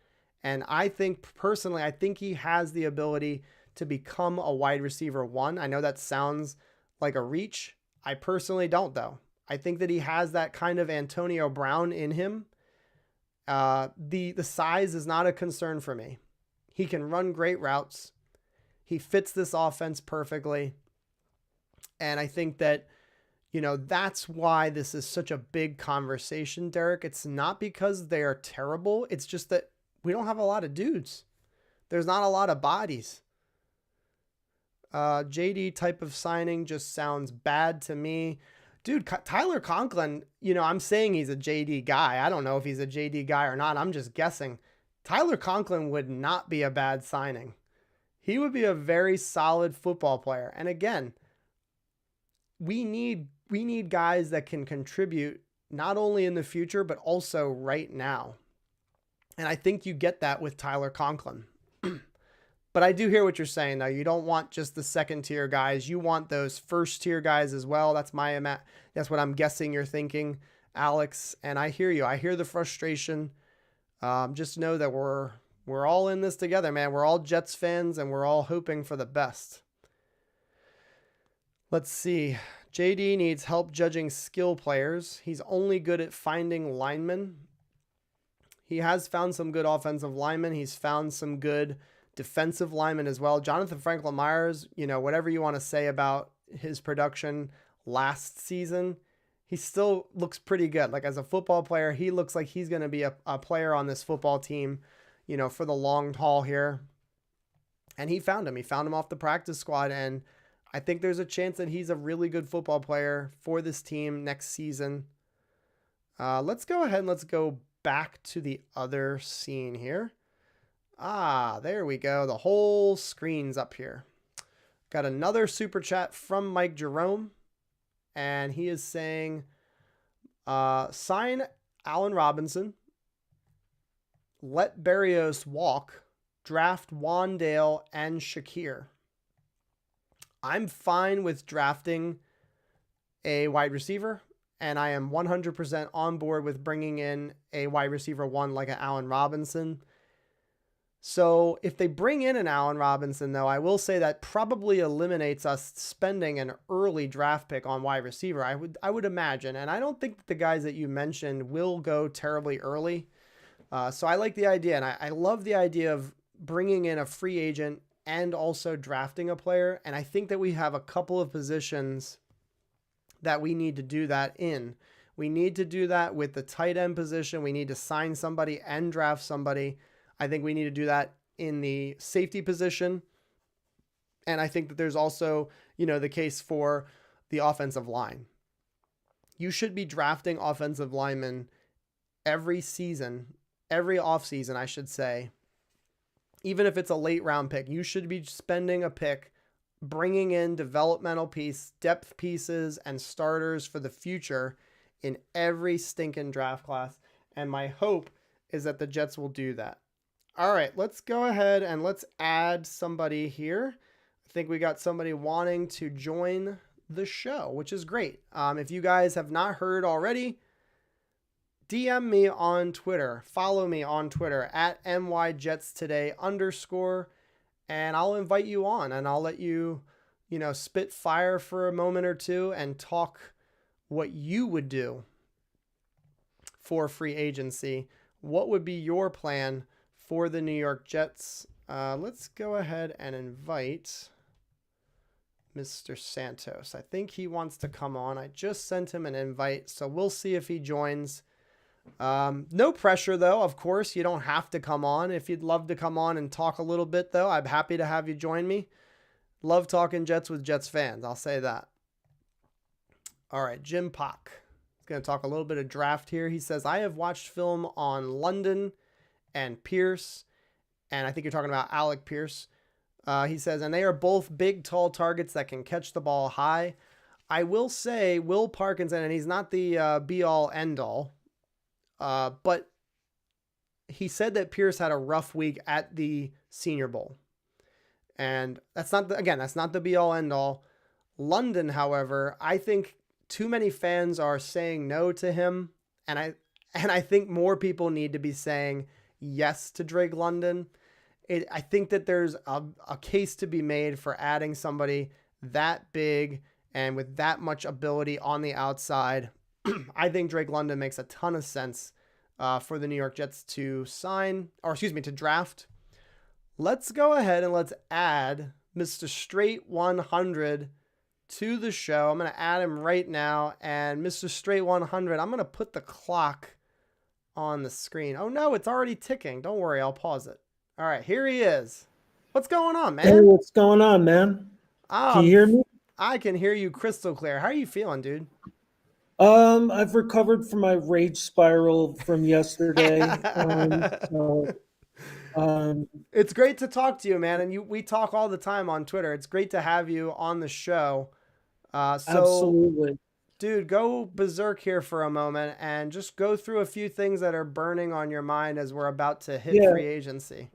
And I think personally, I think he has the ability to become a wide receiver one. I know that sounds like a reach. I personally don't, though. I think that he has that kind of Antonio Brown in him. The size is not a concern for me. He can run great routes. He fits this offense perfectly. And I think that, that's why this is such a big conversation, Derek. It's not because they are terrible. It's just that we don't have a lot of dudes. There's not a lot of bodies. JD type of signing just sounds bad to me. Dude, Tyler Conklin, I'm saying he's a JD guy. I don't know if he's a JD guy or not. I'm just guessing. Tyler Conklin would not be a bad signing. He would be a very solid football player. And again, we need guys that can contribute not only in the future, but also right now. And I think you get that with Tyler Conklin. But I do hear what you're saying, though. You don't want just the second tier guys. You want those first tier guys as well. That's what I'm guessing you're thinking, Alex. And I hear you. I hear the frustration. Just know that we're all in this together, man. We're all Jets fans, and we're all hoping for the best. Let's see. JD needs help judging skill players. He's only good at finding linemen. He has found some good offensive linemen. He's found some good defensive linemen as well. Jonathan Franklin Myers, whatever you want to say about his production last season, he still looks pretty good. Like as a football player, he looks like he's going to be a player on this football team, for the long haul here. And he found him. He found him off the practice squad. And I think there's a chance that he's a really good football player for this team next season. Let's go ahead and let's go back to the other scene here. There we go. The whole screen's up here. Got another super chat from Mike Jerome. And he is saying, sign Allen Robinson, let Berrios walk, draft Wandale and Shakir. I'm fine with drafting a wide receiver, and I am 100% on board with bringing in a wide receiver one like an Allen Robinson. So if they bring in an Allen Robinson, though, I will say that probably eliminates us spending an early draft pick on wide receiver. I would imagine, and I don't think that the guys that you mentioned will go terribly early. So I like the idea, and I love the idea of bringing in a free agent and also drafting a player. And I think that we have a couple of positions that we need to do that in. We need to do that with the tight end position. We need to sign somebody and draft somebody. I think we need to do that in the safety position. And I think that there's also, the case for the offensive line. You should be drafting offensive linemen every season, every offseason, I should say. Even if it's a late round pick, you should be spending a pick, bringing in developmental depth pieces and starters for the future in every stinking draft class. And my hope is that the Jets will do that. All right, let's go ahead and let's add somebody here. I think we got somebody wanting to join the show, which is great. If you guys have not heard already, DM me on Twitter. Follow me on Twitter at MYJetsToday_, and I'll invite you on and I'll let you, spit fire for a moment or two and talk what you would do for free agency. What would be your plan for the New York Jets? Let's go ahead and invite Mr. Santos. I think he wants to come on. I just sent him an invite, so we'll see if he joins. No pressure, though. Of course, you don't have to come on. If you'd love to come on and talk a little bit, though, I'm happy to have you join me. Love talking Jets with Jets fans. I'll say that. All right, Jim Pock is going to talk a little bit of draft here. He says, I have watched film on London and Pierce, and I think you're talking about Alec Pierce. He says, and they are both big, tall targets that can catch the ball high. I will say Will Parkinson, and he's not the be-all, end-all, but he said that Pierce had a rough week at the Senior Bowl. And that's not the be all end all. London, however, I think too many fans are saying no to him. And I think more people need to be saying yes to Drake London. I think that there's a case to be made for adding somebody that big and with that much ability on the outside. I think Drake London makes a ton of sense for the New York Jets to to draft. Let's go ahead and let's add Mr. Straight 100 to the show. I'm going to add him right now. And Mr. Straight 100, I'm going to put the clock on the screen. Oh, no, it's already ticking. Don't worry, I'll pause it. All right, here he is. What's going on, man? Hey, what's going on, man? Can you hear me? I can hear you crystal clear. How are you feeling, dude? I've recovered from my rage spiral from yesterday. It's great to talk to you, man. And we talk all the time on Twitter. It's great to have you on the show. Absolutely. Dude, go berserk here for a moment and just go through a few things that are burning on your mind as we're about to hit free agency.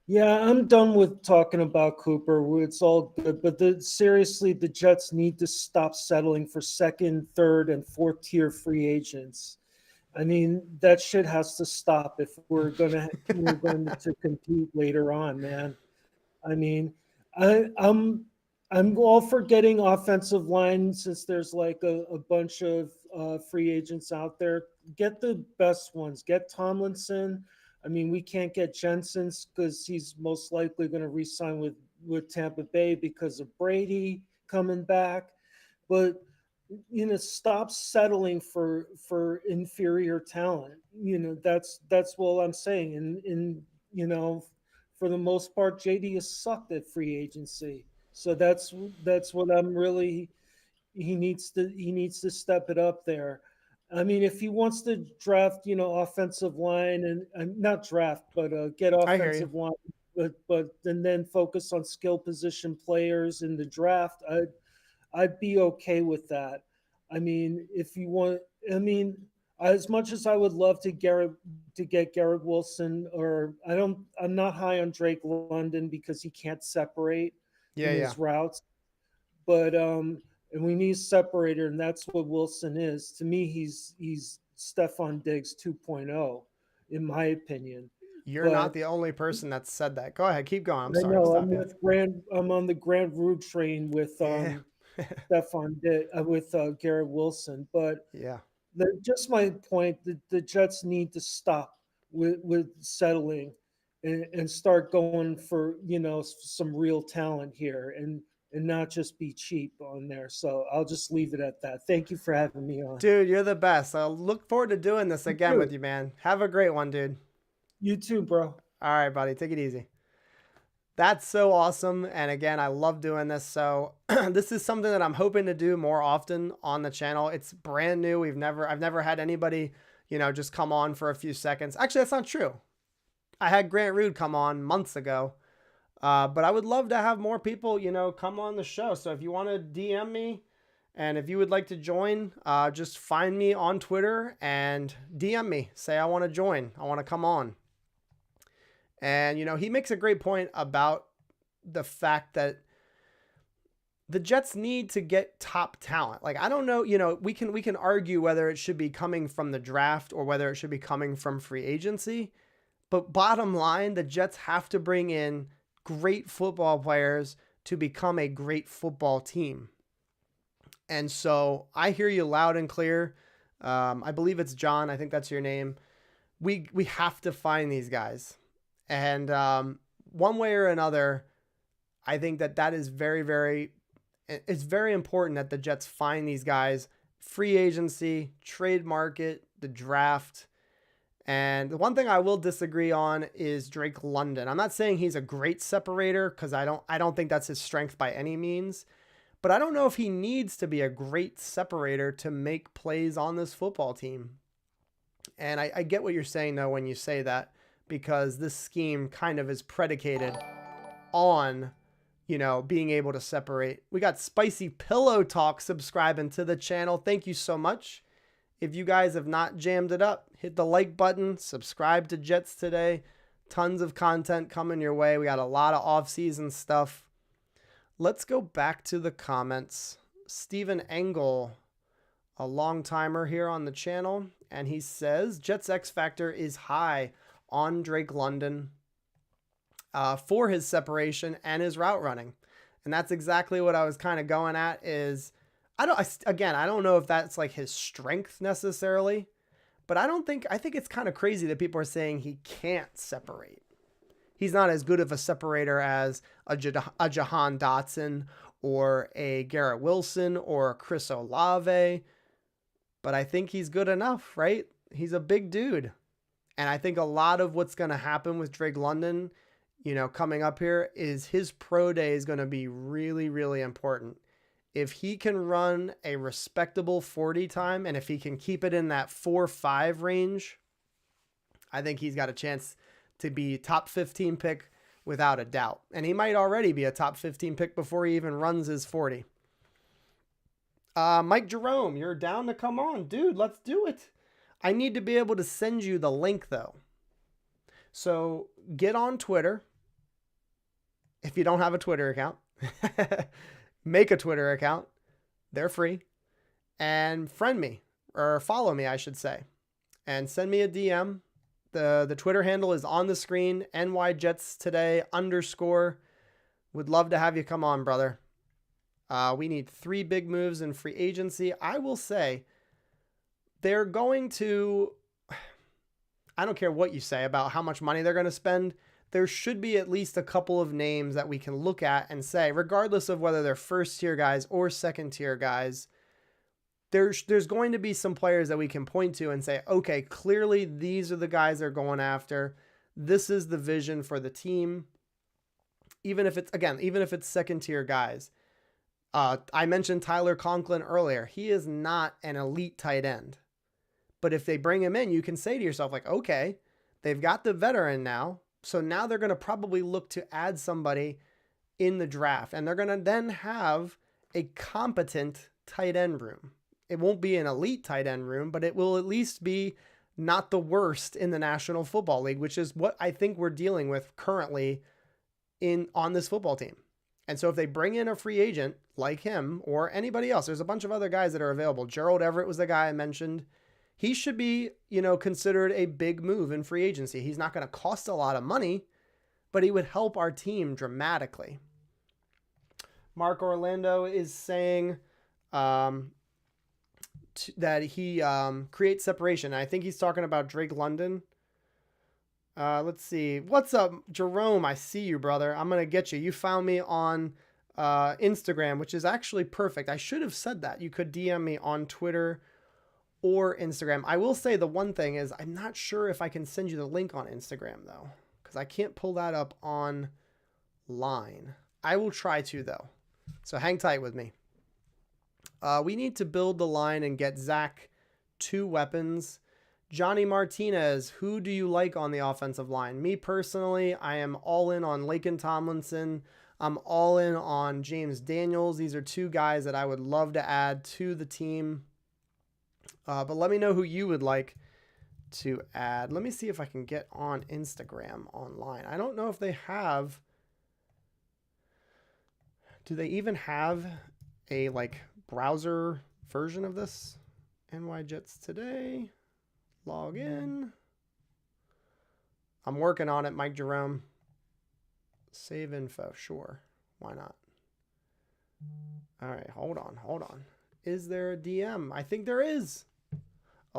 Yeah, I'm done with talking about Cooper. It's all good. But seriously, the Jets need to stop settling for second, third, and fourth tier free agents. I mean, that shit has to stop if we're going to compete later on, man. I mean, I'm all for getting offensive line since there's like a bunch of free agents out there. Get the best ones. Get Tomlinson. I mean, we can't get Jensen because he's most likely going to re-sign with Tampa Bay because of Brady coming back. But stop settling for inferior talent. That's what I'm saying. And for the most part, JD has sucked at free agency. So that's what I'm really. He needs to step it up there. I mean, if he wants to draft, offensive line and not draft, but get offensive line, but then focus on skill position players in the draft, I'd be okay with that. I mean, if you want, as much as I would love to get Garrett Wilson, I'm not high on Drake London because he can't separate his routes, but and we need a separator, and that's what Wilson is. To me, he's Stephon Diggs 2.0, in my opinion. You're not the only person that's said that. Go ahead, keep going. I'm sorry. I know. I'm on the Grand Root train with Stephon Diggs, with Garrett Wilson. But just my point, the Jets need to stop with settling and start going for some real talent here and not just be cheap on there. So I'll just leave it at that. Thank you for having me on. Dude, you're the best. I'll look forward to doing this again with you, man. Have a great one, dude. You too, bro. All right, buddy. Take it easy. That's so awesome. And again, I love doing this. So this is something that I'm hoping to do more often on the channel. It's brand new. I've never had anybody, just come on for a few seconds. Actually, that's not true. I had Grant Rude come on months ago. But I would love to have more people, come on the show. So if you want to DM me and if you would like to join, just find me on Twitter and DM me. Say, I want to join. I want to come on. And, he makes a great point about the fact that the Jets need to get top talent. Like, I don't know, we can argue whether it should be coming from the draft or whether it should be coming from free agency. But bottom line, the Jets have to bring in great football players to become a great football team. And so I hear you loud and clear. I believe it's John. I think that's your name. We have to find these guys. And one way or another, I think that is it's very important that the Jets find these guys. Free agency, trade market, the draft. And the one thing I will disagree on is Drake London. I'm not saying he's a great separator because I don't think that's his strength by any means. But I don't know if he needs to be a great separator to make plays on this football team. And I get what you're saying, though, when you say that, because this scheme kind of is predicated on, being able to separate. We got Spicy Pillow Talk subscribing to the channel. Thank you so much. If you guys have not jammed it up, hit the like button, subscribe to Jets Today. Tons of content coming your way. We got a lot of off-season stuff. Let's go back to the comments. Steven Engel, a long timer here on the channel, and he says Jets X Factor is high on Drake London for his separation and his route running. And that's exactly what I was kind of going at is, I don't know if that's like his strength necessarily, but I think it's kind of crazy that people are saying he can't separate. He's not as good of a separator as a Jahan Dotson or a Garrett Wilson or a Chris Olave, but I think he's good enough, right? He's a big dude. And I think a lot of what's going to happen with Drake London, coming up here is his pro day is going to be really, really important. If he can run a respectable 40 time and if he can keep it in that 4.5 range, I think he's got a chance to be top 15 pick without a doubt. And he might already be a top 15 pick before he even runs his 40. Mike Jerome, you're down to come on. Dude, let's do it. I need to be able to send you the link though. So get on Twitter. If you don't have a Twitter account, make a Twitter account. They're free. And friend me, or follow me, I should say. And send me a DM. The Twitter handle is on the screen, NYJetsToday_. Would love to have you come on, brother. We need 3 big moves in free agency. I will say, they're going to, I don't care what you say about how much money they're going to spend. There should be at least a couple of names that we can look at and say, regardless of whether they're first tier guys or second tier guys, there's going to be some players that we can point to and say, okay, clearly these are the guys they're going after. This is the vision for the team. Even if it's second tier guys. I mentioned Tyler Conklin earlier. He is not an elite tight end. But if they bring him in, you can say to yourself, like, okay, they've got the veteran now. So now they're going to probably look to add somebody in the draft. And they're going to then have a competent tight end room. It won't be an elite tight end room, but it will at least be not the worst in the National Football League, which is what I think we're dealing with currently on this football team. And so if they bring in a free agent like him or anybody else, there's a bunch of other guys that are available. Gerald Everett was the guy I mentioned. He should be, considered a big move in free agency. He's not going to cost a lot of money, but he would help our team dramatically. Mark Orlando is saying that he creates separation. I think he's talking about Drake London. Let's see. What's up, Jerome? I see you, brother. I'm going to get you. You found me on Instagram, which is actually perfect. I should have said that. You could DM me on Twitter or Instagram. I will say the one thing is I'm not sure if I can send you the link on Instagram, though, because I can't pull that up online. I will try to, though. So hang tight with me. We need to build the line and get Zach 2 weapons. Johnny Martinez, who do you like on the offensive line? Me personally, I am all in on Laken Tomlinson. I'm all in on James Daniels. These are 2 guys that I would love to add to the team. But let me know who you would like to add. Let me see if I can get on Instagram online. I don't know if they have. Do they even have a browser version of this? NY Jets Today. Log in. I'm working on it, Mike Jerome. Save info. Sure. Why not? All right. Hold on. Is there a DM? I think there is.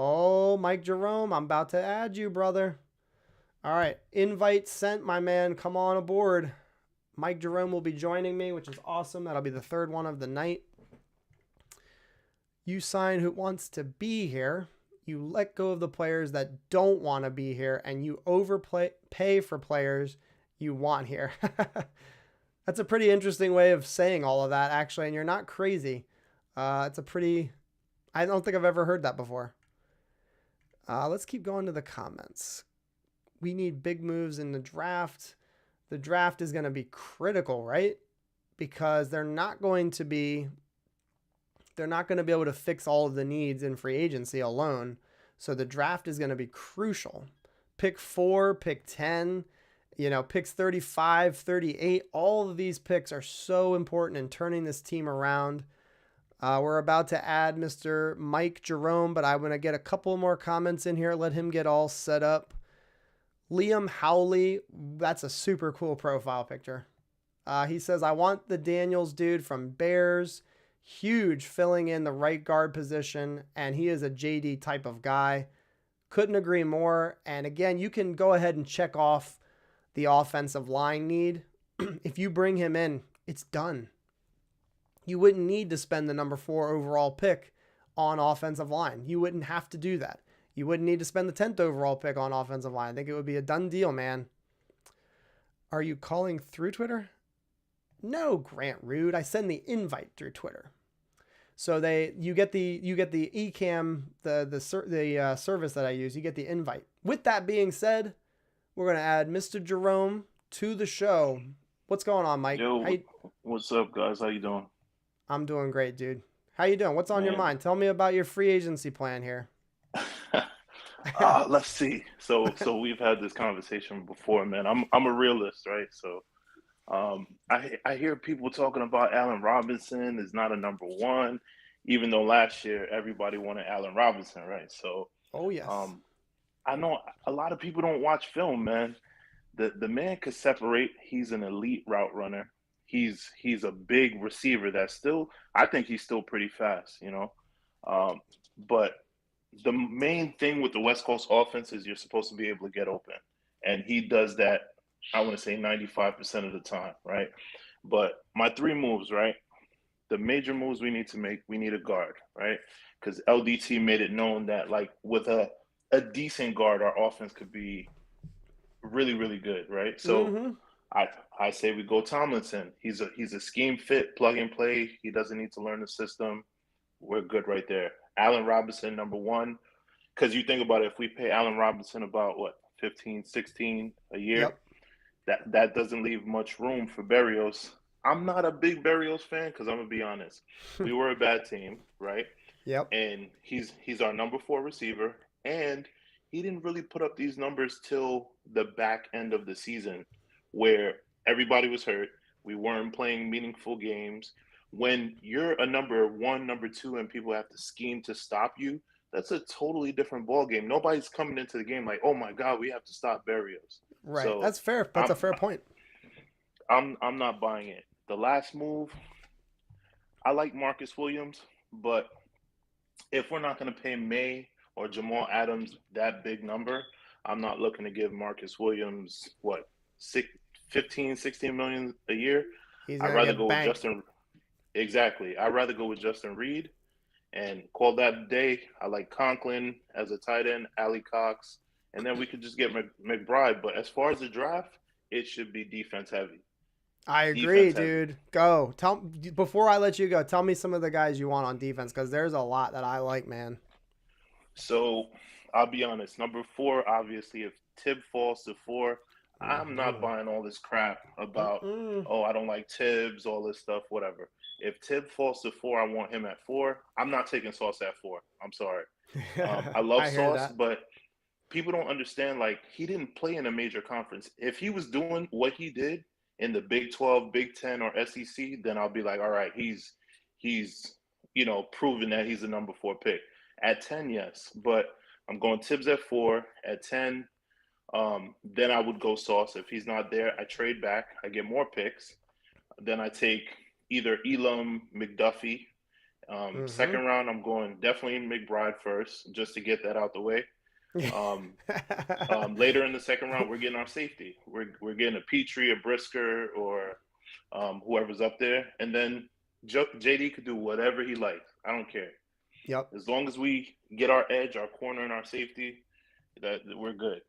Oh, Mike Jerome, I'm about to add you, brother. All right. Invite sent, my man. Come on aboard. Mike Jerome will be joining me, which is awesome. That'll be the 3rd one of the night. You sign who wants to be here. You let go of the players that don't want to be here, and you pay for players you want here. That's a pretty interesting way of saying all of that, actually, and you're not crazy. I don't think I've ever heard that before. Let's keep going to the comments. We need big moves in the draft. The draft is going to be critical, right? Because they're not going to be they're not going to be able to fix all of the needs in free agency alone. So the draft is going to be crucial. Pick 4, pick 10, picks 35, 38. All of these picks are so important in turning this team around. We're about to add Mr. Mike Jerome, but I'm going to get a couple more comments in here. Let him get all set up. Liam Howley, that's a super cool profile picture. He says, I want the Daniels dude from Bears. Huge, filling in the right guard position, and he is a JD type of guy. Couldn't agree more. And again, you can go ahead and check off the offensive line need. If you bring him in, it's done. You wouldn't need to spend the number 4 overall pick on offensive line. You wouldn't have to do that. You wouldn't need to spend the 10th overall pick on offensive line. I think it would be a done deal, man. Are you calling through Twitter? No, Grant Rude. I send the invite through Twitter. So you get the eCam, the service that I use. You get the invite. With that being said, we're gonna add Mr. Jerome to the show. What's going on, Mike? Yo, what's up, guys? How you doing? I'm doing great, dude. How you doing? What's on your mind? Tell me about your free agency plan here. Let's see. So we've had this conversation before, man. I'm a realist, right? So I hear people talking about Allen Robinson is not a number 1, even though last year everybody wanted Allen Robinson, right? So oh yes. I know a lot of people don't watch film, man. The man could separate. He's an elite route runner. He's a big receiver I think he's still pretty fast, but the main thing with the West Coast offense is you're supposed to be able to get open. And he does that, I want to say 95% of the time, right? But my 3 moves, right? The major moves we need to make, we need a guard, right? Because LDT made it known that, like, with a decent guard, our offense could be really, really good, right? So I say we go Tomlinson. He's a scheme fit, plug and play. He doesn't need to learn the system. We're good right there. Allen Robinson, number 1, because you think about it, if we pay Allen Robinson about, 15, 16 a year, that doesn't leave much room for Berrios. I'm not a big Berrios fan because I'm going to be honest. We were a bad team, right? Yep. And he's our number 4 receiver, and he didn't really put up these numbers till the back end of the season where everybody was hurt. We weren't playing meaningful games. When you're a number 1, number 2, and people have to scheme to stop you, that's a totally different ball game. Nobody's coming into the game like, oh my God, we have to stop Berrios. Right. So that's fair. That's a fair point. I'm not buying it. The last move, I like Marcus Williams, but if we're not going to pay May or Jamal Adams that big number, I'm not looking to give Marcus Williams, 15, 16 million a year. I'd rather go with Justin. Exactly. I'd rather go with Justin Reed and call that a day. I like Conklin as a tight end, Ali Cox, and then we could just get McBride. But as far as the draft, it should be defense heavy. I agree, dude. Go. Before I let you go, tell me some of the guys you want on defense, because there's a lot that I like, man. So I'll be honest. Number 4, obviously, if Tibb falls to 4, I'm not buying all this crap about, I don't like Tibbs, all this stuff, whatever. If Tibb falls to 4, I want him at 4. I'm not taking Sauce at 4. I'm sorry. I love Sauce, but people don't understand, like, he didn't play in a major conference. If he was doing what he did in the Big 12, Big 10, or SEC, then I'll be like, all right, he's proven that he's the number 4 pick. At 10, yes, but I'm going Tibbs at 4. At 10, then I would go Sauce. If he's not there, I trade back. I get more picks. Then I take either Elam, McDuffie. Second round, I'm going definitely McBride first, just to get that out the way. Later in the second round, we're getting our safety. We're getting a Petrie, a Brisker, or whoever's up there. And then JD could do whatever he likes. I don't care. Yep. As long as we get our edge, our corner, and our safety, that we're good.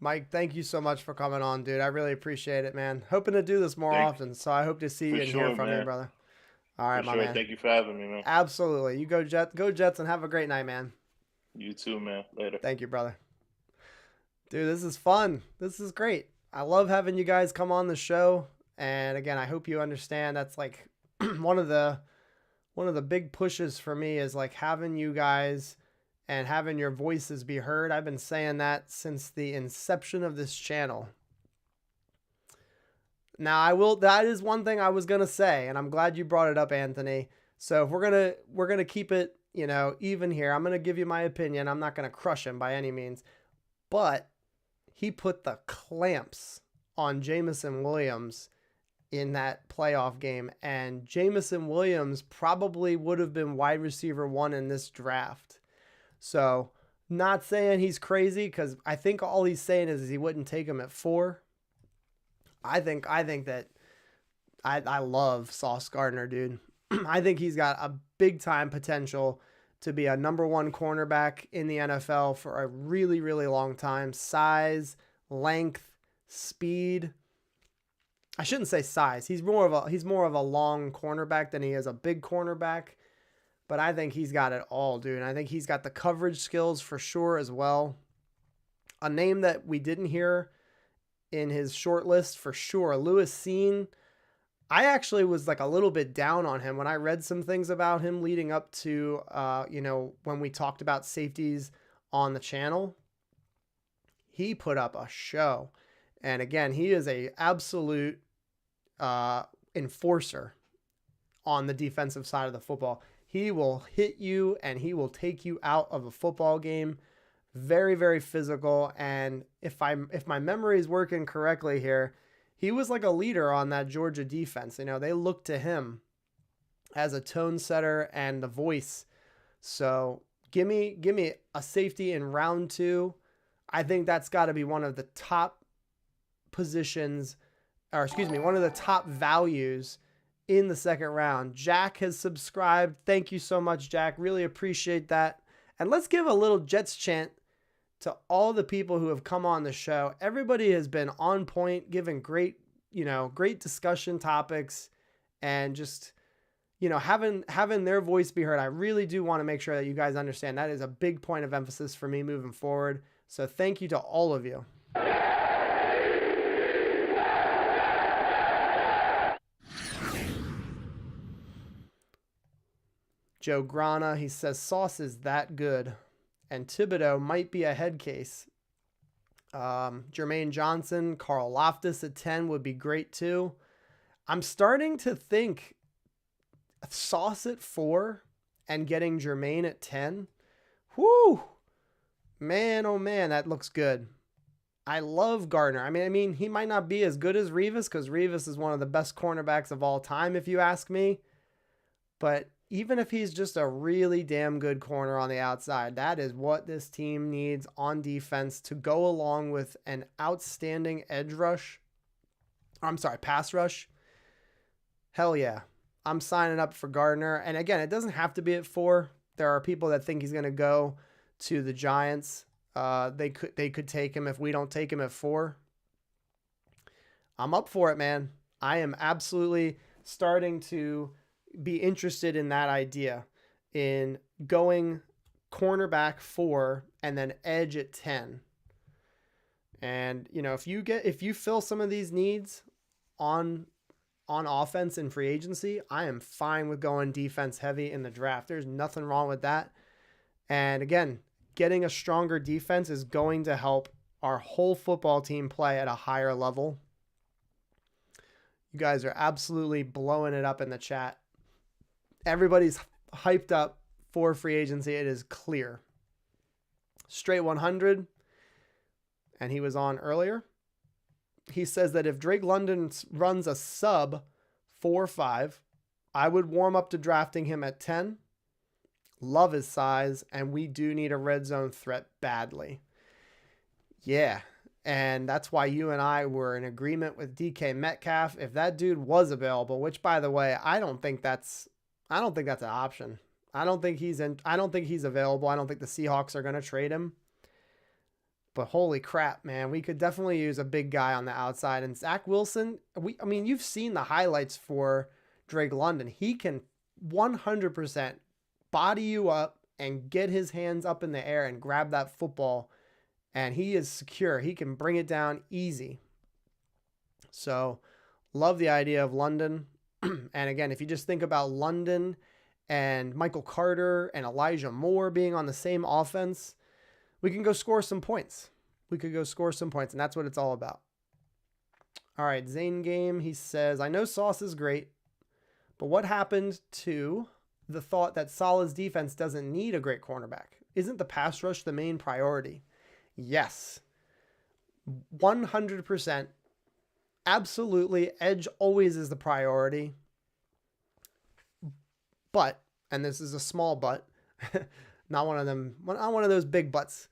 Mike, thank you so much for coming on, dude. I really appreciate it, man. Hoping to do this more often, so I hope to see you and hear from you, brother. All right, my man. Thank you for having me, man. Absolutely. You go Jets, and have a great night, man. You too, man. Later. Thank you, brother. Dude, this is fun. This is great. I love having you guys come on the show. And again, I hope you understand that's like one of the one of the big pushes for me is like having you guys and having your voices be heard. I've been saying that since the inception of this channel. Now, that is one thing I was going to say, and I'm glad you brought it up, Anthony. So if we're going to keep it, even here. I'm going to give you my opinion. I'm not going to crush him by any means, but he put the clamps on Jameson Williams in that playoff game, and Jameson Williams probably would have been wide receiver 1 in this draft. So, not saying he's crazy, because I think all he's saying is he wouldn't take him at 4. I think that I love Sauce Gardner, dude. I think he's got a big time potential to be a number 1 cornerback in the NFL for a really, really long time. Size, length, speed. I shouldn't say size. He's more of a long cornerback than he is a big cornerback. But I think he's got it all, dude. And I think he's got the coverage skills for sure as well. A name that we didn't hear in his short list for sure, Lewis Seen. I actually was like a little bit down on him when I read some things about him leading up to, when we talked about safeties on the channel. He put up a show. And again, he is a absolute enforcer on the defensive side of the football. He will hit you and he will take you out of a football game. Very, very physical. And if my memory is working correctly here, he was like a leader on that Georgia defense. They looked to him as a tone setter and the voice. So give me a safety in round 2. I think that's got to be one of the top positions, one of the top values in the second round. Jack has subscribed. Thank you so much, Jack. Really appreciate that. And let's give a little Jets chant to all the people who have come on the show. Everybody has been on point, giving great discussion topics, and just, having their voice be heard. I really do want to make sure that you guys understand that is a big point of emphasis for me moving forward. So thank you to all of you. Joe Grana, he says, Sauce is that good. And Thibodeau might be a head case. Jermaine Johnson, Carl Loftus at 10 would be great too. I'm starting to think Sauce at 4 and getting Jermaine at 10. Whoo! Man, oh man, that looks good. I love Gardner. I mean, he might not be as good as Revis, because Revis is one of the best cornerbacks of all time, if you ask me. But even if he's just a really damn good corner on the outside, that is what this team needs on defense to go along with an outstanding pass rush. Hell yeah. I'm signing up for Gardner. And again, it doesn't have to be at 4. There are people that think he's going to go to the Giants. They could take him if we don't take him at 4. I'm up for it, man. I am absolutely starting to be interested in that idea, in going cornerback 4 and then edge at 10. And if you fill some of these needs on offense in free agency, I am fine with going defense heavy in the draft. There's nothing wrong with that. And again, getting a stronger defense is going to help our whole football team play at a higher level. You guys are absolutely blowing it up in the chat. Everybody's hyped up for free agency. It is clear. Straight 100, and he was on earlier. He says that if Drake London runs a sub 4.5, I would warm up to drafting him at 10. Love his size, and we do need a red zone threat badly. Yeah, and that's why you and I were in agreement with DK Metcalf. If that dude was available, which, by the way, I don't think that's an option. I don't think he's available. I don't think the Seahawks are going to trade him. But holy crap, man, we could definitely use a big guy on the outside. And Zach Wilson, you've seen the highlights for Drake London. He can 100% body you up and get his hands up in the air and grab that football. And he is secure. He can bring it down easy. So love the idea of London. And again, if you just think about London and Michael Carter and Elijah Moore being on the same offense, we can go score some points. We could go score some points, and that's what it's all about. All right, Zane Game, he says, I know Sauce is great, but what happened to the thought that Saleh's defense doesn't need a great cornerback? Isn't the pass rush the main priority? Yes, 100%. Absolutely, edge always is the priority. But, and this is a small but, not one of those big buts.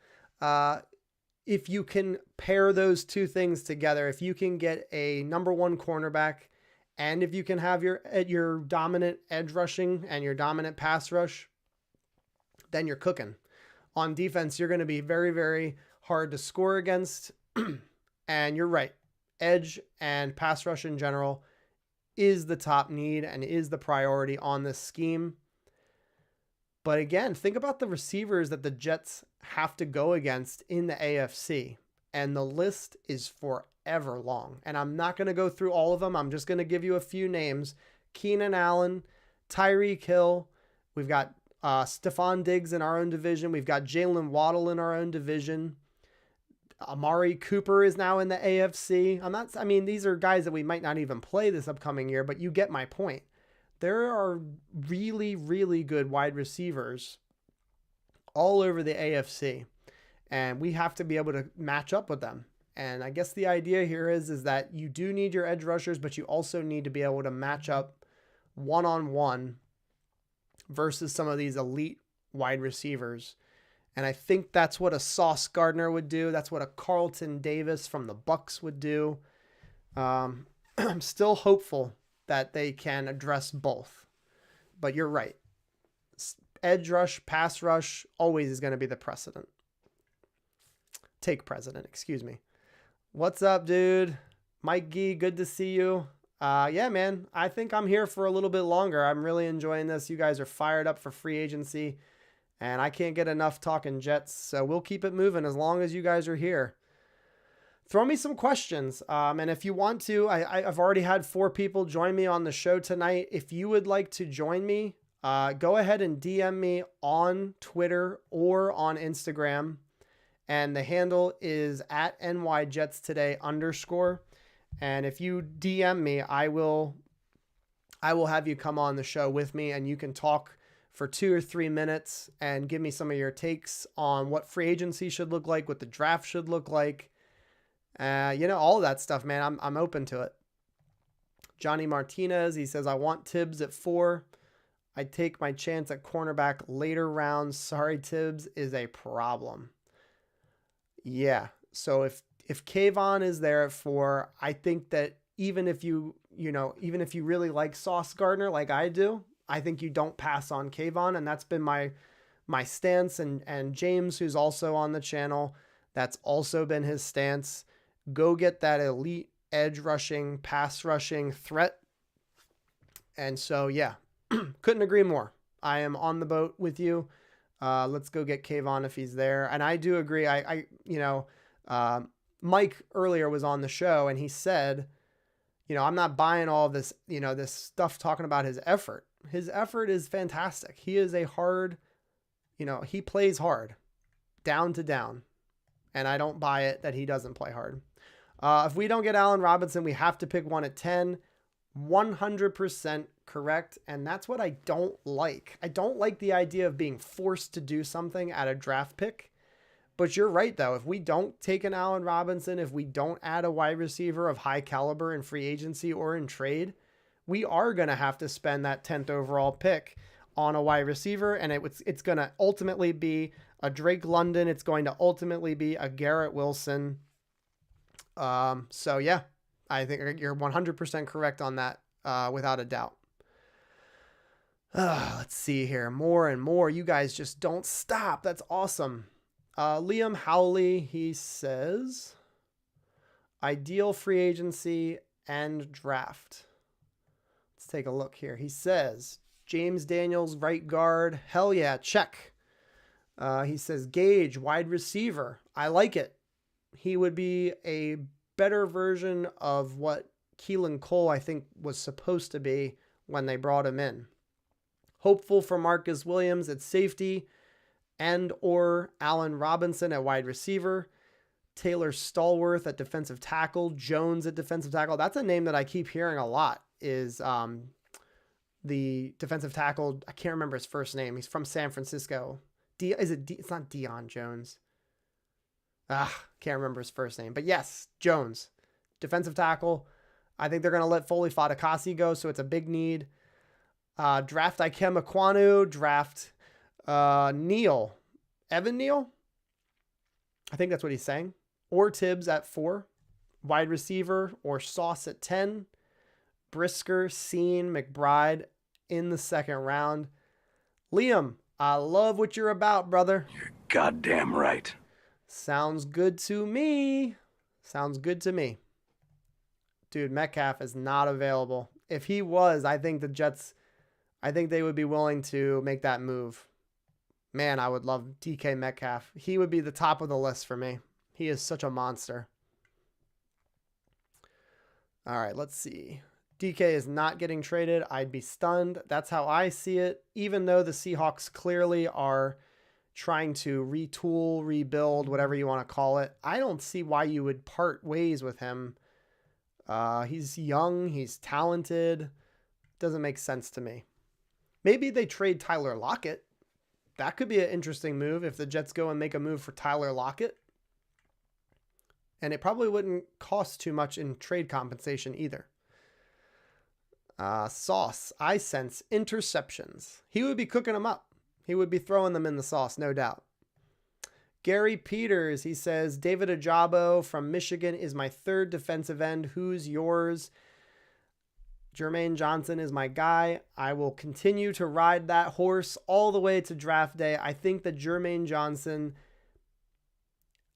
If you can pair those two things together, if you can get a number one cornerback, and if you can have your dominant edge rushing and your dominant pass rush, then you're cooking. On defense, you're going to be very, very hard to score against. And you're right. Edge and pass rush in general is the top need and is the priority on this scheme. But again, think about the receivers that the Jets have to go against in the AFC. And the list is forever long. And I'm not going to go through all of them. I'm just going to give you a few names. Keenan Allen, Tyreek Hill. We've got Stephon Diggs in our own division. We've got Jalen Waddle in our own division. Amari Cooper is now in the AFC. These are guys that we might not even play this upcoming year, but you get my point. There are really, really good wide receivers all over the AFC, and we have to be able to match up with them. And I guess the idea here is that you do need your edge rushers, but you also need to be able to match up one-on-one versus some of these elite wide receivers. And I think that's what a Sauce Gardner would do. That's what a Carlton Davis from the Bucs would do. I'm still hopeful that they can address both. But you're right. Edge rush, pass rush, always is going to be the precedent. Excuse me. What's up, dude? Mike Gee, good to see you. Yeah, man, I think I'm here for a little bit longer. I'm really enjoying this. You guys are fired up for free agency. And I can't get enough talking Jets, so we'll keep it moving as long as you guys are here. Throw me some questions. And if you want to, I've already had 4 people join me on the show tonight. If you would like to join me, go ahead and DM me on Twitter or on Instagram. And the handle is at NYJetsToday_. And if you DM me, I will have you come on the show with me and you can talk for 2 or 3 minutes and give me some of your takes on what free agency should look like, what the draft should look like. All of that stuff, man. I'm open to it. Johnny Martinez, he says, I want Tibbs at 4. I take my chance at cornerback later rounds. Sorry, Tibbs is a problem. Yeah. So if Kayvon is there at 4, I think that even if you really like Sauce Gardner like I do, I think you don't pass on Kayvon, and that's been my stance. And James, who's also on the channel, that's also been his stance. Go get that elite edge rushing, pass rushing threat. And so, yeah, couldn't agree more. I am on the boat with you. Let's go get Kayvon if he's there. And I do agree. Mike earlier was on the show and he said, I'm not buying all this, this stuff talking about his effort. His effort is fantastic. He is a hard, he plays hard, down to down. And I don't buy it that he doesn't play hard. If we don't get Allen Robinson, we have to pick one at 10. 100% correct. And that's what I don't like. I don't like the idea of being forced to do something at a draft pick. But you're right, though. If we don't take an Allen Robinson, if we don't add a wide receiver of high caliber in free agency or in trade, we are going to have to spend that 10th overall pick on a wide receiver. And it's going to ultimately be a Drake London. It's going to ultimately be a Garrett Wilson. So, yeah, I think you're 100% correct on that without a doubt. Let's see here. More and more. You guys just don't stop. That's awesome. Liam Howley, he says, ideal free agency and draft. Let's take a look here. He says, James Daniels, right guard. Hell yeah, check. He says, Gage, wide receiver. I like it. He would be a better version of what Keelan Cole, I think, was supposed to be when they brought him in. Hopeful for Marcus Williams at safety and or Allen Robinson at wide receiver. Taylor Stallworth at defensive tackle. Jones at defensive tackle. That's a name that I keep hearing a lot is the defensive tackle. I can't remember his first name. He's from San Francisco. It's not Deion Jones. Can't remember his first name. But yes, Jones. Defensive tackle. I think they're going to let Foley Fatukasi go, so it's a big need. Draft Ikem Ekwonu. Draft Neal. Evan Neal? I think that's what he's saying. Or Tibbs at 4. Wide receiver or Sauce at 10. Brisker, Seen, McBride in the second round. Liam, I love what you're about, brother. You're goddamn right. Sounds good to me. Sounds good to me. Dude, Metcalf is not available. If he was, I think the Jets, I think they would be willing to make that move. Man, I would love DK Metcalf. He would be the top of the list for me. He is such a monster. All right, let's see. DK is not getting traded. I'd be stunned. That's how I see it. Even though the Seahawks clearly are trying to retool, rebuild, whatever you want to call it, I don't see why you would part ways with him. He's young. He's talented. Doesn't make sense to me. Maybe they trade Tyler Lockett. That could be an interesting move if the Jets go and make a move for Tyler Lockett. And it probably wouldn't cost too much in trade compensation either. Sauce, I sense interceptions. He would be cooking them up. He would be throwing them in the sauce, no doubt. Gary Peters, he says, David Ajabo from Michigan is my third defensive end. Who's yours? Jermaine Johnson is my guy. I will continue to ride that horse all the way to draft day. I think that Jermaine Johnson,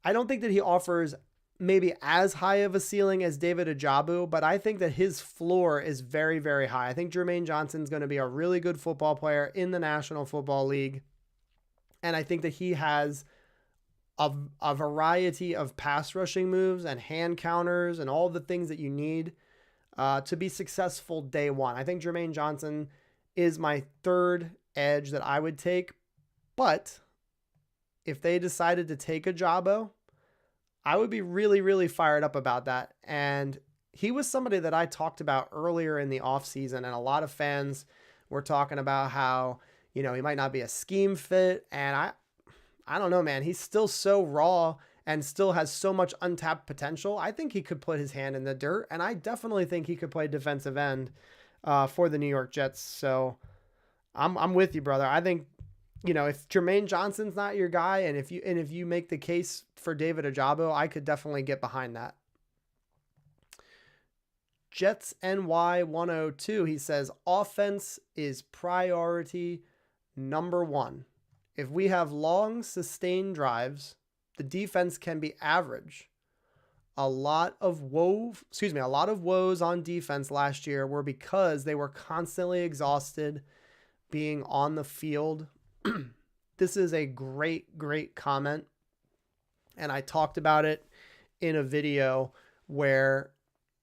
I don't think that he offers maybe as high of a ceiling as David Ajabu, but I think that his floor is very, very high. I think Jermaine Johnson's going to be a really good football player in the National Football League. And I think that he has a variety of pass rushing moves and hand counters and all the things that you need to be successful day one. I think Jermaine Johnson is my third edge that I would take. But if they decided to take Ajabo, I would be really, really fired up about that. And he was somebody that I talked about earlier in the offseason, and a lot of fans were talking about how, you know, he might not be a scheme fit. And I don't know, man. He's still so raw and still has so much untapped potential. I think he could put his hand in the dirt, and I definitely think he could play defensive end for the New York Jets. So I'm with you, brother. I think, you know, if Jermaine Johnson's not your guy, and if you make the case for David Ajabo, I could definitely get behind that. Jets NY 102, he says, offense is priority number 1. If we have long, sustained drives, the defense can be average. A lot of woes on defense last year were because they were constantly exhausted being on the field. This is a great, great comment. And I talked about it in a video where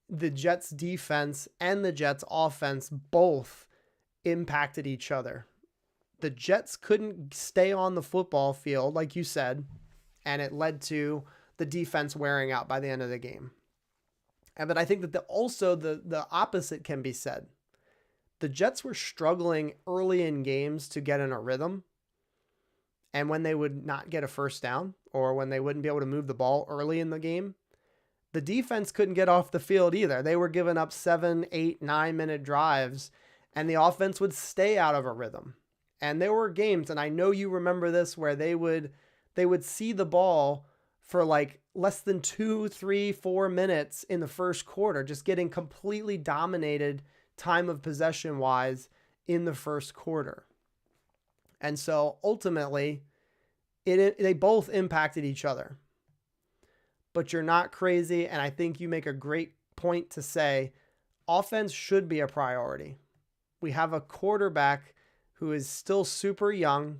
the Jets defense and the Jets offense both impacted each other. The Jets couldn't stay on the football field, like you said, and it led to the defense wearing out by the end of the game. But I think that the opposite can be said. The Jets were struggling early in games to get in a rhythm. And when they would not get a first down, or when they wouldn't be able to move the ball early in the game, the defense couldn't get off the field either. They were giving up 7, 8, 9-minute drives, and the offense would stay out of a rhythm. And there were games, and I know you remember this, where they would see the ball for like less than 2, 3, 4 minutes in the first quarter, just getting completely dominated time of possession wise in the first quarter. And so ultimately, they both impacted each other. But you're not crazy, and I think you make a great point to say offense should be a priority. We have a quarterback who is still super young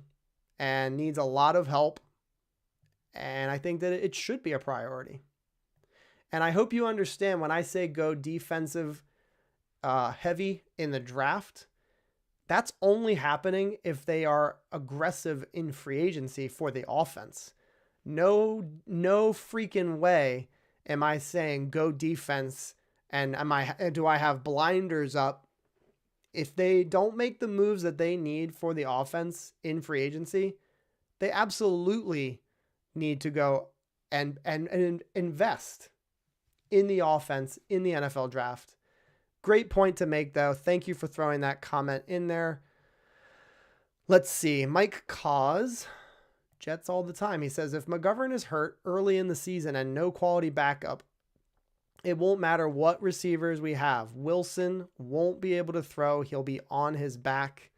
and needs a lot of help, and I think that it should be a priority. And I hope you understand when I say go defensive heavy in the draft, That's only happening if they are aggressive in free agency for the offense. No freaking way am I saying go defense and do I have blinders up? If they don't make the moves that they need for the offense in free agency, they absolutely need to go and invest in the offense in the NFL draft. Great point to make, though. Thank you for throwing that comment in there. Let's see. Mike Cause, Jets all the time. He says, if McGovern is hurt early in the season and no quality backup, it won't matter what receivers we have. Wilson won't be able to throw. He'll be on his back.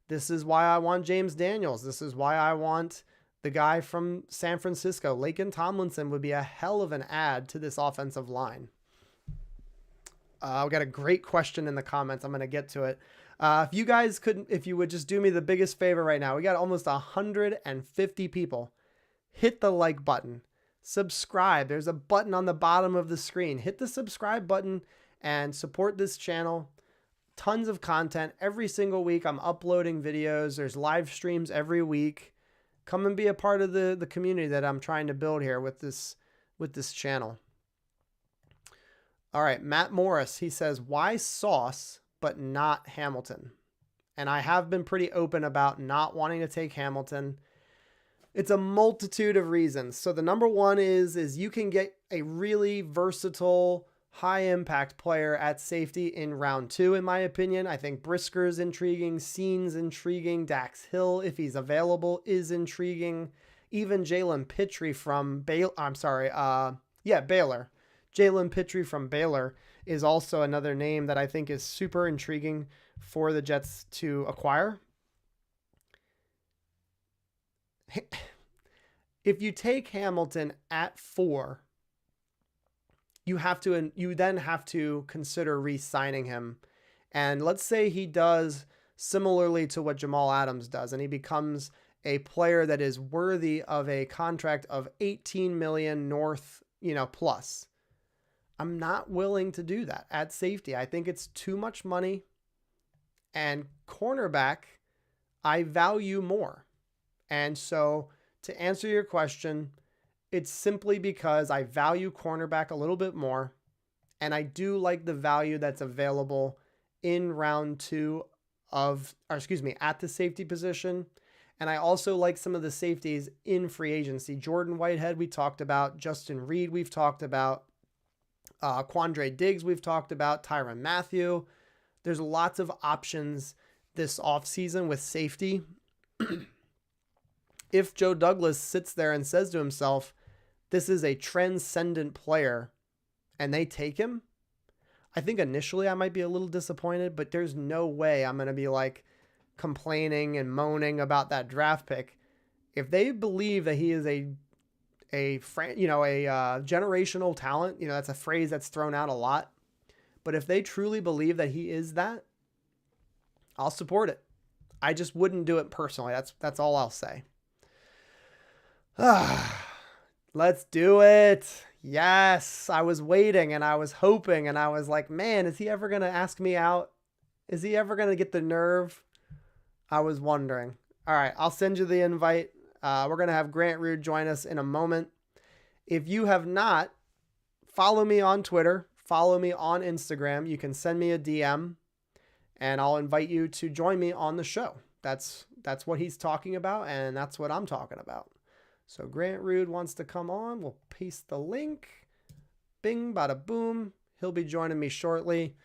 This is why I want James Daniels. This is why I want the guy from San Francisco. Laken Tomlinson would be a hell of an add to this offensive line. We got a great question in the comments. I'm going to get to it. If you would just do me the biggest favor right now, we got almost 150 people. Hit the like button. Subscribe. There's a button on the bottom of the screen. Hit the subscribe button and support this channel. Tons of content every single week. I'm uploading videos. There's live streams every week. Come and be a part of the community that I'm trying to build here with this channel. All right, Matt Morris, he says, why Sauce but not Hamilton? And I have been pretty open about not wanting to take Hamilton. It's a multitude of reasons. So the number one is you can get a really versatile, high-impact player at safety in round 2, in my opinion. I think Brisker's intriguing, Seen's intriguing, Dax Hill, if he's available, is intriguing. Even Jalen Pitre from Baylor. Jalen Pitre from Baylor is also another name that I think is super intriguing for the Jets to acquire. If you take Hamilton at 4, you then have to consider re-signing him. And let's say he does similarly to what Jamal Adams does, and he becomes a player that is worthy of a contract of $18 million north, plus. I'm not willing to do that at safety. I think it's too much money, and cornerback, I value more. And so to answer your question, it's simply because I value cornerback a little bit more, and I do like the value that's available in round 2 at the safety position. And I also like some of the safeties in free agency. Jordan Whitehead, we talked about. Justin Reed, we've talked about. Quandre Diggs, we've talked about. Tyrann Mathieu. There's lots of options this offseason with safety. If Joe Douglas sits there and says to himself, this is a transcendent player, and they take him, I think initially I might be a little disappointed, but there's no way I'm going to be like complaining and moaning about that draft pick. If they believe that he is a generational talent, that's a phrase that's thrown out a lot. But if they truly believe that he is that, I'll support it. I just wouldn't do it personally. That's all I'll say. Let's do it. Yes, I was waiting and I was hoping and I was like, man, is he ever going to ask me out? Is he ever going to get the nerve? I was wondering. All right, I'll send you the invite. We're going to have Grant Rude join us in a moment. If you have not, follow me on Twitter, follow me on Instagram. You can send me a DM and I'll invite you to join me on the show. That's what he's talking about, and that's what I'm talking about. So Grant Rude wants to come on. We'll paste the link. Bing, bada boom. He'll be joining me shortly.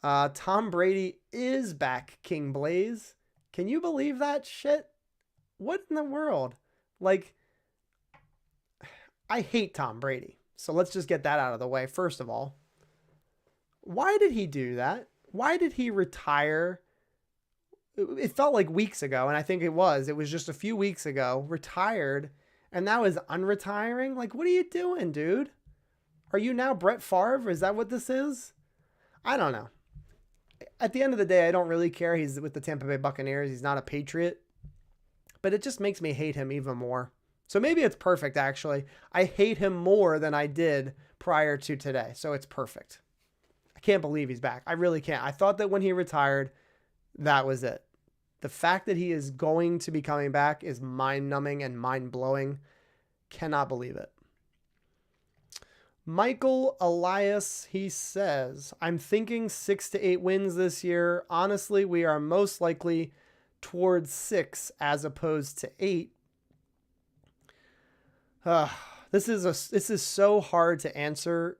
Tom Brady is back, King Blaze. Can you believe that shit? What in the world? Like, I hate Tom Brady. So let's just get that out of the way. First of all, why did he do that? Why did he retire? It felt like weeks ago, and I think it was just a few weeks ago, retired, and now is unretiring? Like, what are you doing, dude? Are you now Brett Favre? Is that what this is? I don't know. At the end of the day, I don't really care. He's with the Tampa Bay Buccaneers. He's not a Patriot. But it just makes me hate him even more. So maybe it's perfect, actually. I hate him more than I did prior to today. So it's perfect. I can't believe he's back. I really can't. I thought that when he retired, that was it. The fact that he is going to be coming back is mind-numbing and mind-blowing. Cannot believe it. Michael Elias, he says, I'm thinking 6 to 8 wins this year. Honestly, we are most likely towards 6 as opposed to 8. This is so hard to answer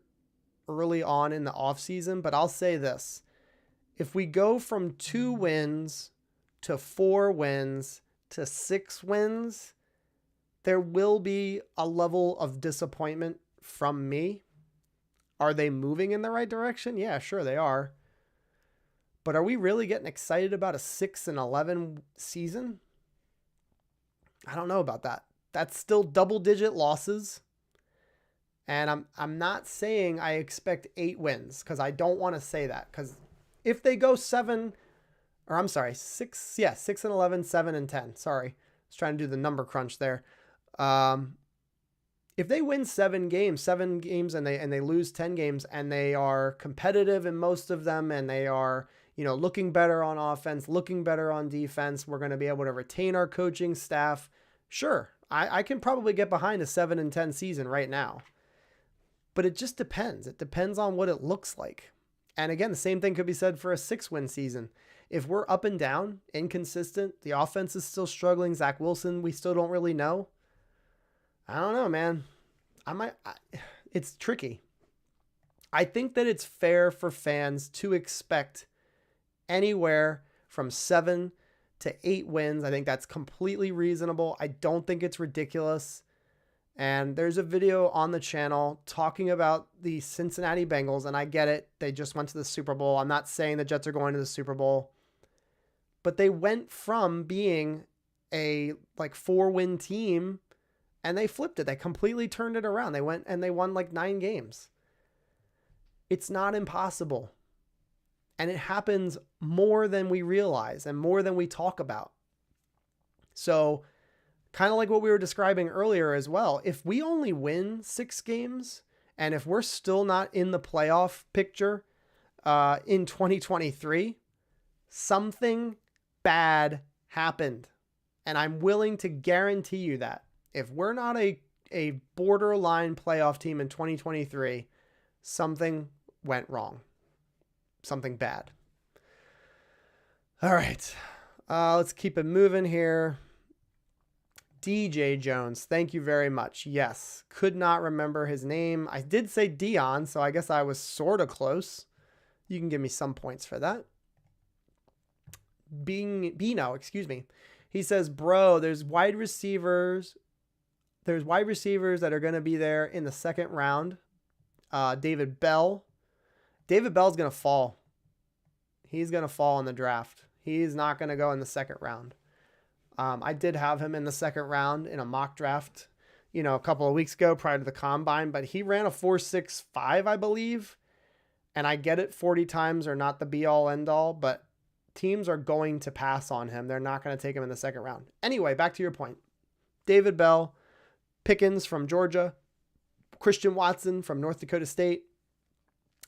early on in the offseason, but I'll say this. If we go from 2 wins to 4 wins to 6 wins, there will be a level of disappointment from me. Are they moving in the right direction? Yeah, sure they are. But are we really getting excited about a 6-11 season? I don't know about that. That's still double-digit losses. And I'm not saying I expect 8 wins, because I don't want to say that. Because if they go 6-11, 7-10. Sorry. I was trying to do the number crunch there. If they win 7 games and they lose 10 games and they are competitive in most of them and they are, looking better on offense, looking better on defense, we're going to be able to retain our coaching staff. Sure. I can probably get behind a 7-10 season right now, but it just depends. It depends on what it looks like. And again, the same thing could be said for a 6-win season. If we're up and down, inconsistent, the offense is still struggling, Zach Wilson, we still don't really know. I don't know, man. It's tricky. I think that it's fair for fans to expect anywhere from 7 to 8 wins. I think that's completely reasonable. I don't think it's ridiculous. And there's a video on the channel talking about the Cincinnati Bengals, and I get it. They just went to the Super Bowl. I'm not saying the Jets are going to the Super Bowl, but they went from being a 4-win team and they flipped it. They completely turned it around. They went and they won 9 games. It's not impossible. And it happens more than we realize and more than we talk about. So kind of like what we were describing earlier as well. If we only win 6 games and if we're still not in the playoff picture in 2023, something bad happened. And I'm willing to guarantee you that. If we're not a borderline playoff team in 2023, something went wrong. Something bad. All right. Let's keep it moving here. DJ Jones, thank you very much. Yes, could not remember his name. I did say Dion, so I guess I was sort of close. You can give me some points for that. Bino, excuse me. He says, bro, there's wide receivers that are going to be there in the second round. David Bell's going to fall. He's going to fall in the draft. He's not going to go in the second round. I did have him in the second round in a mock draft, a couple of weeks ago prior to the combine, but he ran a 4.65, I believe. And I get it, 40 times are not the be all end all, but teams are going to pass on him. They're not going to take him in the second round. Anyway, back to your point. David Bell, Pickens from Georgia, Christian Watson from North Dakota State,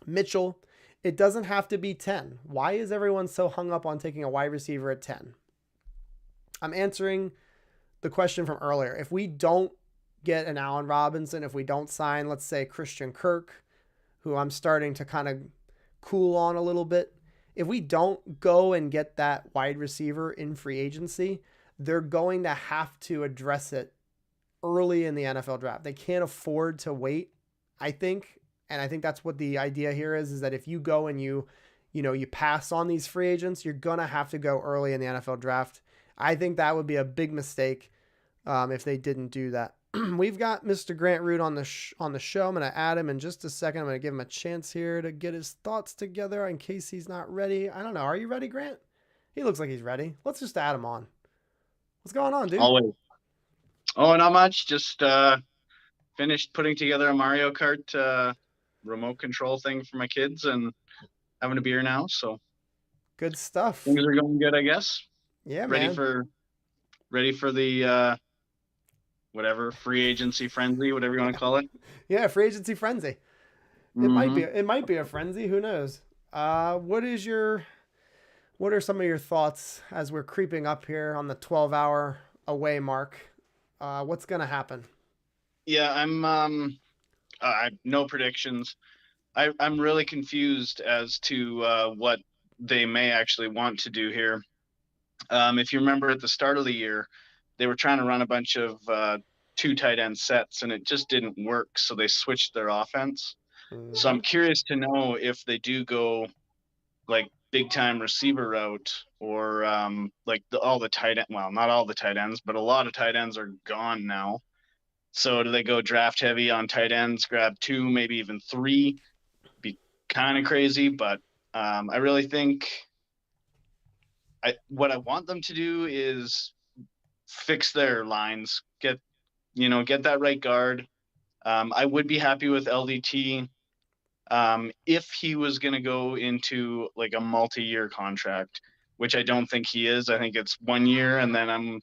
Mitchell. It doesn't have to be 10. Why is everyone so hung up on taking a wide receiver at 10? I'm answering the question from earlier. If we don't get an Allen Robinson, if we don't sign, let's say, Christian Kirk, who I'm starting to kind of cool on a little bit, if we don't go and get that wide receiver in free agency, they're going to have to address it early in the NFL draft. They can't afford to wait, I think. And I think that's what the idea here is that if you go and you pass on these free agents, you're going to have to go early in the NFL draft. I think that would be a big mistake if they didn't do that. We've got Mr. Grant Root on the show. I'm going to add him in just a second. I'm going to give him a chance here to get his thoughts together in case he's not ready. I don't know. Are you ready, Grant? He looks like he's ready. Let's just add him on. What's going on, dude? Always. Oh, not much. Just finished putting together a Mario Kart remote control thing for my kids and having a beer now. So good stuff. Things are going good, I guess. Yeah, ready man. Ready for the whatever free agency frenzy, whatever you want to call it. Yeah, free agency frenzy. It might be a frenzy. Who knows? What is your What are some of your thoughts as we're creeping up here on the 12-hour away mark? What's going to happen? Yeah, I no predictions. I'm really confused as to what they may actually want to do here. If you remember at the start of the year, they were trying to run a bunch of two tight end sets, and it just didn't work. So they switched their offense. So I'm curious to know if they do go like big time receiver route, or like all the tight end. Well, not all the tight ends, but a lot of tight ends are gone now. So do they go draft heavy on tight ends, grab two, maybe even three? Be kind of crazy, but I really think what I want them to do is fix their lines, get that right guard. I would be happy with LDT if he was going to go into like a multi-year contract, which I don't think he is. I think it's 1 year, and then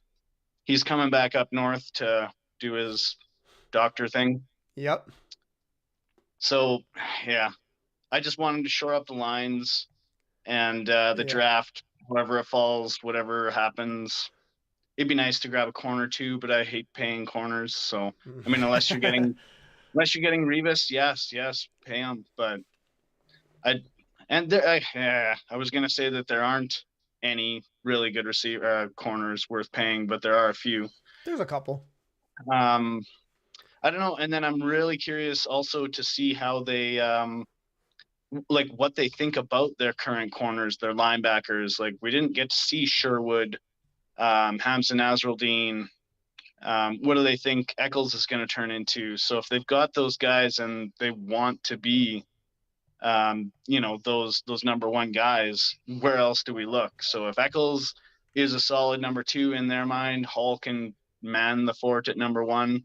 he's coming back up north to do his doctor thing. Yep. So yeah, I just want him to shore up the lines, and the draft, wherever it falls, whatever happens. It'd be nice to grab a corner too, but I hate paying corners. So I mean, unless you're getting Revis, yes, pay him. But I was gonna say that there aren't any really good corners worth paying, but there are a few. There's a couple. I don't know, and then I'm really curious also to see how they like what they think about their current corners, their linebackers. Like we didn't get to see Sherwood, Hamza Nasruddin. What do they think Eccles is going to turn into? So if they've got those guys and they want to be, those number one guys, where else do we look? So if Eccles is a solid number two in their mind, Hall can man the fort at number one.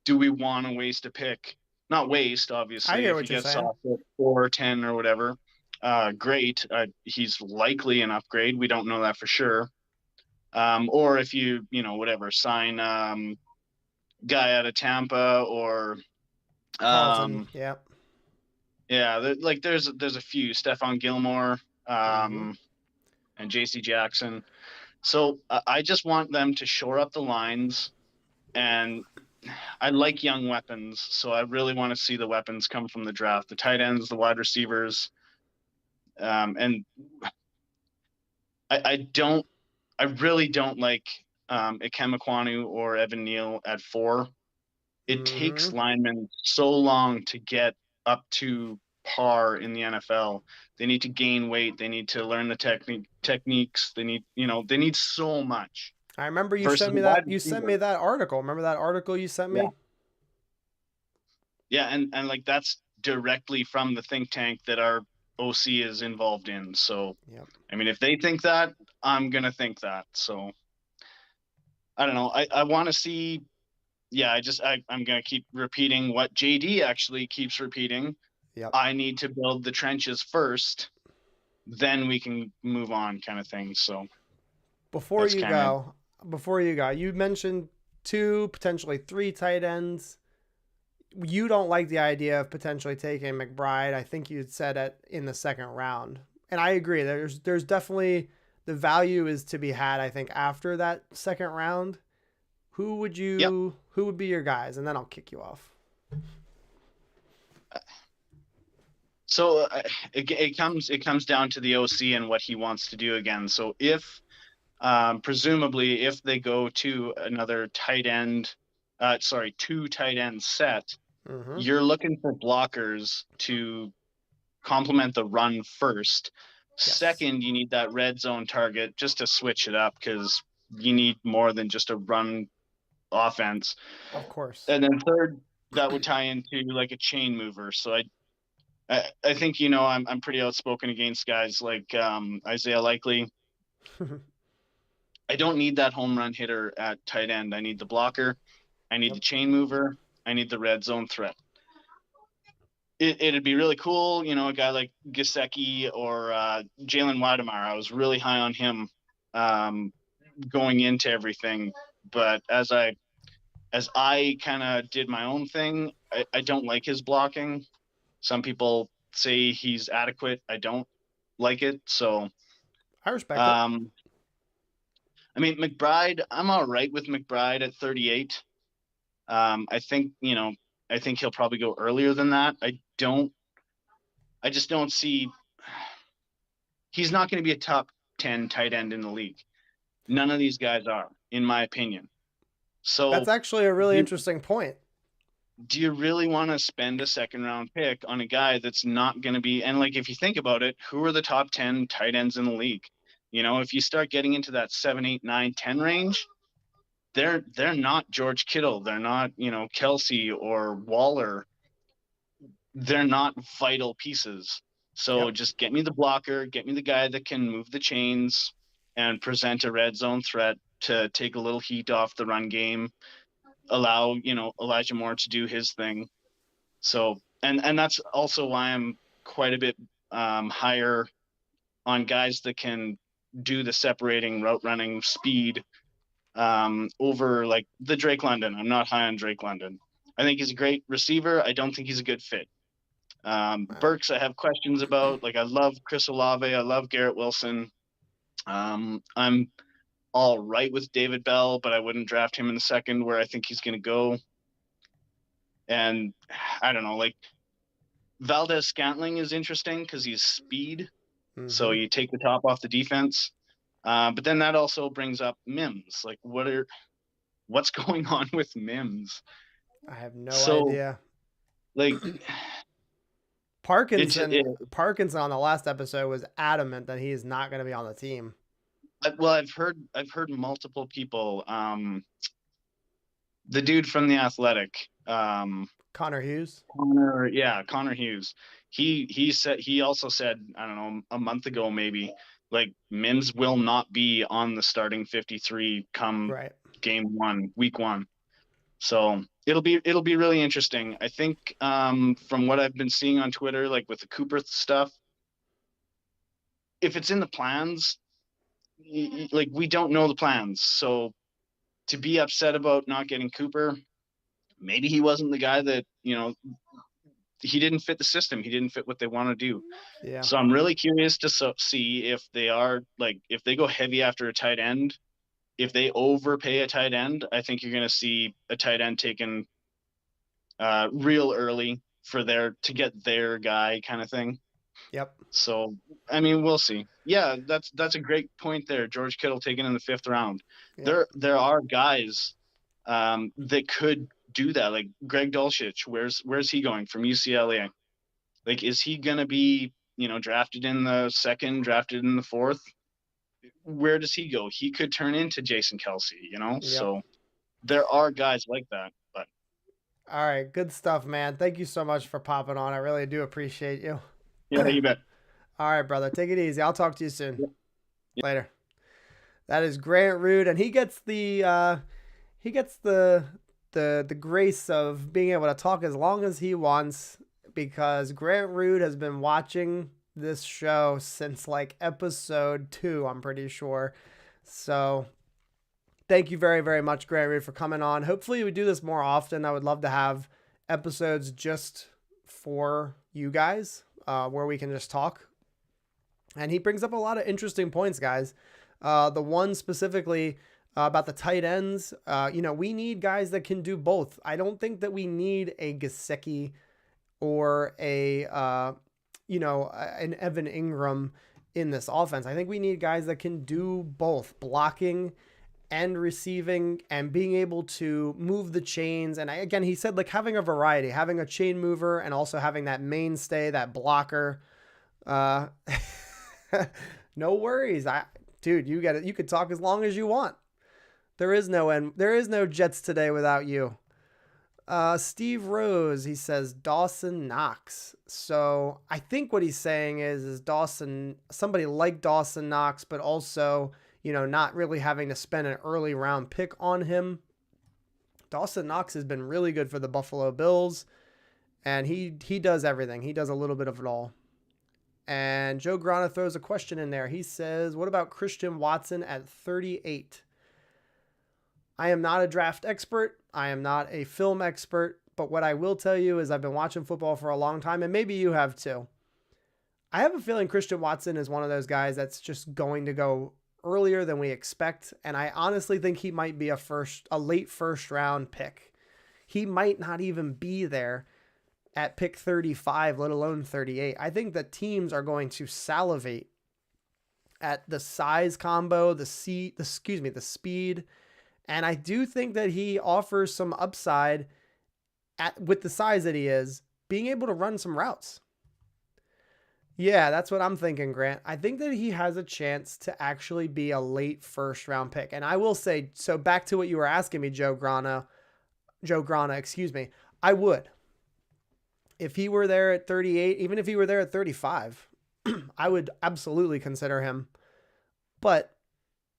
Do we want to waste a pick? Not waste, obviously. I hear if what he you're gets saying. off at 4 or 10 or whatever, great. He's likely an upgrade. We don't know that for sure. Or if you whatever, sign guy out of Tampa or Carlton. Yeah. There's a few, Stephon Gilmore and JC Jackson. So I just want them to shore up the lines, and I like young weapons, so I really want to see the weapons come from the draft, the tight ends, the wide receivers. And I really don't like Ikem Ekwonu or Evan Neal at 4. It takes linemen so long to get up to par in the NFL. They need to gain weight. They need to learn the techniques. They need so much. I remember you sent me that. You sent me that article. Remember that article you sent me? Yeah, and like that's directly from the think tank that our OC is involved in. So, I mean, if they think that, I'm gonna think that. So, I don't know. I want to see. Yeah, I'm gonna keep repeating what JD actually keeps repeating. Yep. I need to build the trenches first, then we can move on, kind of thing. So, before you go, you mentioned 2, potentially 3 tight ends. You don't like the idea of potentially taking McBride. I think you said it in the second round, and I agree. There's definitely the value is to be had. I think after that second round, who would be your guys, and then I'll kick you off. So it comes down to the OC and what he wants to do again. So if presumably if they go to another tight end, 2 tight end set, you're looking for blockers to complement the run first. Yes. Second, you need that red zone target just to switch it up, because you need more than just a run offense. Of course. And then third, that would tie into like a chain mover. So I think I'm pretty outspoken against guys like Isaiah Likely. I don't need that home run hitter at tight end. I need the blocker. I need the chain mover. I need the red zone threat. It'd be really cool, a guy like Gesicki or Jalen Weidemar. I was really high on him going into everything, but as I kind of did my own thing, I don't like his blocking. Some people say he's adequate. I don't like it, so I respect it. I mean, McBride, I'm all right with McBride at 38. I think, I think he'll probably go earlier than that. I just don't see, he's not going to be a top 10 tight end in the league. None of these guys are, in my opinion. That's So actually a really do, interesting point. do you really want to spend a second round pick on a guy that's not going to be, and like, if you think about it, who are the top 10 tight ends in the league? If you start getting into that 7, 8, 9, 10 range, they're not George Kittle. They're not, Kelsey or Waller. They're not vital pieces. So Yep. just get me the blocker, get me the guy that can move the chains and present a red zone threat to take a little heat off the run game, allow, Elijah Moore to do his thing. So, and that's also why I'm quite a bit higher on guys that can do the separating route running speed over like the Drake London. I'm not high on Drake London. I think he's a great receiver. I don't think he's a good fit. Burks, I have questions about. Like, I love Chris Olave. I love Garrett Wilson. I'm all right with David Bell, but I wouldn't draft him in the second where I think he's going to go. And I don't know, like Valdez Scantling is interesting because he's speed. Mm-hmm. So you take the top off the defense. But then that also brings up Mims. Like, what's going on with Mims? I have no idea. Like, Parkinson on the last episode was adamant that he is not going to be on the team. Well, I've heard multiple people. The dude from The Athletic, Connor Hughes. Connor Hughes. He also said, I don't know, a month ago maybe, like, Mims will not be on the starting 53 come week 1. So it'll be really interesting. I think from what I've been seeing on Twitter, like with the Cooper stuff, if it's in the plans, like, we don't know the plans. So to be upset about not getting Cooper, maybe he wasn't the guy that, he didn't fit the system. He didn't fit what they want to do. Yeah. So I'm really curious to see if they are, like, if they go heavy after a tight end, if they overpay a tight end. I think you're going to see a tight end taken real early to get their guy kind of thing. Yep. So, I mean, we'll see. Yeah, that's a great point there. George Kittle taken in the 5th round. Yep. There are guys that could do that. Like Greg Dulcich, where's he going from UCLA? Like, is he going to be, drafted in the 2nd, drafted in the 4th? Where does he go? He could turn into Jason Kelsey, Yep. So there are guys like that. But all right, good stuff, man. Thank you so much for popping on. I really do appreciate you. Yeah, you bet. All right, brother. Take it easy. I'll talk to you soon. Yep. Later. That is Grant Rude, and he gets the grace of being able to talk as long as he wants, because Grant Rude has been watching this show since like episode 2, I'm pretty sure. So thank you very, very much, Grant Rude, for coming on. Hopefully we do this more often. I would love to have episodes just for you guys, where we can just talk. And he brings up a lot of interesting points, guys. The one specifically about the tight ends, we need guys that can do both. I don't think that we need a Gesicki or an Evan Ingram in this offense. I think we need guys that can do both blocking and receiving and being able to move the chains. And again, he said, like, having a variety, having a chain mover and also having that mainstay, that blocker. No worries. Dude, you get it. You could talk as long as you want. There is no end. There is no Jets today without you. Steve Rose, he says Dawson Knox. So I think what he's saying is somebody like Dawson Knox, but also, not really having to spend an early round pick on him. Dawson Knox has been really good for the Buffalo Bills, and he does everything. He does a little bit of it all. And Joe Grana throws a question in there. He says, what about Christian Watson at 38? I am not a draft expert. I am not a film expert. But what I will tell you is I've been watching football for a long time, and maybe you have too. I have a feeling Christian Watson is one of those guys that's just going to go earlier than we expect. And I honestly think he might be a late first round pick. He might not even be there at pick 35, let alone 38. I think that teams are going to salivate at the size combo, the speed. And I do think that he offers some upside with the size that he is, being able to run some routes. Yeah, that's what I'm thinking, Grant. I think that he has a chance to actually be a late first round pick. And I will say, so back to what you were asking me, Joe Grana, I would. If he were there at 38, even if he were there at 35, I would absolutely consider him. But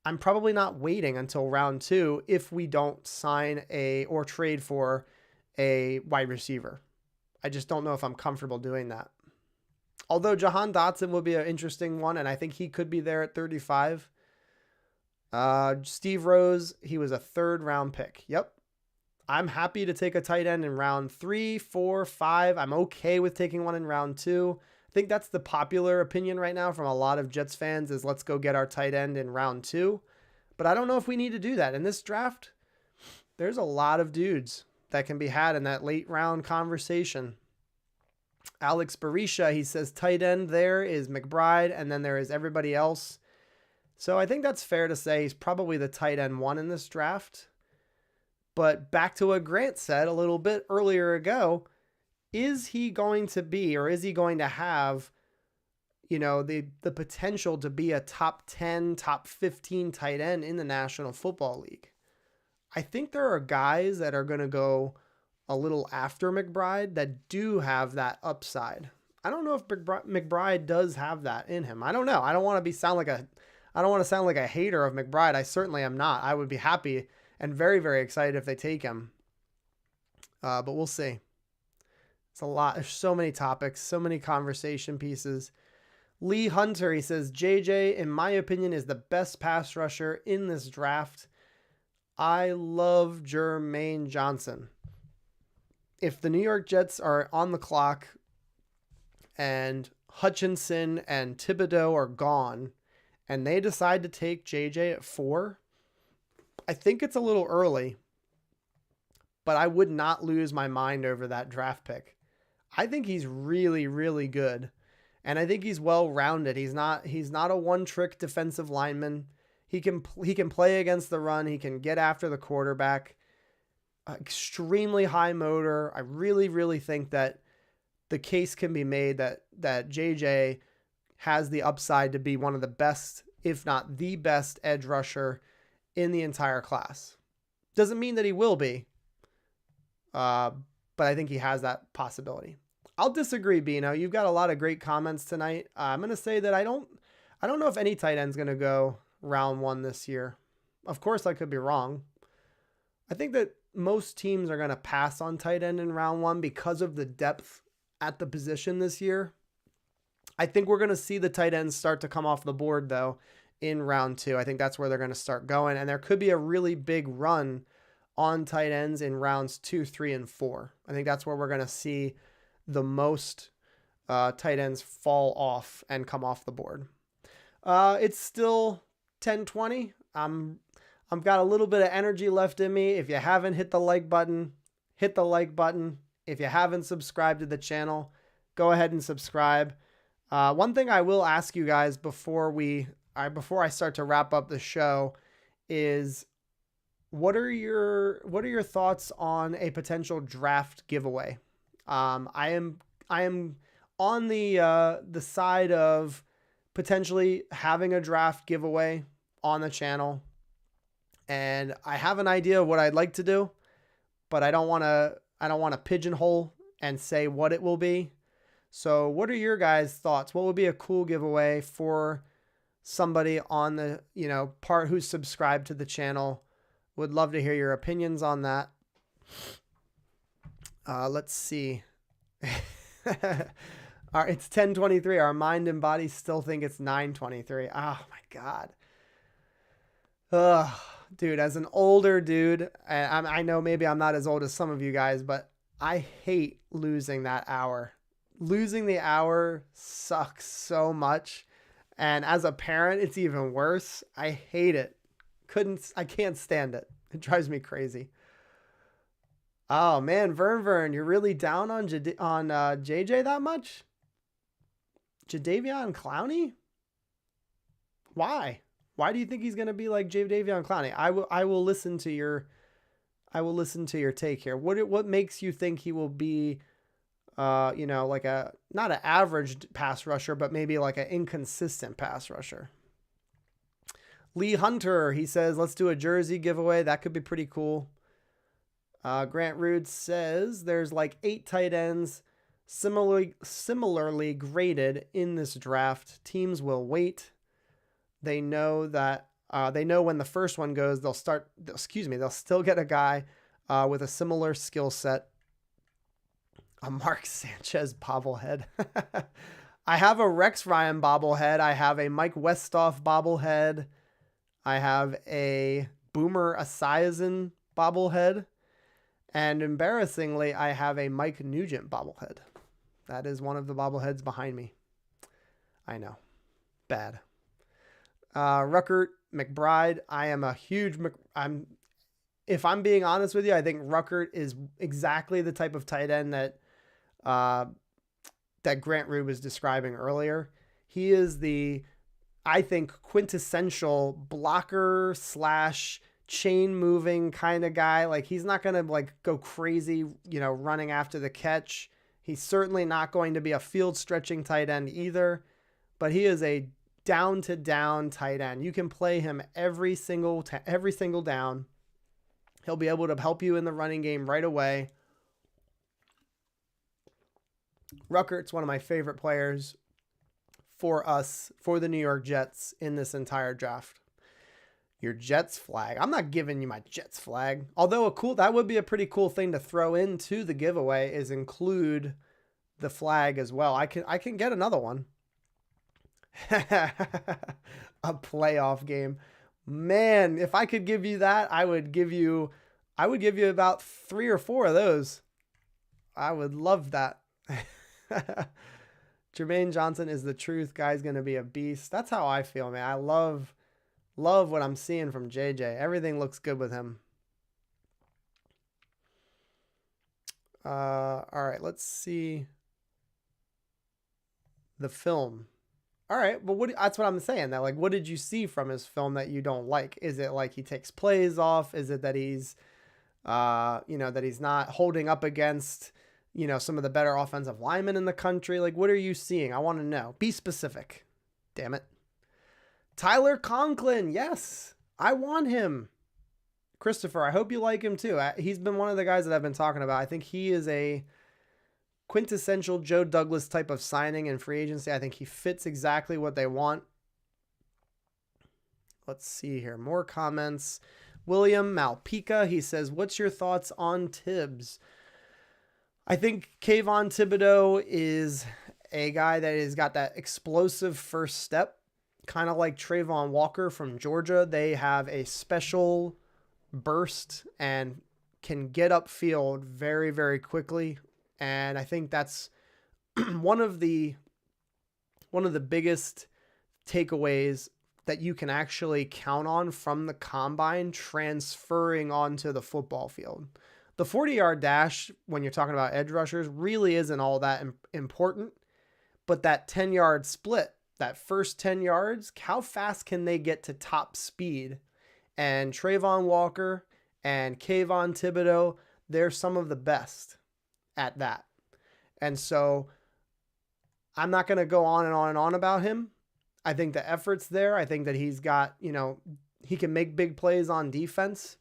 I'm probably not waiting until round 2 if we don't sign or trade for a wide receiver. I just don't know if I'm comfortable doing that. Although Jahan Dotson would be an interesting one, and I think he could be there at 35. Steve Rose, he was a 3rd round pick. Yep. I'm happy to take a tight end in round 3, 4, 5. I'm okay with taking one in round 2. I think that's the popular opinion right now from a lot of Jets fans is let's go get our tight end in round 2. But I don't know if we need to do that. In this draft, there's a lot of dudes that can be had in that late round conversation. Alex Barisha, he says tight end there is McBride, and then there is everybody else. So I think that's fair to say he's probably the tight end 1 in this draft. But back to what Grant said a little bit earlier ago, is he going to be, or is he going to have, the potential to be a top 10, top 15 tight end in the National Football League? I think there are guys that are going to go a little after McBride that do have that upside. I don't know if McBride does have that in him. I don't know. I don't want to sound like a hater of McBride. I certainly am not. I would be happy and very, very excited if they take him. But we'll see. It's a lot. There's so many topics, so many conversation pieces. Lee Hunter, he says, JJ, in my opinion, is the best pass rusher in this draft. I love Jermaine Johnson. If the New York Jets are on the clock and Hutchinson and Thibodeau are gone and they decide to take JJ at 4, I think it's a little early, but I would not lose my mind over that draft pick. I think he's really, really good. And I think he's well-rounded. He's not a one-trick defensive lineman. He can play against the run. He can get after the quarterback. Extremely high motor. I really, really think that the case can be made that JJ has the upside to be one of the best, if not the best, edge rusher in the entire class. Doesn't mean that he will be, but I think he has that possibility. I'll disagree, Bino. You've got a lot of great comments tonight. I'm going to say that I don't know if any tight end's going to go round 1 this year. Of course, I could be wrong. I think that most teams are going to pass on tight end in round 1 because of the depth at the position this year. I think we're going to see the tight ends start to come off the board, though, in round 2. I think that's where they're going to start going, and there could be a really big run on tight ends in rounds 2, 3, and 4. I think that's where we're going to see the most tight ends fall off and come off the board. It's still 10:20. I've got a little bit of energy left in me. If you haven't hit the like button, hit the like button. If you haven't subscribed to the channel, go ahead and subscribe. One thing I will ask you guys before I start to wrap up the show is, what are your thoughts on a potential draft giveaway? I am on the side of potentially having a draft giveaway on the channel, and I have an idea of what I'd like to do, but I don't want to pigeonhole and say what it will be. So what are your guys' thoughts? What would be a cool giveaway for somebody on the, part who's subscribed to the channel? Would love to hear your opinions on that. Let's see. It's 10:23. Our mind and body still think it's 9:23. Oh my God. Ugh, dude, as an older dude, and I know maybe I'm not as old as some of you guys, but I hate losing that hour. losing the hour sucks so much. And as a parent, it's even worse. I hate it. I can't stand it. It drives me crazy. Oh man, Vern, you're really down on JJ that much? Jadeveon Clowney? Why? Why do you think he's gonna be like Jadeveon Clowney? I will listen to your take here. What makes you think he will be like not an average pass rusher, but maybe like an inconsistent pass rusher? Lee Hunter, he says, let's do a jersey giveaway. That could be pretty cool. Grant Rude says there's like 8 tight ends similarly graded in this draft. Teams will wait. They know that they know when the first one goes, they'll still get a guy with a similar skill set. A Mark Sanchez bobblehead. I have a Rex Ryan bobblehead. I have a Mike Westhoff bobblehead. I have a Boomer Esiason bobblehead. And embarrassingly, I have a Mike Nugent bobblehead. That is one of the bobbleheads behind me. I know. Bad. Ruckert McBride. I am a huge... If I'm being honest with you, I think Ruckert is exactly the type of tight end that Grant Rube was describing earlier. He is I think, quintessential blocker / chain moving kind of guy. Like, he's not going to like go crazy, running after the catch. He's certainly not going to be a field stretching tight end either, but he is a down to down tight end. You can play him every single down. He'll be able to help you in the running game right away. Ruckert's one of my favorite players for the New York Jets in this entire draft. Your Jets flag. I'm not giving you my Jets flag. Although that would be a pretty cool thing to throw into the giveaway is include the flag as well. I can get another one. A playoff game. Man, if I could give you that, I would give you about 3 or 4 of those. I would love that. Jermaine Johnson is the truth. Guy's going to be a beast. That's how I feel, man. I love what I'm seeing from JJ. Everything looks good with him. All right, let's see the film. All right, but that's what I'm saying. That, like, what did you see from his film that you don't like? Is it like he takes plays off? Is it that he's, that he's not holding up against, some of the better offensive linemen in the country? Like, what are you seeing? I want to know. Be specific. Damn it. Tyler Conklin. Yes, I want him. Christopher, I hope you like him too. He's been one of the guys that I've been talking about. I think he is a quintessential Joe Douglas type of signing in free agency. I think he fits exactly what they want. Let's see here. More comments. William Malpica, he says, what's your thoughts on Tibbs? I think Kayvon Thibodeau is a guy that has got that explosive first step, kind of like Trayvon Walker from Georgia. They have a special burst and can get upfield very, very quickly. And I think that's one of the biggest takeaways that you can actually count on from the combine transferring onto the football field. The 40-yard dash, when you're talking about edge rushers, really isn't all that important. But that 10-yard split, that first 10 yards, how fast can they get to top speed? And Trayvon Walker and Kayvon Thibodeau, they're some of the best at that. And so I'm not going to go on and on and on about him. I think the effort's there. I think that he's got, he can make big plays on defense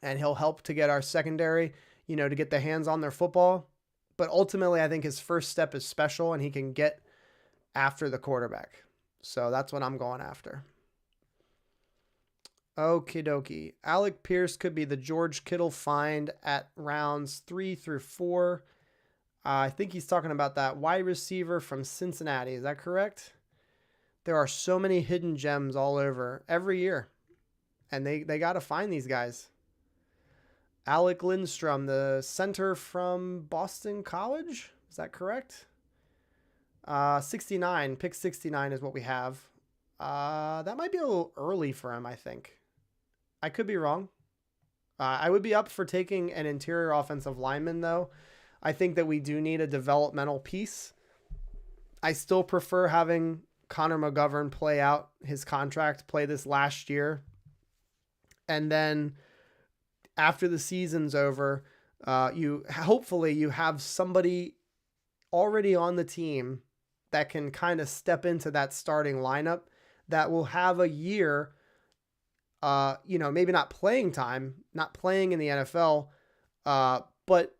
and he'll help to get our secondary, to get the hands on their football. But ultimately, I think his first step is special and he can get after the quarterback. So that's what I'm going after. Okie dokie. Alec Pierce could be the George Kittle find at rounds 3 through 4. I think he's talking about that wide receiver from Cincinnati. Is that correct? There are so many hidden gems all over every year. And they got to find these guys. Alec Lindstrom, the center from Boston College. Is that correct? 69, pick 69 is what we have. That might be a little early for him, I think. I could be wrong. I would be up for taking an interior offensive lineman, though. I think that we do need a developmental piece. I still prefer having Connor McGovern play out his contract, play this last year. And then after the season's over, hopefully you have somebody already on the team that can kind of step into that starting lineup that will have a year, maybe not playing time, not playing in the NFL, but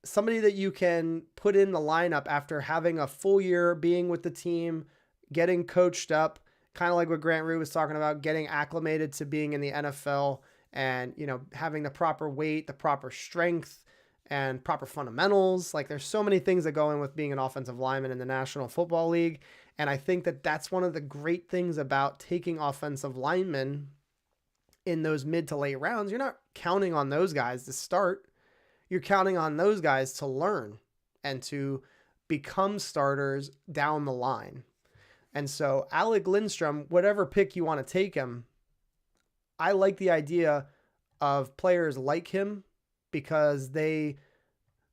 somebody that you can put in the lineup after having a full year being with the team, getting coached up, kind of like what Grant Rue was talking about, getting acclimated to being in the NFL and, having the proper weight, the proper strength, and proper fundamentals. Like, there's so many things that go in with being an offensive lineman in the National Football League. And I think that that's one of the great things about taking offensive linemen in those mid to late rounds. You're not counting on those guys to start. You're counting on those guys to learn and to become starters down the line. And so Alec Lindstrom, whatever pick you want to take him, I like the idea of players like him because they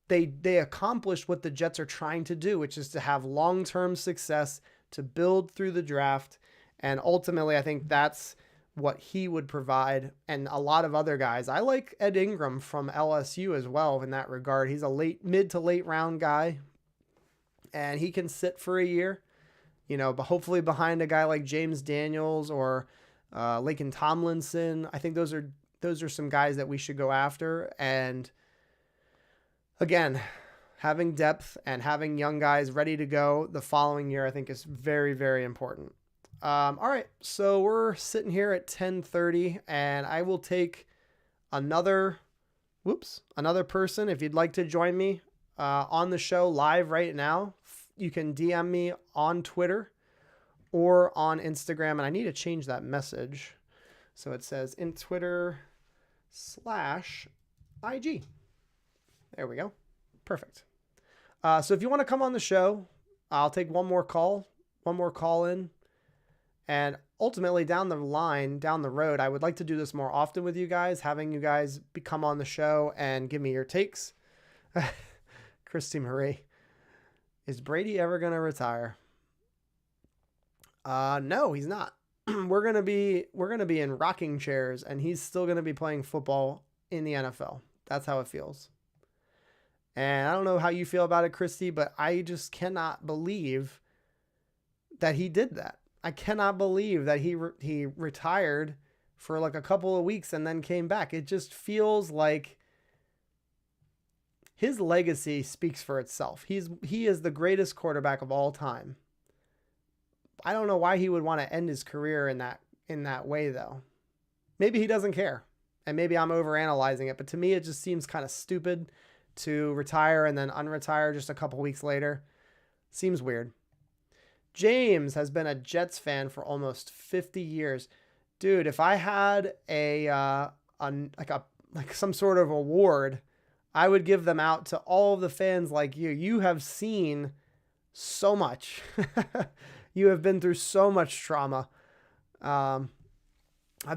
accomplish what the Jets are trying to do, which is to have long-term success, to build through the draft. And ultimately, I think that's what he would provide. And a lot of other guys. I like Ed Ingram from LSU as well in that regard. He's a mid to late round guy, and he can sit for a year, but hopefully behind a guy like James Daniels or Laken Tomlinson. I think those are some guys that we should go after. And again, having depth and having young guys ready to go the following year, I think is very, very important. All right, so we're sitting here at 10:30, and I will take another person. If you'd like to join me on the show live right now, you can DM me on Twitter or on Instagram, and I need to change that message. So it says in Twitter/IG. There we go. Perfect. So if you want to come on the show, I'll take one more call in. And ultimately down the road, I would like to do this more often with you guys, having you guys come on the show and give me your takes. Christy Marie, is Brady ever going to retire? No, he's not. We're going to be in rocking chairs, and he's still going to be playing football in the NFL. That's how it feels. And I don't know how you feel about it, Christy, but I just cannot believe that he did that. I cannot believe that he retired for like a couple of weeks and then came back. It just feels like his legacy speaks for itself. He is the greatest quarterback of all time. I don't know why he would want to end his career in that way, though. Maybe he doesn't care, and maybe I'm overanalyzing it, but to me it just seems kind of stupid to retire and then unretire just a couple weeks later. Seems weird. James has been a Jets fan for almost 50 years. Dude, if I had some sort of award, I would give them out to all of the fans like you. You have seen so much. You have been through so much trauma. I've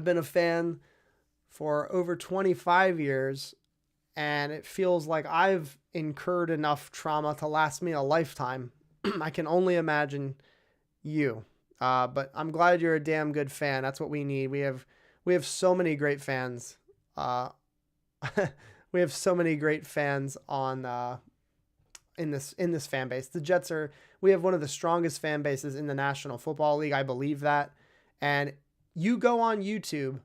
been a fan for over 25 years, and it feels like I've incurred enough trauma to last me a lifetime. I can only imagine you. But I'm glad you're a damn good fan. That's what we need. We have so many great fans. We have so many great fans on in this fan base. The Jets we have one of the strongest fan bases in the National Football League. I believe that. And you go on YouTube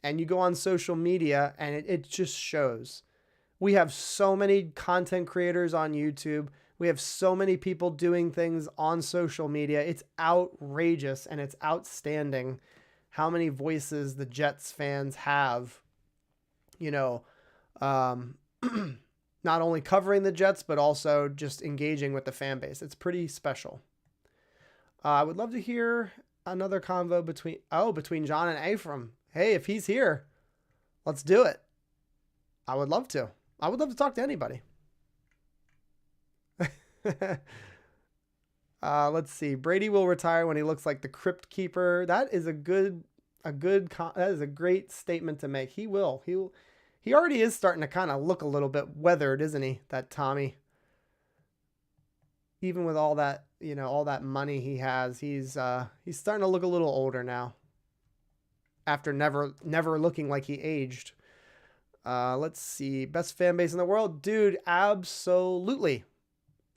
and you go on social media and it just shows. We have so many content creators on YouTube. We have so many people doing things on social media. It's outrageous and it's outstanding how many voices the Jets fans have, not only covering the Jets, but also just engaging with the fan base. It's pretty special. I would love to hear another convo between John and Ephraim. Hey, if he's here, let's do it. I would love to. I would love to talk to anybody. Let's see. Brady will retire when he looks like the Crypt Keeper. That is that is a great statement to make. He will. He already is starting to kind of look a little bit weathered, isn't he? That Tommy. Even with all that, all that money he has, he's starting to look a little older now. After never looking like he aged. Let's see. Best fan base in the world, dude. Absolutely.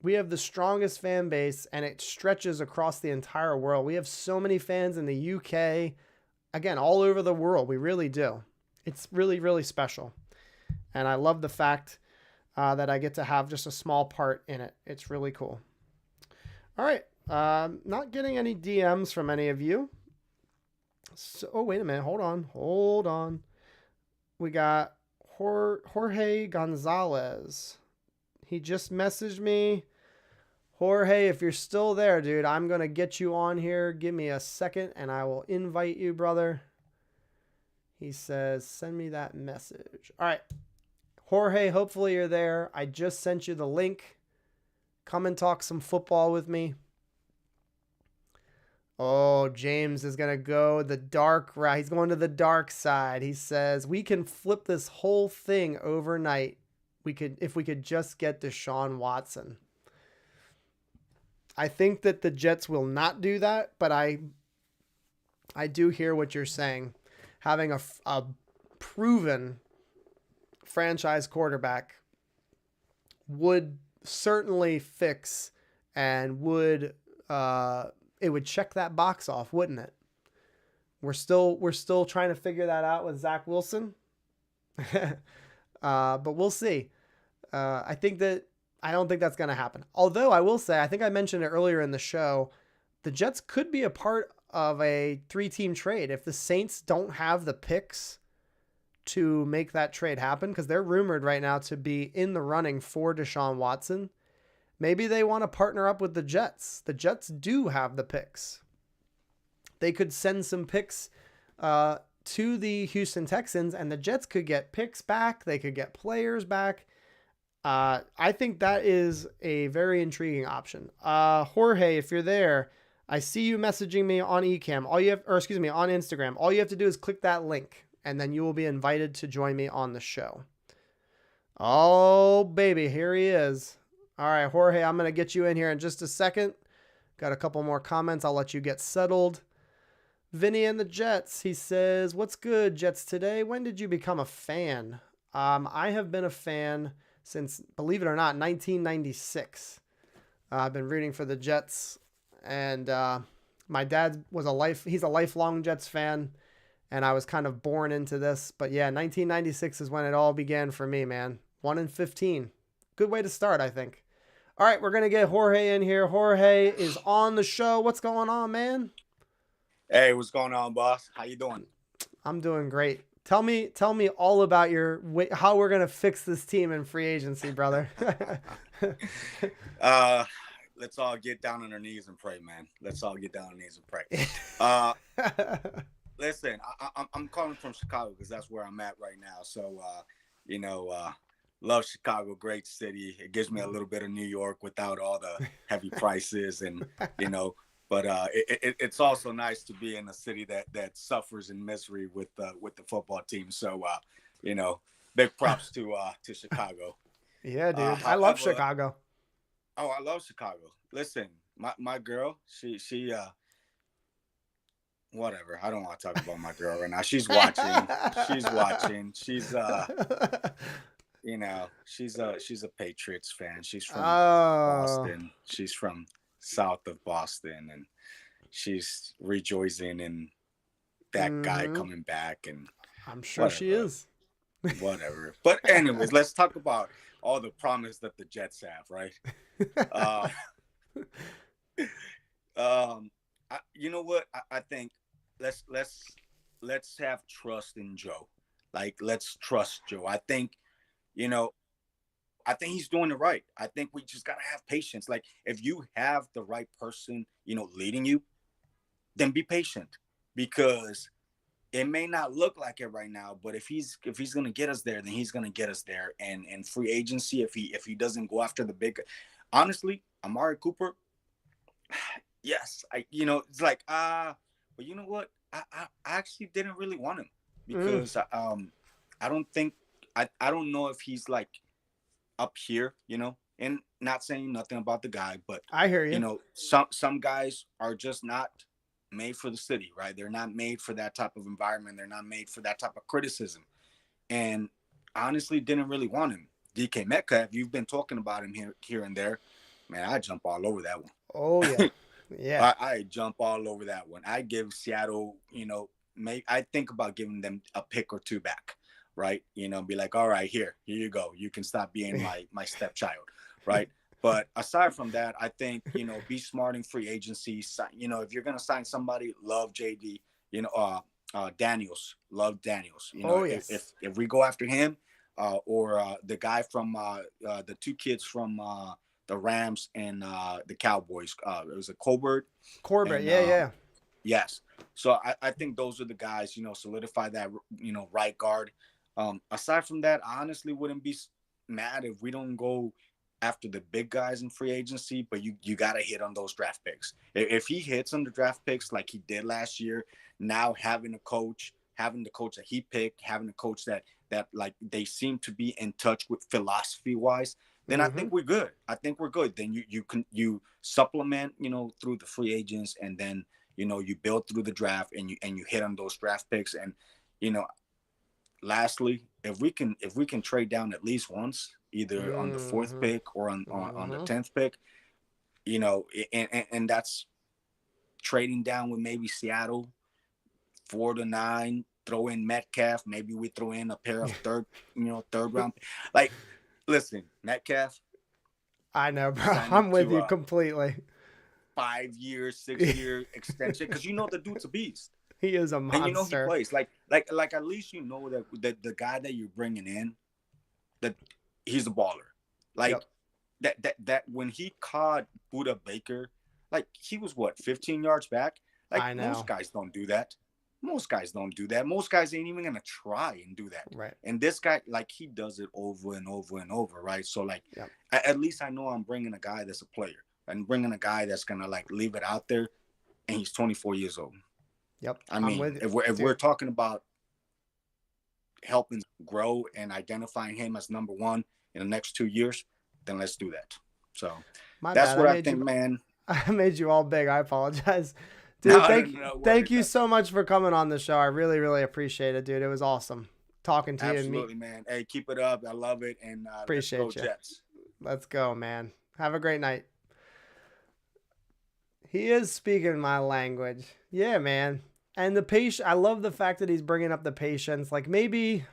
We have the strongest fan base, and it stretches across the entire world. We have so many fans in the UK, again, all over the world. We really do. It's really, really special. And I love the fact that I get to have just a small part in it. It's really cool. All right. Not getting any DMs from any of you. So, oh, wait a minute. Hold on. We got Jorge Gonzalez. He just messaged me. Jorge, if you're still there, dude, I'm going to get you on here. Give me a second and I will invite you, brother. He says, send me that message. All right. Jorge, hopefully you're there. I just sent you the link. Come and talk some football with me. Oh, James is going to go the dark route. He's going to the dark side. He says, we can flip this whole thing overnight. If we could just get Deshaun Watson. I think that the Jets will not do that, but I do hear what you're saying. Having a proven franchise quarterback would certainly fix and it would check that box off, wouldn't it? We're still trying to figure that out with Zach Wilson. But we'll see. I don't think that's going to happen. Although I will say, I think I mentioned it earlier in the show, the Jets could be a part of a 3-team trade if the Saints don't have the picks to make that trade happen, because they're rumored right now to be in the running for Deshaun Watson. Maybe they want to partner up with the Jets. The Jets do have the picks. They could send some picks to the Houston Texans, and the Jets could get picks back. They could get players back. I think that is a very intriguing option. Jorge, if you're there, I see you messaging me on Ecamm. On Instagram. All you have to do is click that link, and then you will be invited to join me on the show. Oh, baby, here he is. All right, Jorge, I'm going to get you in here in just a second. Got a couple more comments. I'll let you get settled. Vinny and the Jets, he says, what's good, Jets today? When did you become a fan? I have been a fan since, believe it or not, 1996. I've been rooting for the Jets, and my dad was he's a lifelong Jets fan, and I was kind of born into this. But yeah, 1996 is when it all began for me, man. 1-15. Good way to start, I think. All right, we're going to get Jorge in here. Jorge is on the show. What's going on, man? Hey, what's going on, boss? How you doing? I'm doing great. Tell me all about how we're going to fix this team in free agency, brother. Let's all get down on our knees and pray, man. Let's all get down on our knees and pray. Listen, I'm calling from Chicago because that's where I'm at right now. So, love Chicago, great city. It gives me a little bit of New York without all the heavy prices and, but it's also nice to be in a city that suffers in misery with the football team. So, big props to Chicago. Yeah, dude. I love Chicago. Oh, I love Chicago. Listen, my girl, she whatever. I don't want to talk about my girl right now. She's watching. She's she's a Patriots fan. She's from Boston. She's from south of Boston, and she's rejoicing in that guy coming back. And I'm sure she is. Whatever. But anyways, let's talk about all the promise that the Jets have, right? You know what? I think let's have trust in Joe. Like, let's trust Joe. I think he's doing it right. I think we just gotta have patience. Like, if you have the right person, leading you, then be patient, because it may not look like it right now, but if he's gonna get us there, then he's gonna get us there. And free agency, if he doesn't go after the big, honestly, Amari Cooper, yes, it's like but you know what? I actually didn't really want him Mm, because I don't think I don't know if he's like up here, and not saying nothing about the guy, but I hear you. some guys are just not made for the city, right? They're not made for that type of environment. They're not made for that type of criticism. And honestly, didn't really want him. DK Metcalf, you've been talking about him here and there. Man, I jump all over that one. Oh yeah, yeah. I jump all over that one. I give Seattle, I think about giving them a pick or two back, right? Be like, all right, here you go. You can stop being my stepchild, right? But aside from that, I think, be smart in free agency. If you're gonna sign somebody, love JD, Daniels, love Daniels. Oh If we go after him, or the guy from the two kids from the Rams and the Cowboys. It was a Colbert. Corbett. And, Yeah, yeah. yes. So I think those are the guys, solidify that, right guard. Aside from that, I honestly wouldn't be mad if we don't go after the big guys in free agency, but you got to hit on those draft picks. If he hits on the draft picks like he did last year, now having the coach that he picked, having a coach that like they seem to be in touch with philosophy wise, then I think we're good. Then you supplement, through the free agents, and then you build through the draft, and you hit on those draft picks. And lastly, if we can trade down at least once, either on the fourth pick or on the 10th pick, and that's trading down with maybe Seattle 4 to 9, throw in Metcalf, maybe we throw in a pair of third round. Like, listen, Metcalf. I know, bro. I'm with you completely. 5 year, 6 year extension, because the dude's a beast. He is a monster. And he plays like at least that the guy that you're bringing in, that he's a baller. Like that when he caught Buda Baker, like he was 15 yards back. Like I know. Most guys don't do that. Most guys ain't even gonna try and do that. Right. And this guy, like, he does it over and over and over, right? So like, at least I know I'm bringing a guy that's a player, and bringing a guy that's gonna like leave it out there, and he's 24 years old. Yep. I mean, if we're talking about helping grow and identifying him as number one in the next 2 years, then let's do that. So that's what I think, man. I made you all big. I apologize. Dude, thank you so much for coming on the show. I really, really appreciate it, dude. It was awesome talking to you. Absolutely, man. Hey, keep it up. I love it. And appreciate let's go, you. Jets. Let's go, man. Have a great night. He is speaking my language. Yeah, man. And I love the fact that he's bringing up the patience. Like maybe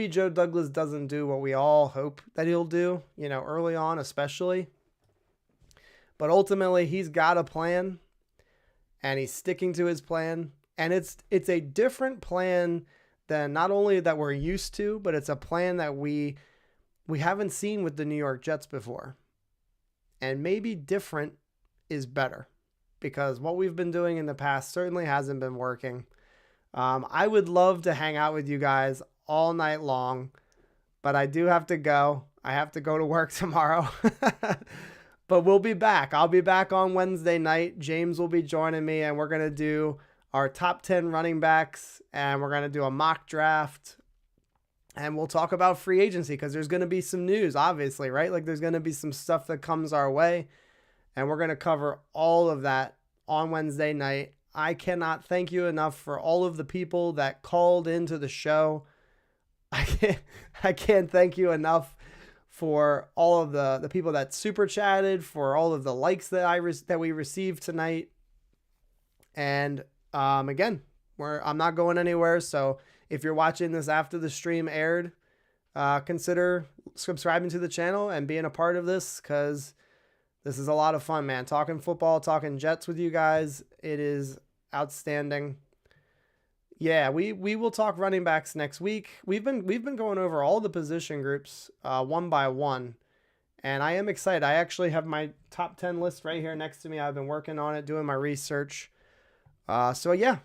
Joe Douglas doesn't do what we all hope that he'll do, early on especially. But ultimately, he's got a plan. And he's sticking to his plan. And it's a different plan than not only that we're used to, but it's a plan that we haven't seen with the New York Jets before. And maybe different is better, because what we've been doing in the past certainly hasn't been working. I would love to hang out with you guys all night long, but I do have to go. I have to go to work tomorrow. But we'll be back. I'll be back on Wednesday night. James will be joining me, and we're going to do our top 10 running backs, and we're going to do a mock draft, and we'll talk about free agency, because there's going to be some news, obviously, right? Like, there's going to be some stuff that comes our way, and we're going to cover all of that on Wednesday night. I cannot thank you enough for all of the people that called into the show. I can't thank you enough for all of the people that super chatted, for all of the likes that we received tonight. And again, I'm not going anywhere. So if you're watching this after the stream aired, consider subscribing to the channel and being a part of this, because this is a lot of fun, man. Talking football, talking Jets with you guys. It is outstanding. Yeah, we will talk running backs next week. We've been going over all the position groups one by one, and I am excited. I actually have my top 10 list right here next to me. I've been working on it, doing my research. So yeah,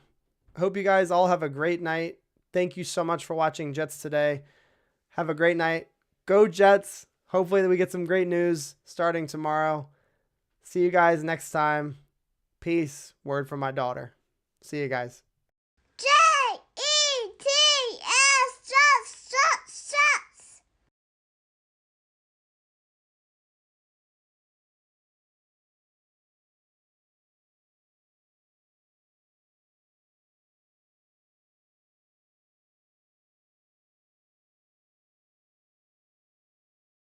hope you guys all have a great night. Thank you so much for watching Jets Today. Have a great night. Go Jets. Hopefully that we get some great news starting tomorrow. See you guys next time. Peace. Word from my daughter. See you guys.